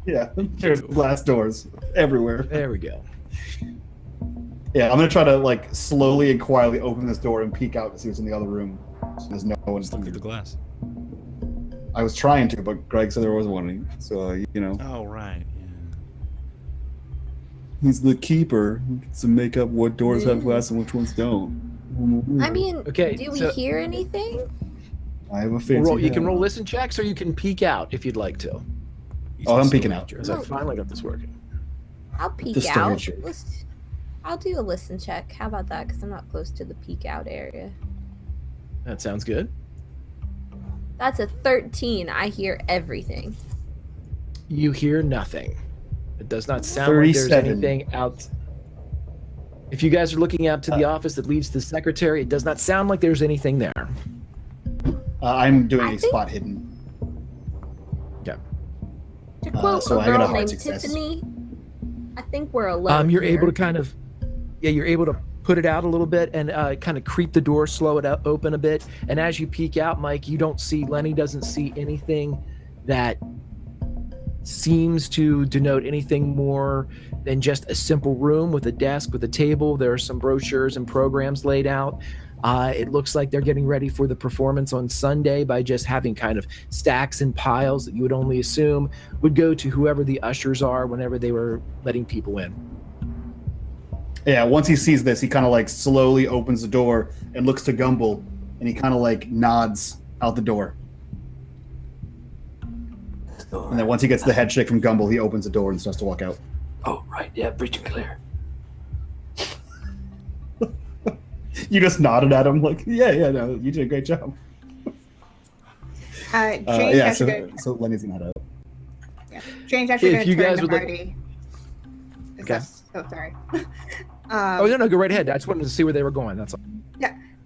Yeah, there's glass doors everywhere. There we go. Yeah, I'm gonna try to like slowly and quietly open this door and peek out and see what's in the other room. So there's no one. Just look at the glass. I was trying to, but Greg said there was one. So you know, Oh, right. Yeah. he's the keeper. He gets to make up what doors have glass and which ones don't. I mean, Okay, do we so- hear anything? I have a fancy. You can hat. roll listen checks, or you can peek out if you'd like to. He's Oh, the I'm peeking story out. Because I finally got this working. I'll peek The out. storage. I'll do a listen check. How about that? Because I'm not close to the peek out area. That sounds good. That's a 13. I hear everything. You hear nothing. It does not sound like there's 37. anything out. If you guys are looking out to the office that leads to the secretary, it does not sound like there's anything there. I'm doing I a think- spot hidden. To quote so a I got a girl hard named success. Tiffany, I think we're alone. You're here. able to kind of, you're able to put it out a little bit and kind of creep the door, slow it up, open a bit. And as you peek out, Mike, Lenny doesn't see anything that seems to denote anything more than just a simple room with a desk, with a table. There are some brochures and programs laid out. It looks like they're getting ready for the performance on Sunday by just having kind of stacks and piles that you would only assume would go to whoever the ushers are whenever they were letting people in. Yeah, once he sees this, he kind of like slowly opens the door and looks to Gumble, and he kind of like nods out the door. And then once he gets the head shake from Gumble, he opens the door and starts to walk out. Oh, right. Yeah, breach and clear. You just nodded at him like, yeah, no, you did a great job. James Yeah, has to go. so Lenny's gonna head out. Yeah. James has to If go you turn guys to would like- Marty. Okay. Oh, sorry. Oh no, go right ahead. I just wanted to see where they were going. That's all.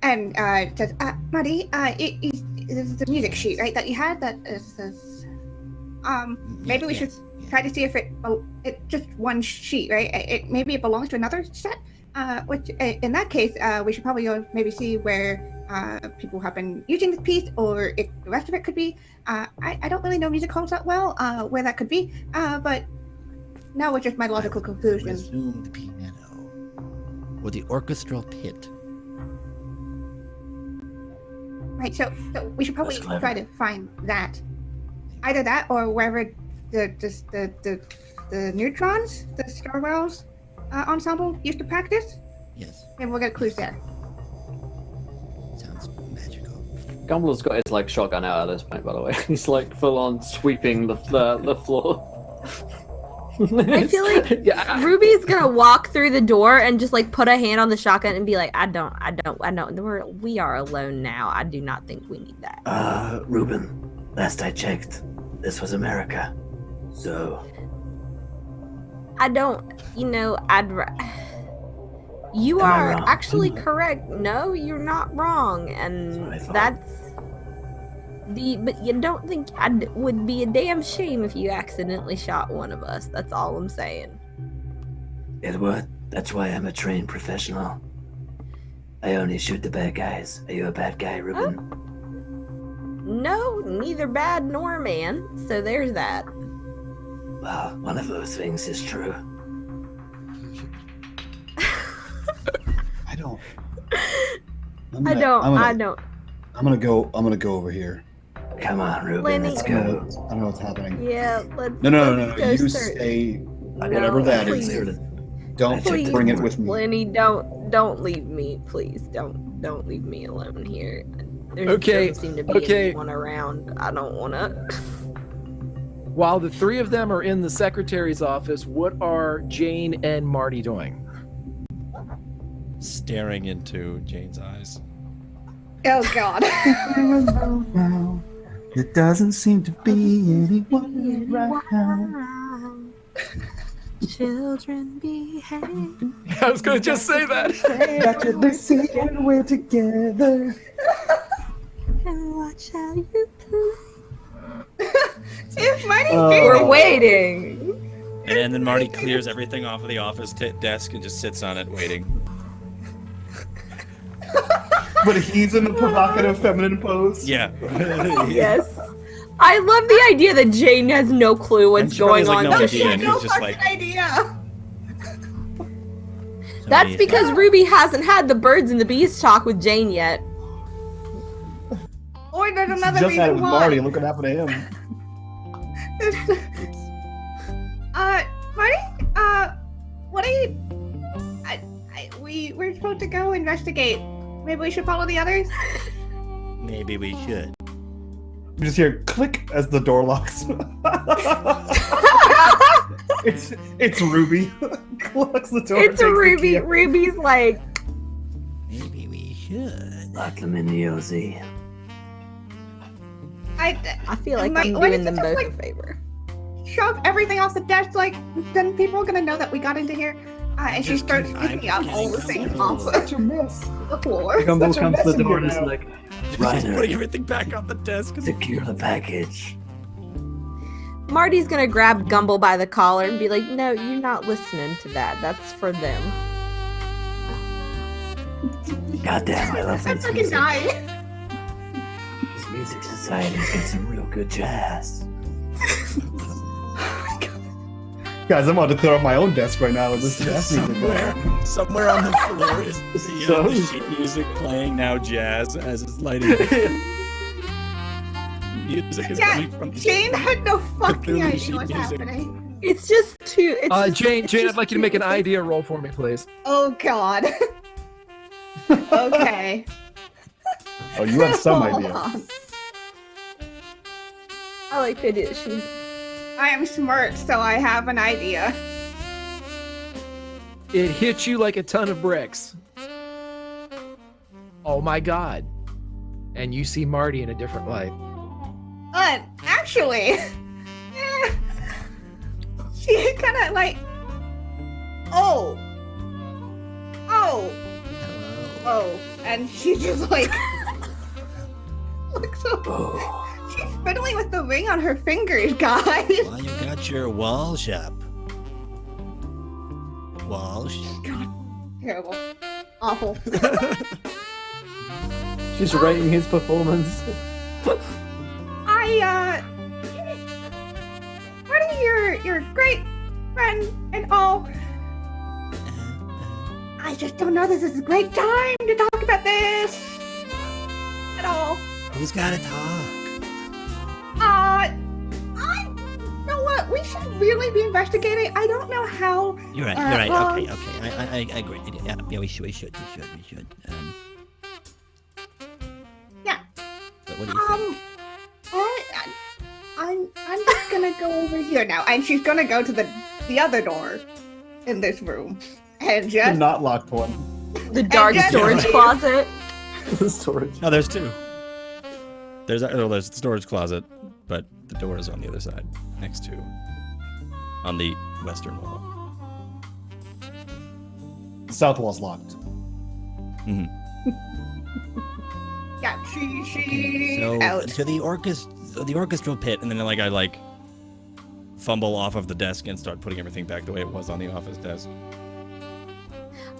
And says, Marty, this is the music sheet, right, that you had that says, maybe we should try to see if it just one sheet, right? Maybe it belongs to another set. Which in that case, we should probably go maybe see where people have been using this piece, or if the rest of it could be. I don't really know music halls that well, where that could be, but now it's just my logical conclusion. Resume the piano or the orchestral pit. Right, so we should probably That's clever. try to find that, either that or wherever the neutrons, the Starwells ensemble used to practice. Yes, Maybe we'll get clues there. sounds magical. Gumbler's got his like shotgun out at this point, by the way. He's like full on sweeping the floor. I feel like yeah, Ruby's gonna walk through the door and just like put a hand on the shotgun and be like, I don't. We are alone now. I do not think we need that. Ruben, last I checked, this was America. So, I don't. You know, you Am I are wrong? actually correct. No, you're not wrong, and That's what I thought. that's But you don't think it would be a damn shame if you accidentally shot one of us? That's all I'm saying. it would. That's why I'm a trained professional. I only shoot the bad guys. Are you a bad guy, Ruben? No, neither bad nor man. So there's that. Well, one of those things is true. I don't. I don't. I'm gonna go over here. Come on, Ruben, Lenny. let's I don't go. know what's happening. Yeah, let's. No. let's go You search. stay. I Whatever know, that please. is. Don't Please, bring it with me. Lenny, don't leave me, please. Don't leave me alone here. There Okay, doesn't seem to be okay. anyone around. I don't wanna. While the three of them are in the secretary's office, what are Jane and Marty doing? Staring into Jane's eyes. Oh God. It doesn't seem to be anyone around. Children behave. I was gonna just say that. After they say we're together. And watch how you play. If Marty's Oh. doing We're waiting. And then Marty clears everything off of the office desk and just sits on it waiting. But he's in the provocative feminine pose. Yeah. Yes. I love the idea that Jane has no clue what's I'm sure going he's like, on. no so idea, she- and no he's just fucking like, idea. That's because Ruby hasn't had the birds and the bees talk with Jane yet. Or there's She another just had it reason with why. Marty. Look what happened to him. Marty, what are you? We're supposed to go investigate. Maybe we should follow the others. Maybe we should. You just hear click as the door locks. it's Ruby. Locks the door. It's takes the Ruby. key. Ruby's like, Maybe we should. Lock them in the OZ. I feel like I'm why doing did them you just, both like, a favor. shove everything off the desk, like, then people are gonna know that we got into here. And she starts picking up all the things off Such a miss. the floor. Gumball Such a comes to the messenger door and is now. like, just Reiner, putting everything back on the desk. secure the package. Marty's gonna grab Gumball by the collar and be like, "No, you're not listening to that. That's for them." Goddamn, I love I'm this fucking music. dying. This music society's got some real good jazz. Guys, I'm about to clear off my own desk right now with this jazz music. Somewhere on the floor is the sheet music playing now jazz as it's lighting. Music is Yeah, coming from the Jane had no fucking Cthulhu idea sheet what's music. happening. It's just too. It's just- Jane, it's I'd just like you to make an idea roll for me, please. Oh God. Okay. Oh, you have some Hold idea. on. I like the idea. She's I am smart, so I have an idea. It hits you like a ton of bricks. Oh my god. And you see Marty in a different light. Actually, yeah, she kind of like, oh, and she just like, so. Oh, She's fiddling with the ring on her fingers, guys. Well, you got your Walsh up. Walsh. Terrible, awful. she's rating his performance. Marty, you're a great friend and all. I just don't know this is a great time to talk about this at all. Who's gotta talk? I know what? We should really be investigating. I don't know how. You're right. Uh, You're right. well- Okay. I agree. Yeah. We should. Yeah. But what do you think? I'm just gonna go over here now, and she's gonna go to the other door in this room, and The just not locked one. the dark just- storage closet. The storage. Oh, there's two. There's the storage closet, but the door is on the other side, next to, on the western wall. The south wall's locked. Mm-hmm. yeah, she So out. to the orchestral pit, And then I fumble off of the desk and start putting everything back the way it was on the office desk.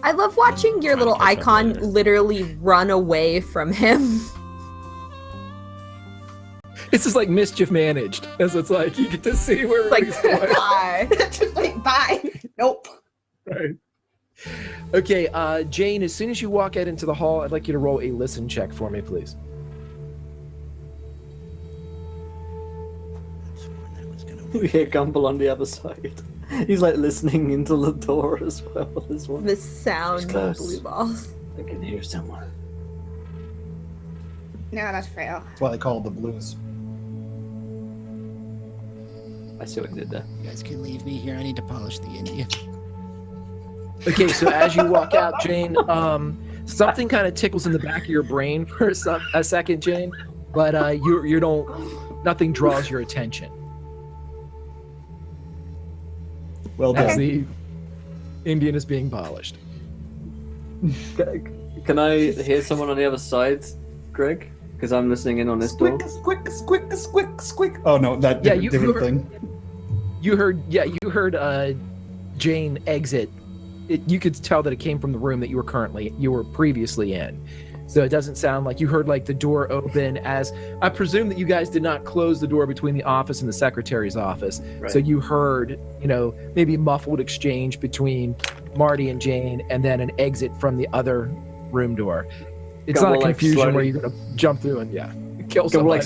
I love watching your Trying to little catch up icon later. literally run away from him. It's just like mischief managed, as it's like you get to see where Like, he's going. bye. just like bye. Nope. Right. Okay, Jane, as soon as you walk out into the hall, I'd like you to roll a listen check for me, please. We hear Gumble on the other side. He's like listening into the door as well. This one. The sound of close. blue balls. I can hear someone. No, that's fail. That's why they call it the blues. I see what you did there. You guys can leave me here. I need to polish the Indian. Okay, so as you walk out, Jane, something kind of tickles in the back of your brain for a second, Jane, but you don't. Nothing draws your attention Well as done. the Indian is being polished. Can I hear someone on the other side, Greg? Because I'm listening in on this door. Squick. Oh no, that Yeah, different thing. You heard Jane exit. You could tell that it came from the room that you were previously in. So it doesn't sound like you heard like the door open, as I presume that you guys did not close the door between the office and the secretary's office. Right. So you heard, maybe muffled exchange between Marty and Jane, and then an exit from the other room door. It's Gumble, not a like, confusion where slowly- you're gonna jump through and kill Gumble somebody. like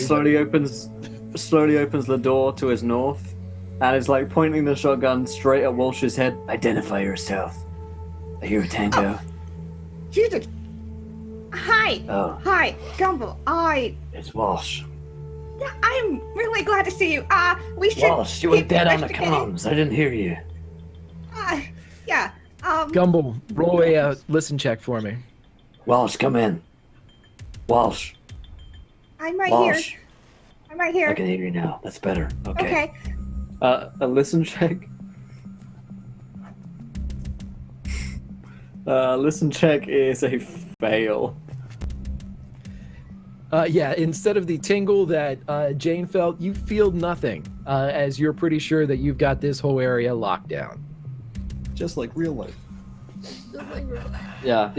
slowly opens the door to his north, and is like pointing the shotgun straight at Walsh's head. Identify yourself. I hear a tango. Jesus. Hi. Oh, Hi, Gumble. it's Walsh. I'm really glad to see you. We should. Walsh, you went keep dead on the investigating. comms. I didn't hear you. Yeah. Gumble, roll a listen check for me. Walsh, come in. Walsh. I'm right here. Walsh. I'm right I here. can hear you now. That's better. Okay. Okay. A listen check. Listen check is a fail. Instead of the tingle that Jane felt, you feel nothing, as you're pretty sure that you've got this whole area locked down. Just like real life. Yeah.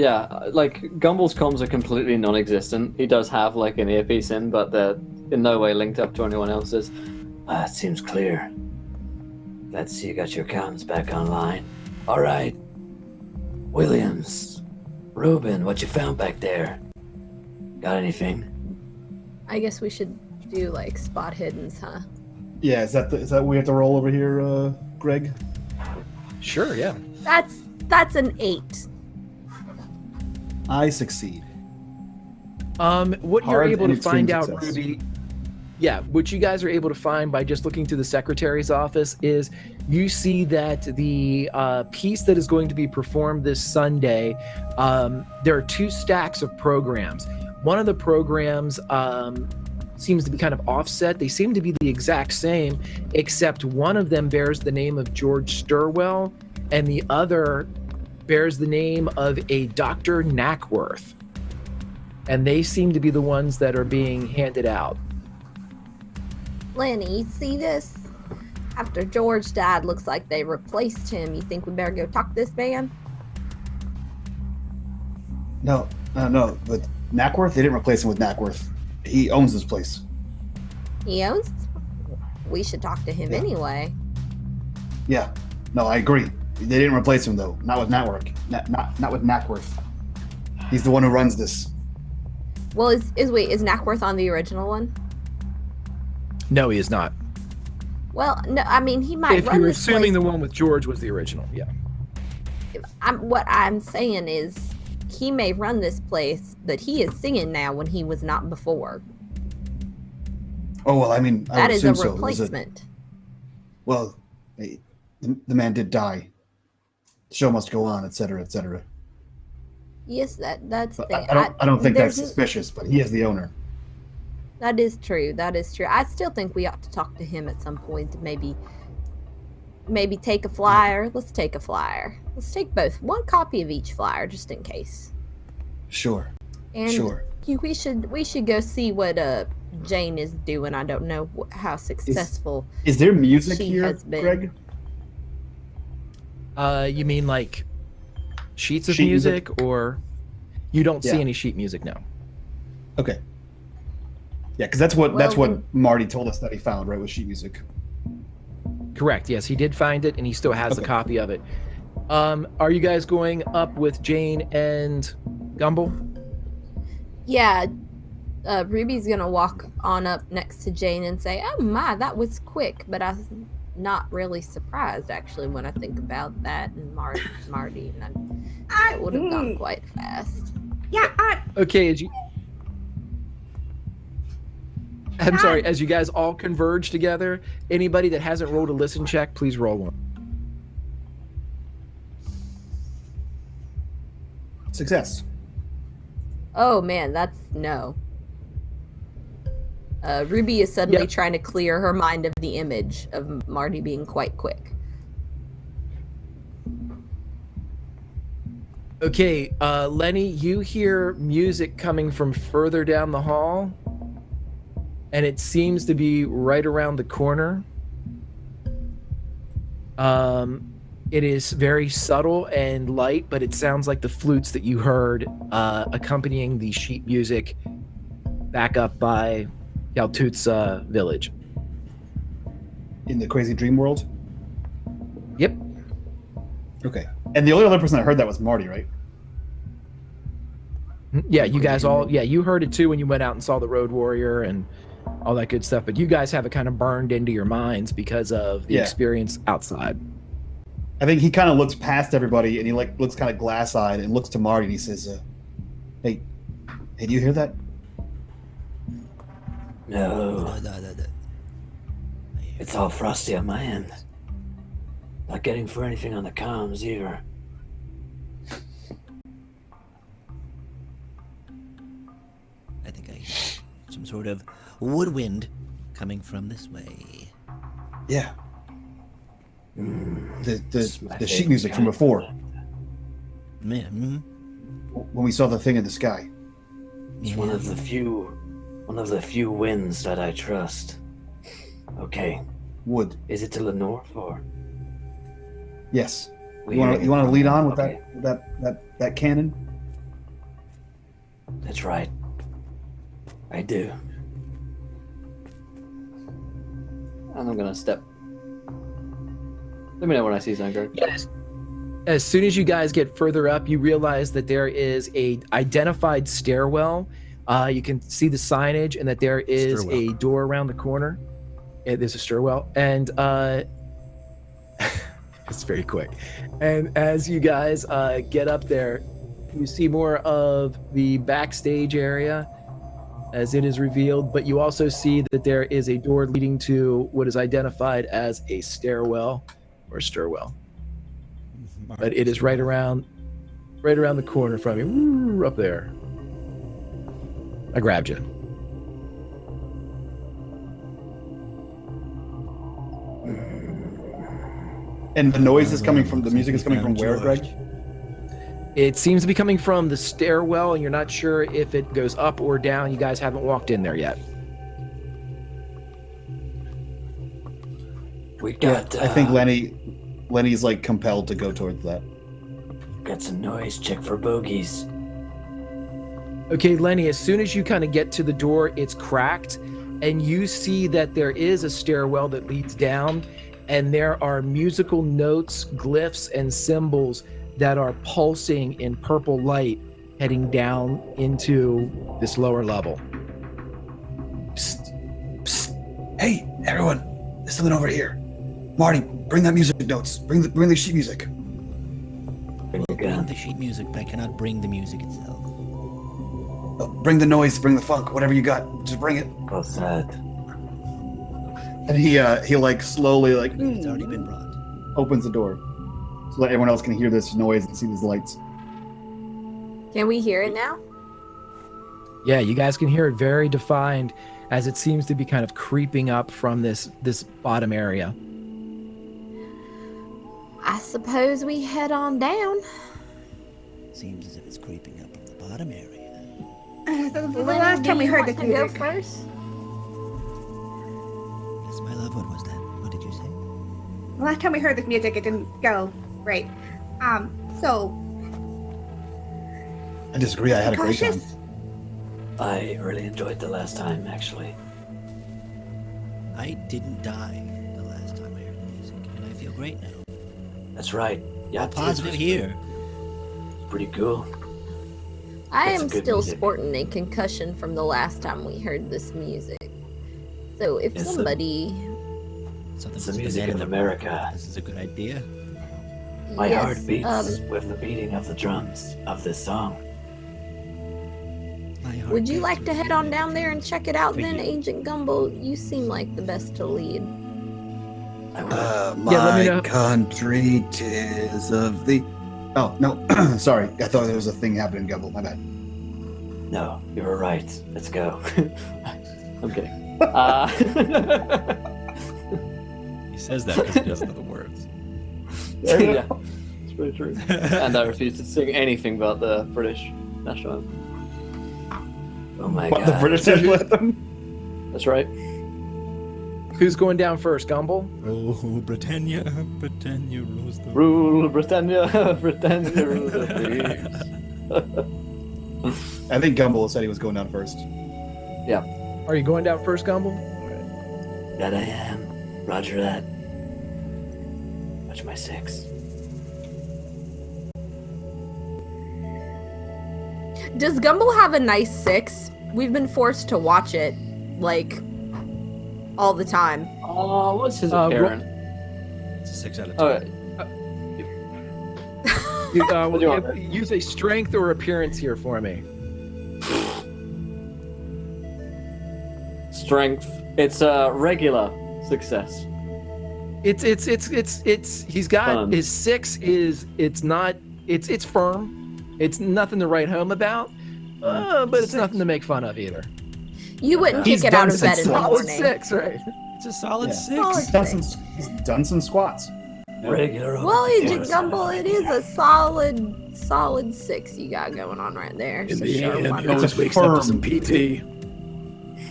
Like Gumble's comms are completely non-existent. He does have like an earpiece in, but they're in no way linked up to anyone else's. It seems clear. Let's see, you got your comms back online. All right. Williams, Ruben, what you found back there? Got anything? I guess we should do like spot hiddens, huh? Yeah, is that what we have to roll over here, Greg? Sure, yeah. That's an 8. I succeed. What you're Hard able and to find extreme out, success. Ruby, what you guys are able to find by just looking through the secretary's office is you see that the piece that is going to be performed this Sunday, there are 2 stacks of programs. One of the programs seems to be kind of offset. They seem to be the exact same, except one of them bears the name of George Sturwell, and the other bears the name of a Dr. Knackworth. And they seem to be the ones that are being handed out. Lenny, you see this? After George died, looks like they replaced him. You think we better go talk to this man? No. But Knackworth, they didn't replace him with Knackworth. He owns this place. He owns it? We should talk to him Yeah. anyway. Yeah. No, I agree. They didn't replace him though. Not with Knackworth. Not with Knackworth. He's the one who runs this. Well, is Knackworth on the original one? No, he is not. Well, no, I mean he might If run you're this assuming place. the one with George was the original, yeah. What I'm saying is, he may run this place that he is singing now when he was not before. Oh well, I mean, I That would is a assume so. It was replacement. well, the man did die. The show must go on, etc., etc. Yes, that's the But thing. I don't think that's there's suspicious, but he is the owner. That is true. That is true. I still think we ought to talk to him at some point. Maybe take a flyer. Let's take a flyer. Let's take both. One copy of each flyer, just in case. Sure. And Sure. we should go see what Jane is doing. I don't know how successful. Is there music She here, has been. Greg? You mean like sheets of Sheet music, music? or you don't see Yeah. any sheet music now? Okay. Yeah, because that's what Well, Marty told us that he found, right, with sheet music. Correct. Yes, he did find it, and he still has a Okay. copy of it. Are you guys going up with Jane and Gumble? Yeah, Ruby's gonna walk on up next to Jane and say, "Oh my, that was quick," but I'm not really surprised actually when I think about that and Marty, and it would have gone quite fast. Yeah. Okay, I'm sorry, as you guys all converge together, anybody that hasn't rolled a listen check, please roll one. Success. Oh man, that's no. Ruby is suddenly Yep. trying to clear her mind of the image of Marty being quite quick. Okay, Lenny, you hear music coming from further down the hall, and it seems to be right around the corner. It is very subtle and light, but it sounds like the flutes that you heard accompanying the sheet music back up by Yaltut's village. In the crazy dream world? Yep. Okay. And the only other person that heard that was Marty, right? Yeah, you guys all, you heard it too when you went out and saw the Road Warrior and all that good stuff, but you guys have it kind of burned into your minds because of the experience outside. I think he kind of looks past everybody and he looks kind of glass-eyed and looks to Marty and he says, hey, do you hear that? No. It's all frosty on my end. Not getting for anything on the comms either. I think I hear some sort of woodwind coming from this way. Yeah. It's my The sheet favorite music from kind. before, Mm-hmm. when we saw the thing in the sky. It's one of the few winds that I trust. Okay, Wood. is it to the north or? Yes. We You want hear to it lead from- on with okay, that cannon? That's right. I do. And I'm gonna step. Let me know when I see something. Yes. As soon as you guys get further up, you realize that there is a identified stairwell. You can see the signage and that there is a door around the corner. Yeah, there's a stairwell. And it's very quick. And as you guys get up there, you see more of the backstage area as it is revealed, but you also see that there is a door leading to what is identified as a stairwell or stairwell. But it is right around the corner from you. Woo, up there. I grabbed you. And the noise is coming from, the music is coming from where, Greg? It seems to be coming from the stairwell, and you're not sure if it goes up or down. You guys haven't walked in there yet. We got. I think Lenny's like compelled to go towards that. Got some noise. Check for bogeys. Okay, Lenny, as soon as you kind of get to the door, it's cracked, and you see that there is a stairwell that leads down, and there are musical notes, glyphs, and symbols that are pulsing in purple light heading down into this lower level. Psst. Psst. Hey, everyone. There's something over here. Marty, bring that music notes. Bring the sheet music. Bring the Bring gun. the sheet music, but I cannot bring the music itself. Bring the noise, bring the funk, whatever you got. Just bring it. What's that? And he like slowly like It's already been brought. opens the door so that everyone else can hear this noise and see these lights. Can we hear it now? Yeah, you guys can hear it very defined as it seems to be kind of creeping up from this bottom area. I suppose we head on down. Seems as if it's creeping up from the bottom area. The Lenny, last do time we you heard want this to go music. first? Yes, my love, what was that? What did you say? The last time we heard this music, it didn't go right. So I disagree. I had a great time. cautious. I really enjoyed the last time, actually. I didn't die the last time I heard the music, and I feel great now. That's right. Yeah, Positive here. Pretty cool. I It's am a good still music. sporting a concussion from the last time we heard this music. So if It's the- somebody, Something It's the must be music said of the America. world. This is a good idea. My yes, heart beats with the beating of the drums of this song. My heart would you beats like with to the head beating on of the down there and drums. check it out For then, you. Agent Gumble? You seem like the best to lead. I will. Yeah, let me My know. country, 'tis of the. Oh no, sorry. I thought there was a thing happening, Gumble. My bad. No, you were right. Let's go. I'm kidding. He says that because he doesn't know the words. Yeah, it's pretty true. And I refuse to sing anything about the British national anthem. Oh my What, the god. British national anthem? That's right. Who's going down first, Gumble? Oh, Britannia, Britannia rules the Rule Britannia, Britannia rule the seas. I think Gumble said he was going down first. Are you going down first, Gumble? That I am. Roger that. Watch my 6. Does Gumble have a nice 6? We've been forced to watch it, like, all the time. Oh, what's his Ro- appearance? It's a 6 out of 10. Oh, What do you want? use a strength or appearance here for me. strength. It's a regular success. It's he's got Fun. his 6 is it's firm. It's nothing to write home about. But it's nothing to make fun of either. You wouldn't He's kick it out done of bed in the since Solid morning. 6, right? It's a solid Yeah. 6. He's done some squats. Regular. Well, old Agent Taylor Gumble, it is a solid 6 you got going on right there. In So the sure, AM, why he not? always wakes up to some PT.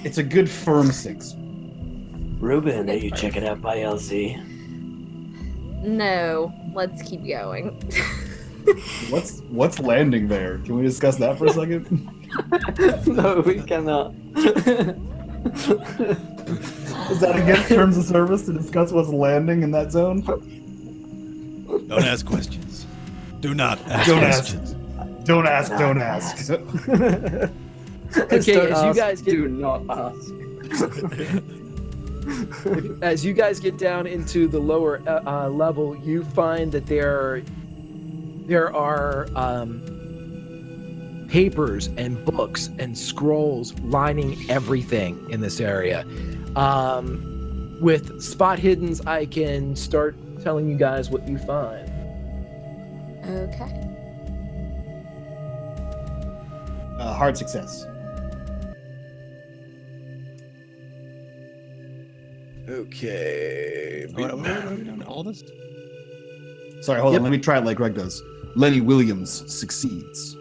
It's a good firm 6. Ruben, are you checking out by LC? No, let's keep going. What's landing there? Can we discuss that for a second? No, we cannot. Is that against terms of service to discuss what's landing in that zone? Don't ask questions. Do not ask Don't ask. questions. Don't ask. Don't ask. Okay, Don't as you ask, guys get do not ask. as you guys get down into the lower level, you find that there are papers and books and scrolls lining everything in this area. With spot hiddens, I can start telling you guys what you find. Okay. Hard success. Okay. What are we doing? All this? Sorry, hold Yep. on. Let me try it like Greg does. Lenny Williams succeeds.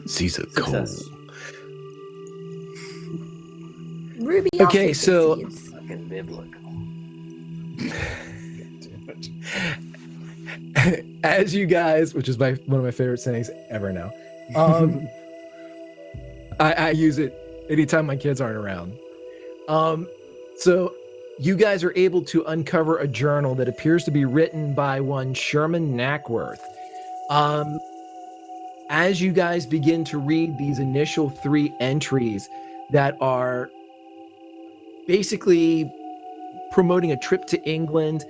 Caesar Success. Ruby Okay, also so- succeeds. Fucking biblical. As you guys, which is one of my favorite sayings ever now, I use it anytime my kids aren't around. So you guys are able to uncover a journal that appears to be written by one Sherman Knackworth. As you guys begin to read these initial 3 entries that are basically promoting a trip to England,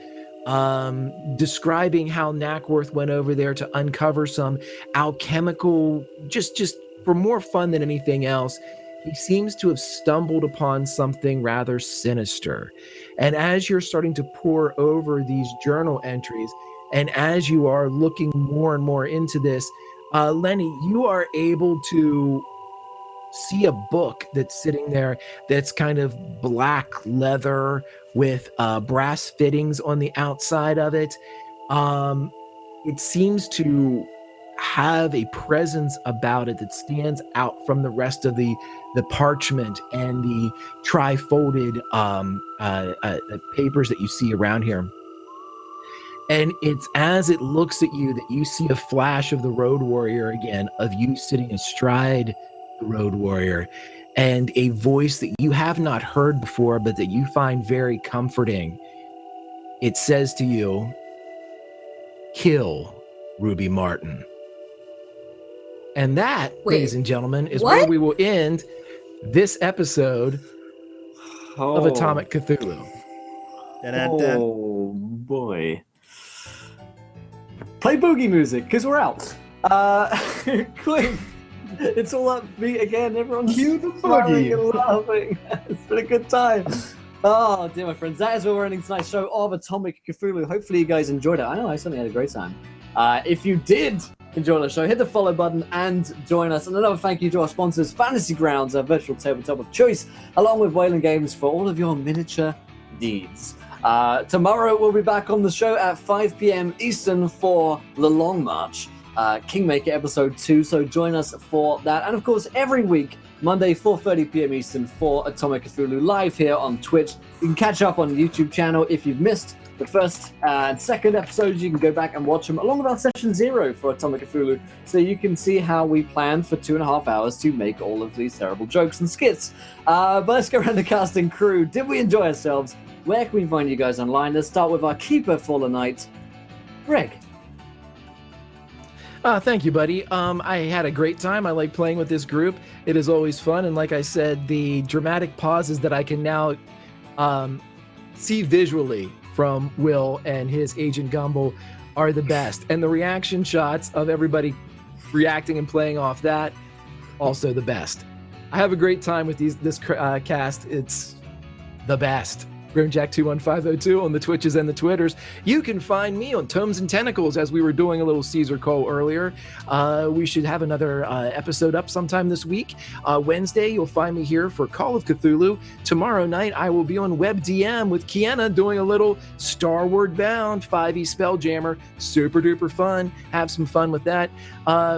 describing how Knackworth went over there to uncover some alchemical, just for more fun than anything else, he seems to have stumbled upon something rather sinister. And as you're starting to pore over these journal entries, and as you are looking more and more into this, Lenny, you are able to see a book that's sitting there that's kind of black leather with brass fittings on the outside of it. It seems to have a presence about it that stands out from the rest of the parchment and the tri-folded papers that you see around here. And it's as it looks at you that you see a flash of the Road Warrior again, of you sitting astride the Road Warrior, and a voice that you have not heard before, but that you find very comforting. It says to you, "Kill Ruby Martin." And that, Wait, ladies and gentlemen, is where what? we will end this episode of Atomic Cthulhu. Da-da-da. Oh boy. Play boogie music, because we're out. Quick. It's all up me again. Everyone's Cue the smiling boogie. and laughing. It's been a good time. Oh, dear, my friends. That is where we're ending tonight's show of Atomic Cthulhu. Hopefully you guys enjoyed it. I know I certainly had a great time. If you did enjoy the show, hit the follow button and join us. And another thank you to our sponsors, Fantasy Grounds, our virtual tabletop of choice, along with Wayland Games for all of your miniature needs. Tomorrow we'll be back on the show at 5 p.m. Eastern for The Long March, Kingmaker Episode 2, so join us for that. And of course, every week, Monday, 4:30 p.m. Eastern for Atomic Cthulhu live here on Twitch. You can catch up on the YouTube channel if you've missed the first and second episodes. You can go back and watch them along with our Session 0 for Atomic Cthulhu, so you can see how we plan for 2.5 hours to make all of these terrible jokes and skits. But let's go around the cast and crew. Did we enjoy ourselves? Where can we find you guys online? Let's start with our keeper for the night, Greg. Thank you, buddy. I had a great time. I like playing with this group. It is always fun. And like I said, the dramatic pauses that I can now see visually from Will and his Agent Gumbel are the best. And the reaction shots of everybody reacting and playing off that, also the best. I have a great time with this cast. It's the best. Grimjack21502 on the Twitches and the Twitters. You can find me on Tomes and Tentacles, as we were doing a little Caesar Cole earlier. We should have another episode up sometime this week. Wednesday, you'll find me here for Call of Cthulhu. Tomorrow night, I will be on WebDM with Kiana doing a little Starward Bound 5e Spelljammer. Super duper fun. Have some fun with that.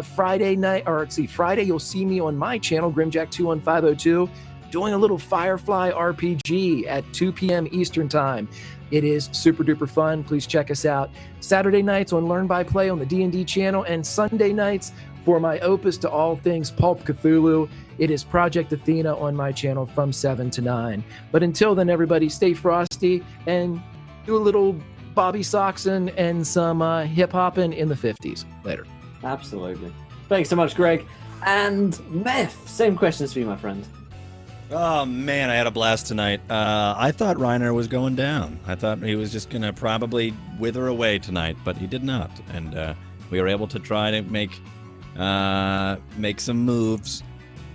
Friday, you'll see me on my channel, Grimjack21502. doing a little Firefly RPG at 2 p.m. Eastern Time. It is super duper fun. Please check us out. Saturday nights on Learn by Play on the D&D channel, and Sunday nights for my opus to all things Pulp Cthulhu. It is Project Athena on my channel from 7 to 9. But until then, everybody, stay frosty and do a little Bobby Soxon and some hip-hopping in the 50s. Later. Absolutely. Thanks so much, Greg. And Meth, same questions for you, my friend. Oh man, I had a blast tonight. I thought Reiner was going down. I thought he was just gonna probably wither away tonight, but he did not. And we were able to try to make some moves,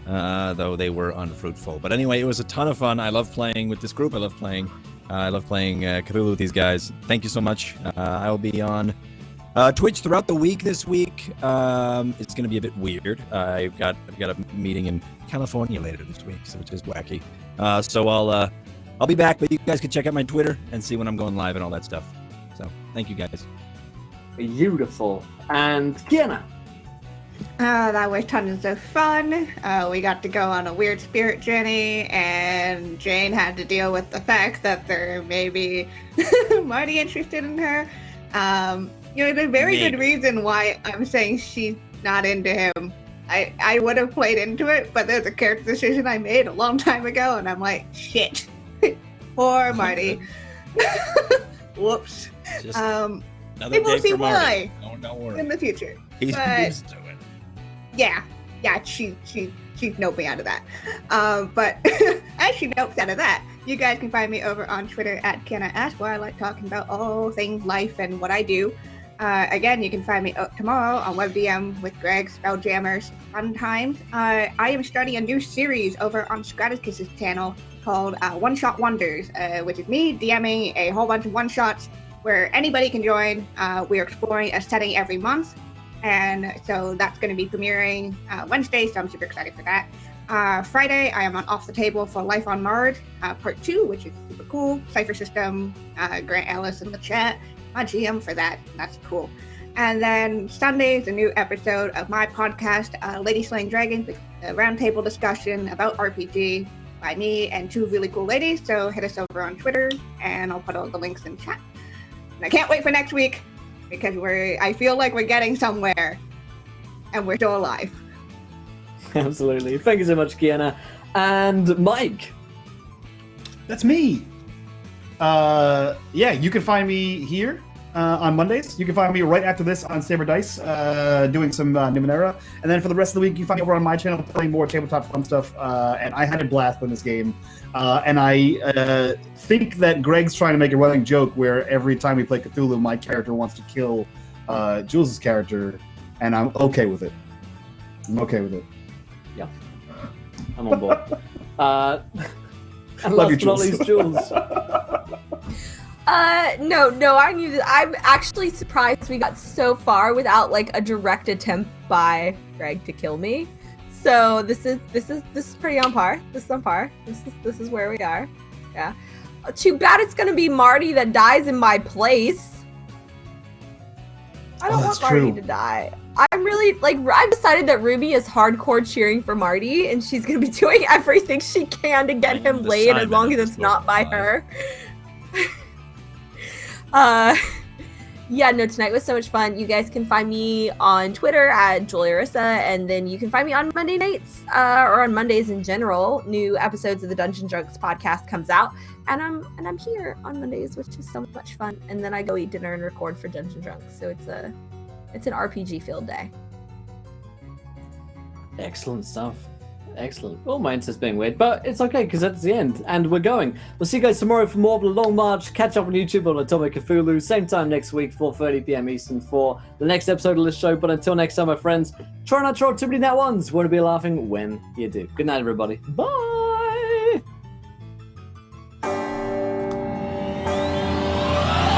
though they were unfruitful. But anyway, it was a ton of fun. I love playing with this group. I love playing Cthulhu with these guys. Thank you so much. I will be on Twitch throughout the week this week. It's going to be a bit weird. I've got a meeting in California later this week, so which is wacky. So I'll be back, but you guys can check out my Twitter and see when I'm going live and all that stuff. So thank you guys. Beautiful. And Kiana. That was tons of fun. We got to go on a weird spirit journey, and Jane had to deal with the fact that there may be Marty interested in her. There's a very good reason why I'm saying she's not into him. I would have played into it, but there's a character decision I made a long time ago, and I'm like, shit. Poor Marty. Whoops. Just And another we'll day see for Marty. why Don't worry. in the future. He's but- used to it. Yeah, she's noped me out of that. But as she nopes out of that, you guys can find me over on Twitter at KennaAsk, where I like talking about all things life and what I do. Again, you can find me tomorrow on WebDM with Greg, Spelljammers, Fun Times. I am starting a new series over on Straticus's channel called One Shot Wonders, which is me DMing a whole bunch of one-shots where anybody can join. We're exploring a setting every month. And so that's going to be premiering Wednesday, so I'm super excited for that. Friday, I am on Off the Table for Life on Mars, Part 2, which is super cool. Cypher System, Grant Ellis in the chat, my GM for that. That's cool. And then Sunday is a new episode of my podcast, Lady Slaying Dragons, a roundtable discussion about RPG by me and two really cool ladies. So hit us over on Twitter, and I'll put all the links in chat. And I can't wait for next week, because I feel like we're getting somewhere, and we're still alive. Absolutely. Thank you so much, Kiana. And Mike. That's me. Yeah, you can find me here on Mondays. You can find me right after this on Saber Dice, doing some Numenera. And then for the rest of the week, you can find me over on my channel playing more tabletop fun stuff. And I had a blast in this game. And I think that Greg's trying to make a running joke where every time we play Cthulhu, my character wants to kill Jules' character, and I'm okay with it. I'm okay with it. Yeah, I'm on board. And Love last you, but not least, Jules. No, I knew that. I'm actually surprised we got so far without like a direct attempt by Greg to kill me. So this is pretty on par. This is on par. This is where we are. Yeah. Too bad it's gonna be Marty that dies in my place. I don't want Marty to die. I'm really like I've decided that Ruby is hardcore cheering for Marty, and she's gonna be doing everything she can to get him laid as long as it's not by her. Yeah, no, tonight was so much fun. You guys can find me on Twitter at JulieArissa, and then you can find me on Monday nights, or on Mondays in general. New episodes of the Dungeon Drunks podcast comes out, and I'm here on Mondays, which is so much fun. And then I go eat dinner and record for Dungeon Drunks, so it's an RPG filled day. Excellent stuff. Excellent. Well, my internet's being weird, but it's okay because that's the end, and we're going. We'll see you guys tomorrow for more of the Long March. Catch up on YouTube on Atomic Cthulhu. Same time next week, 4:30 p.m. Eastern for the next episode of this show. But until next time, my friends, try not to roll too many nat ones. Want to be laughing when you do. Good night, everybody. Bye.